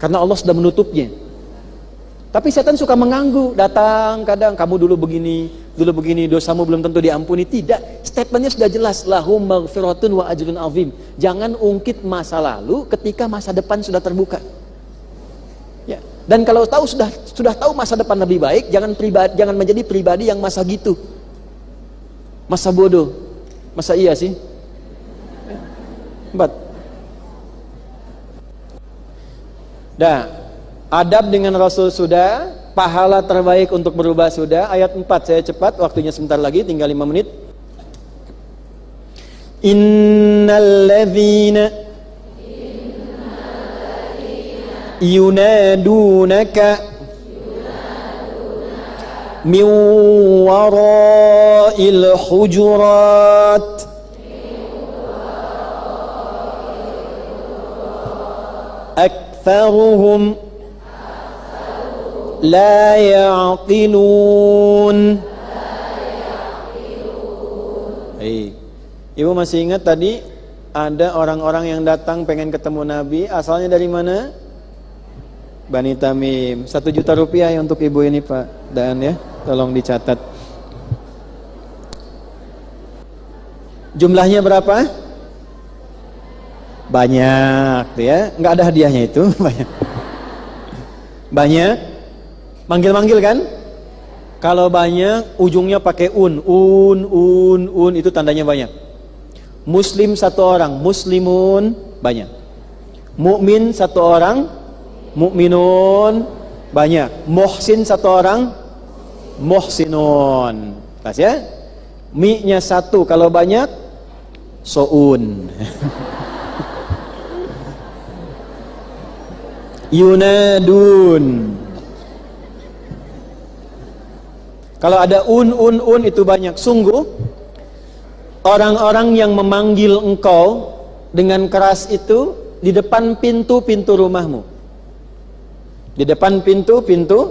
Karena Allah sudah menutupnya. Tapi setan suka mengganggu, datang kadang, kamu dulu begini, dosamu belum tentu diampuni. Tidak, statementnya sudah jelas, lahum maghfiratun wa ajrun azim. Jangan ungkit masa lalu ketika masa depan sudah terbuka. Ya. Dan kalau tahu sudah tahu masa depan lebih baik, jangan menjadi pribadi yang masa gitu, masa bodoh, masa iya sih. 4. Dah, adab dengan Rasul sudah, pahala terbaik untuk berubah sudah. Ayat 4, saya cepat, waktunya sebentar lagi, tinggal 5 menit. Innalladzina yunadunaka min wara'il hujurat aktsaruhum la ya'qilun. Ibu masih ingat tadi ada orang-orang yang datang pengen ketemu Nabi, asalnya dari mana? Bani Tamim. 1 juta rupiah ya untuk ibu ini Pak Dan ya, tolong dicatat. Jumlahnya berapa? Banyak ya, nggak ada hadiahnya itu. Banyak. Manggil-manggil kan? Kalau banyak ujungnya pakai un, itu tandanya banyak. Muslim 1 orang, muslimun banyak. Mukmin 1 orang, mukminun banyak. Muhsin 1 orang, muhsinun. Pas ya? Mi-nya 1 kalau banyak, soun. Yunadun. Kalau ada un itu banyak. Sungguh orang-orang yang memanggil engkau dengan keras itu di depan pintu-pintu rumahmu. Di depan pintu-pintu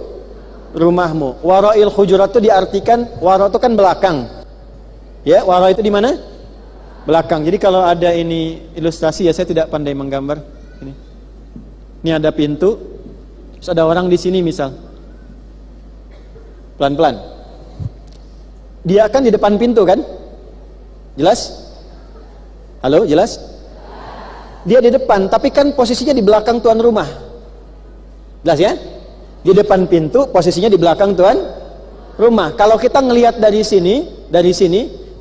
rumahmu. Wara'il hujurat itu diartikan, wara itu kan belakang. Ya, wara itu di mana? Belakang. Jadi kalau ada ini ilustrasi ya, saya tidak pandai menggambar. Ini ada pintu, terus ada orang di sini misal. Pelan-pelan. Dia akan di depan pintu kan? Jelas? Halo, jelas? Dia di depan, tapi kan posisinya di belakang tuan rumah. Jelas ya? Di depan pintu, posisinya di belakang tuan rumah. Kalau kita ngelihat dari sini,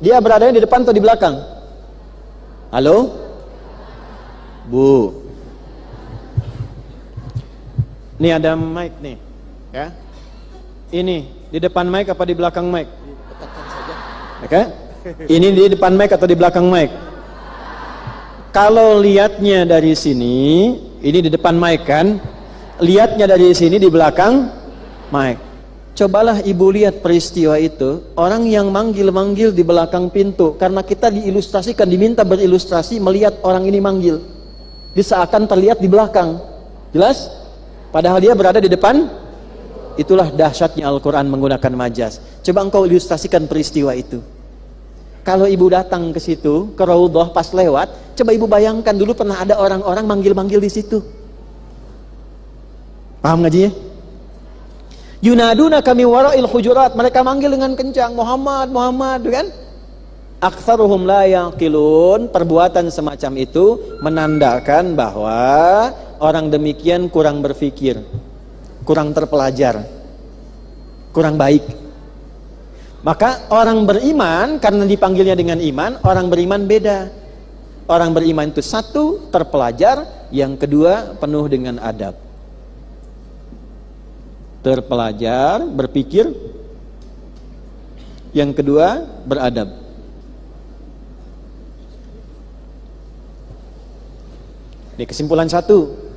dia berada di depan atau di belakang? Halo? Bu. Ini ada mic nih, ya. Ini di depan mic apa di belakang mic? Oke? Ini di depan mic atau di belakang mic? Kalau lihatnya dari sini, ini di depan mic kan? Lihatnya dari sini di belakang mic. Cobalah ibu lihat peristiwa itu, orang yang manggil-manggil di belakang pintu, karena kita diilustrasikan, diminta berilustrasi melihat orang ini manggil. Seakan terlihat di belakang. Jelas? Padahal dia berada di depan. Itulah dahsyatnya Al-Quran menggunakan majas. Coba engkau ilustrasikan peristiwa itu. Kalau ibu datang ke situ, ke Raudhah pas lewat, coba ibu bayangkan dulu pernah ada orang-orang manggil-manggil di situ. Paham ngajinya? Yunaduna kami wara'il hujurat. Mereka manggil dengan kencang, Muhammad, Muhammad, kan? Aktsaruhum la yaqilun. Perbuatan semacam itu menandakan bahwa orang demikian kurang berpikir, kurang terpelajar, kurang baik. Maka orang beriman, karena dipanggilnya dengan iman, orang beriman beda. Orang beriman itu 1, terpelajar, yang kedua penuh dengan adab. Terpelajar, berpikir, yang kedua beradab. Ini kesimpulan 1.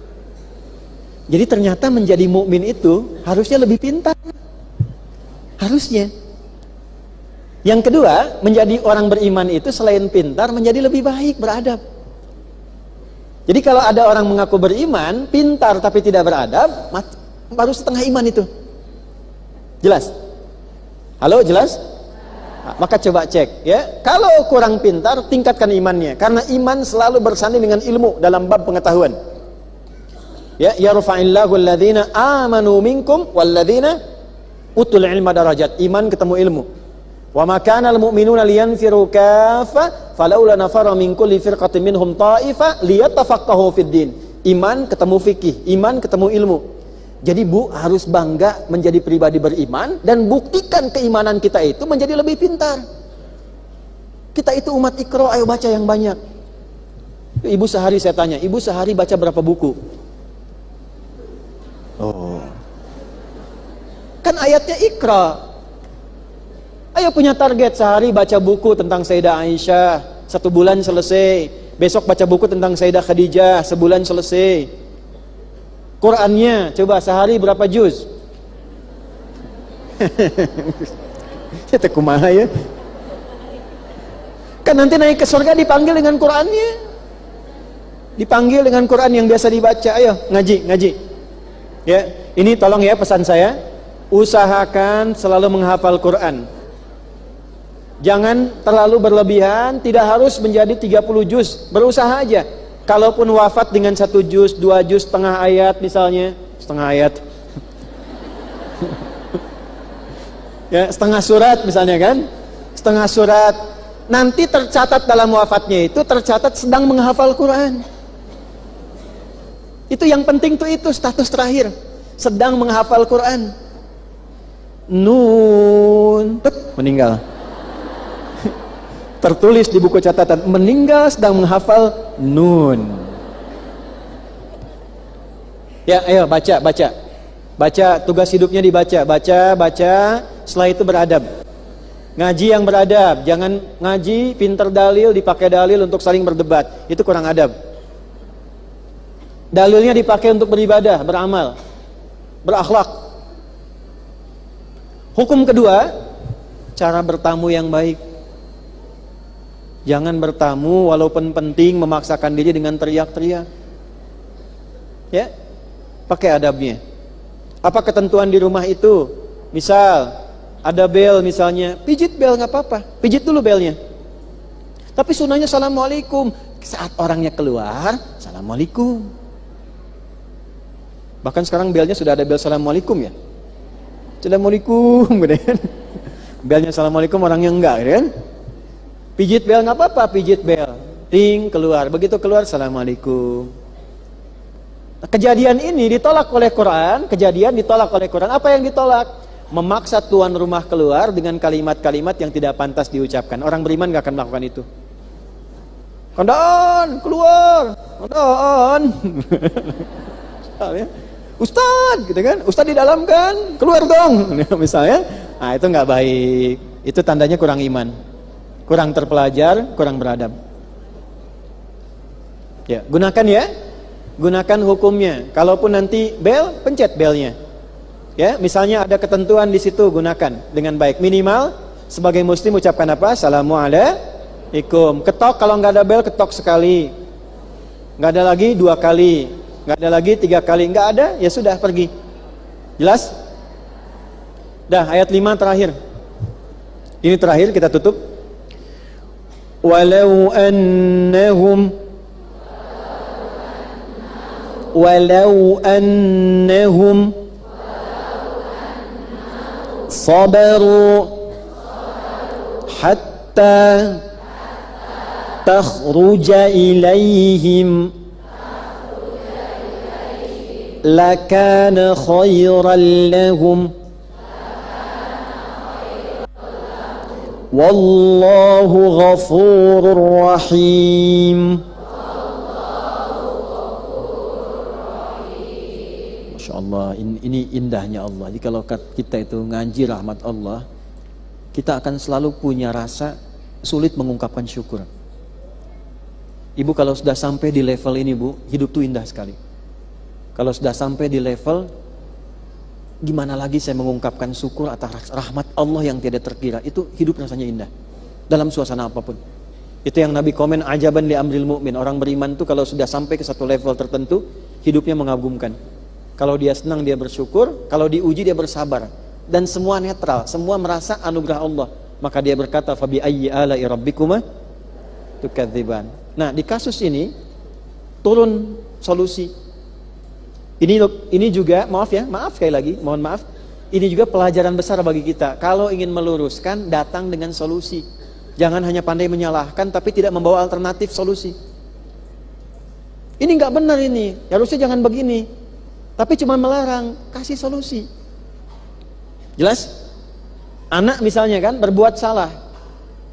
Jadi ternyata menjadi mukmin itu harusnya lebih pintar. Harusnya. Yang kedua, menjadi orang beriman itu selain pintar, menjadi lebih baik, beradab. Jadi kalau ada orang mengaku beriman, pintar tapi tidak beradab, baru setengah iman itu. Jelas? Halo, jelas? Maka coba cek ya. Kalau kurang pintar, tingkatkan imannya. Karena iman selalu bersanding dengan ilmu dalam bab pengetahuan. Ya, yarfa'illahu alladhina amanu minkum walladzina utul ilma darajat. Iman ketemu ilmu. Wa ma kana al-mu'minuna liyanfiru kaffa falaula nafara min kulli firqatin minhum ta'ifa liyatafaqahu fid din. Iman ketemu fikih, iman ketemu ilmu. Jadi Bu harus bangga menjadi pribadi beriman dan buktikan keimanan kita itu menjadi lebih pintar. Kita itu umat Iqra, ayo baca yang banyak. Ibu sehari saya tanya, Ibu sehari baca berapa buku? Oh. Kan ayatnya Iqra. Ayo punya target sehari baca buku tentang Sayyidah Aisyah, 1 bulan selesai. Besok baca buku tentang Sayyidah Khadijah, sebulan selesai. Qurannya coba sehari berapa juz? Kita kumaha ya. Kan nanti naik ke surga dipanggil dengan Qurannya. Dipanggil dengan Quran yang biasa dibaca. Ayo ngaji. Ya, ini tolong ya pesan saya. Usahakan selalu menghafal Quran. Jangan terlalu berlebihan, tidak harus menjadi 30 juz. Berusaha aja. Kalaupun wafat dengan 1 juz, 2 juz, setengah ayat misalnya, setengah ayat. Ya, setengah surat misalnya kan? Setengah surat. Nanti tercatat dalam wafatnya itu tercatat sedang menghafal Quran. Itu yang penting tuh itu status terakhir. Sedang menghafal Quran. Nun, meninggal. Tertulis di buku catatan, meninggal sedang menghafal Nun. Ya, ayo baca. Baca, tugas hidupnya dibaca, baca, setelah itu beradab. Ngaji yang beradab, jangan ngaji pinter dalil, dipakai dalil untuk saling berdebat. Itu kurang adab. Dalilnya dipakai untuk beribadah, beramal, berakhlak. Hukum kedua, cara bertamu yang baik. Jangan bertamu walaupun penting memaksakan diri dengan teriak-teriak. Ya, pakai adabnya. Apa ketentuan di rumah itu? Misal ada bel misalnya, pijit bel nggak apa-apa, pijit dulu belnya. Tapi sunahnya assalamualaikum. Saat orangnya keluar, assalamualaikum. Bahkan sekarang belnya sudah ada bel assalamualaikum ya. Assalamualaikum, gitu kan? Belnya assalamualaikum, orangnya enggak, gitu kan? Pijit bel nggak apa-apa, pijit bel, ting keluar, begitu keluar assalamualaikum. Nah, kejadian ini ditolak oleh Quran, Apa yang ditolak? Memaksa tuan rumah keluar dengan kalimat-kalimat yang tidak pantas diucapkan. Orang beriman nggak akan melakukan itu. Kondon, keluar, kondon. Ustad, gitu kan? Ustad di dalam kan? Keluar dong, misalnya. Nah itu nggak baik. Itu tandanya kurang iman. Kurang terpelajar, kurang beradab. Ya, gunakan hukumnya. Kalaupun nanti bel, pencet belnya. Ya, misalnya ada ketentuan di situ, gunakan dengan baik. Minimal sebagai muslim ucapkan apa? Assalamualaikum. Ketok, kalau nggak ada bel, ketok sekali. Nggak ada lagi 2 kali, nggak ada lagi 3 kali, nggak ada, ya sudah pergi. Jelas? Dah, ayat 5 terakhir. Ini terakhir kita tutup. Walau annahum sabaru hatta takhruja ilaihim lakana khairan lahum wallahu ghafurur rahim. Masya Allah, ini indahnya Allah. Jadi kalau kita itu ngaji rahmat Allah, kita akan selalu punya rasa sulit mengungkapkan syukur. Ibu kalau sudah sampai di level ini Bu, hidup tuh indah sekali. Kalau sudah sampai di level gimana lagi saya mengungkapkan syukur atas rahmat Allah yang tiada terkira. Itu hidup rasanya indah dalam suasana apapun. Itu yang Nabi komen, ajaban li amril mu'min. Orang beriman itu kalau sudah sampai ke satu level tertentu, hidupnya mengagumkan. Kalau dia senang dia bersyukur, kalau diuji dia bersabar. Dan semua netral, semua merasa anugerah Allah. Maka dia berkata, fabi ayyi ala'i rabbikuma tukadziban. Nah, di kasus ini turun solusi. Ini juga, maaf sekali lagi, mohon maaf. Ini juga pelajaran besar bagi kita. Kalau ingin meluruskan, datang dengan solusi. Jangan hanya pandai menyalahkan, tapi tidak membawa alternatif solusi. Ini nggak benar ini, harusnya jangan begini. Tapi cuma melarang, kasih solusi. Jelas? Anak misalnya kan berbuat salah.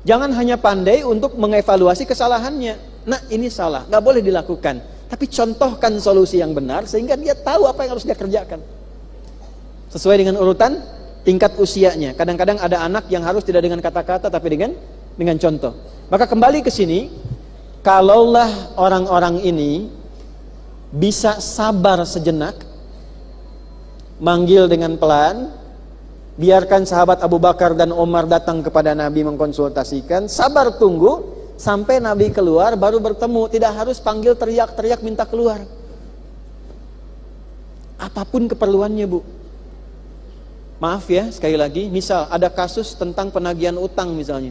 Jangan hanya pandai untuk mengevaluasi kesalahannya. Nah, ini salah, nggak boleh dilakukan. Tapi contohkan solusi yang benar sehingga dia tahu apa yang harus dia kerjakan. Sesuai dengan urutan tingkat usianya. Kadang-kadang ada anak yang harus tidak dengan kata-kata tapi dengan contoh. Maka kembali ke sini, kalaulah orang-orang ini bisa sabar sejenak, manggil dengan pelan, biarkan sahabat Abu Bakar dan Umar datang kepada Nabi mengkonsultasikan, sabar tunggu sampai Nabi keluar baru bertemu, tidak harus panggil teriak-teriak minta keluar. Apapun keperluannya, Bu. Maaf ya, sekali lagi, misal ada kasus tentang penagihan utang misalnya.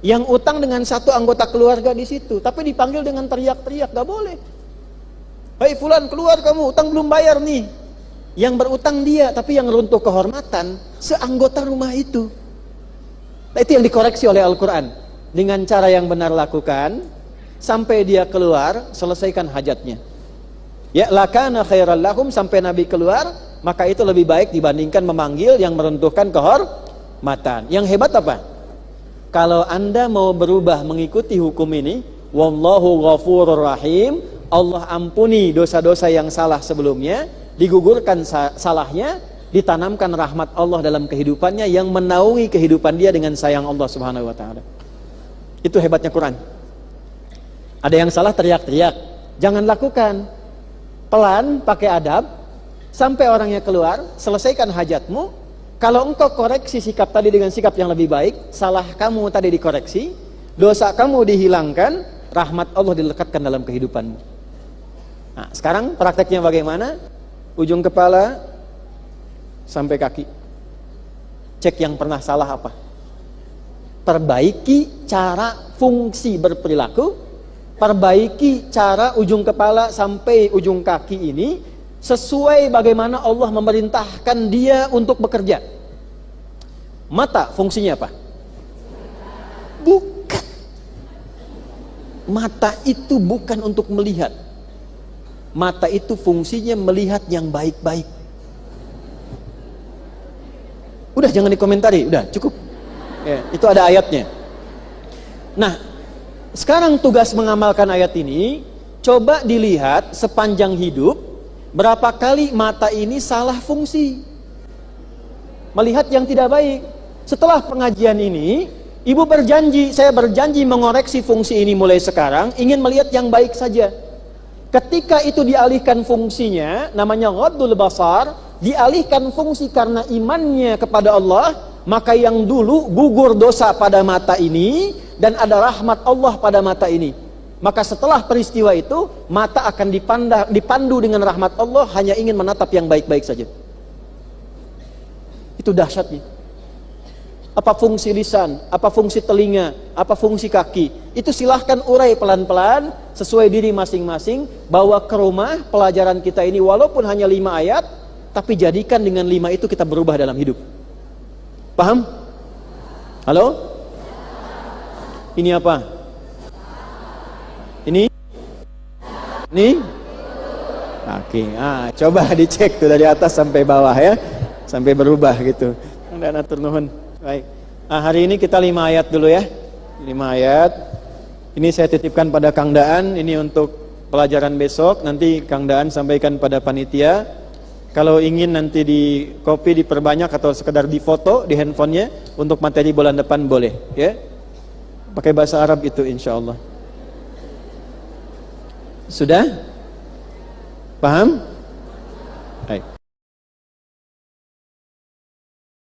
Yang utang dengan satu anggota keluarga di situ, tapi dipanggil dengan teriak-teriak, gak boleh. Hei fulan, keluar kamu, utang belum bayar nih. Yang berutang dia, tapi yang runtuh kehormatan seanggota rumah itu. Nah, itu yang dikoreksi oleh Al-Quran. Dengan cara yang benar lakukan, sampai dia keluar, selesaikan hajatnya. Ya, lakana khairal lahum, sampai Nabi keluar, maka itu lebih baik dibandingkan memanggil yang meruntuhkan kehormatan. Yang hebat apa? Kalau Anda mau berubah mengikuti hukum ini, wallahu ghafurur rahim, Allah ampuni dosa-dosa yang salah sebelumnya, digugurkan salahnya, ditanamkan rahmat Allah dalam kehidupannya yang menaungi kehidupan dia dengan sayang Allah Subhanahu wa taala. Itu hebatnya Quran. Ada yang salah teriak-teriak, jangan lakukan. Pelan, pakai adab, sampai orangnya keluar, selesaikan hajatmu. Kalau engkau koreksi sikap tadi dengan sikap yang lebih baik, salah kamu tadi dikoreksi, dosa kamu dihilangkan, rahmat Allah dilekatkan dalam kehidupanmu. Nah, sekarang prakteknya bagaimana? Ujung kepala sampai kaki. Cek yang pernah salah apa. Perbaiki cara fungsi berperilaku, perbaiki cara ujung kepala sampai ujung kaki ini sesuai bagaimana Allah memerintahkan dia untuk bekerja. Mata fungsinya apa? Bukan. Mata itu bukan untuk melihat. Mata itu fungsinya melihat yang baik-baik. Udah jangan dikomentari, udah cukup. Ya, itu ada ayatnya. Nah, sekarang tugas mengamalkan ayat ini, coba dilihat sepanjang hidup, berapa kali mata ini salah fungsi, melihat yang tidak baik. Setelah pengajian ini, ibu berjanji, saya berjanji mengoreksi fungsi ini mulai sekarang, ingin melihat yang baik saja. Ketika itu dialihkan fungsinya, namanya ghaddul basar, dialihkan fungsi karena imannya kepada Allah, maka yang dulu gugur dosa pada mata ini dan ada rahmat Allah pada mata ini. Maka setelah peristiwa itu, mata akan dipandu dengan rahmat Allah, hanya ingin menatap yang baik-baik saja. Itu dahsyatnya. Apa fungsi lisan, apa fungsi telinga, apa fungsi kaki, itu silahkan urai pelan-pelan sesuai diri masing-masing. Bawa ke rumah pelajaran kita ini, walaupun hanya 5 ayat, tapi jadikan dengan 5 itu kita berubah dalam hidup. Paham? Halo? Ini apa? Ini? Oke, coba dicek tuh dari atas sampai bawah ya, sampai berubah gitu. Dan atur nuhun. Baik. Hari ini kita 5 ayat dulu ya. 5 ayat. Ini saya titipkan pada Kang Daan, ini untuk pelajaran besok. Nanti Kang Daan sampaikan pada panitia. Kalau ingin nanti di copy, diperbanyak atau sekedar difoto di handphonenya untuk materi bulan depan boleh, ya. Pakai bahasa Arab itu insya Allah. Sudah? Paham?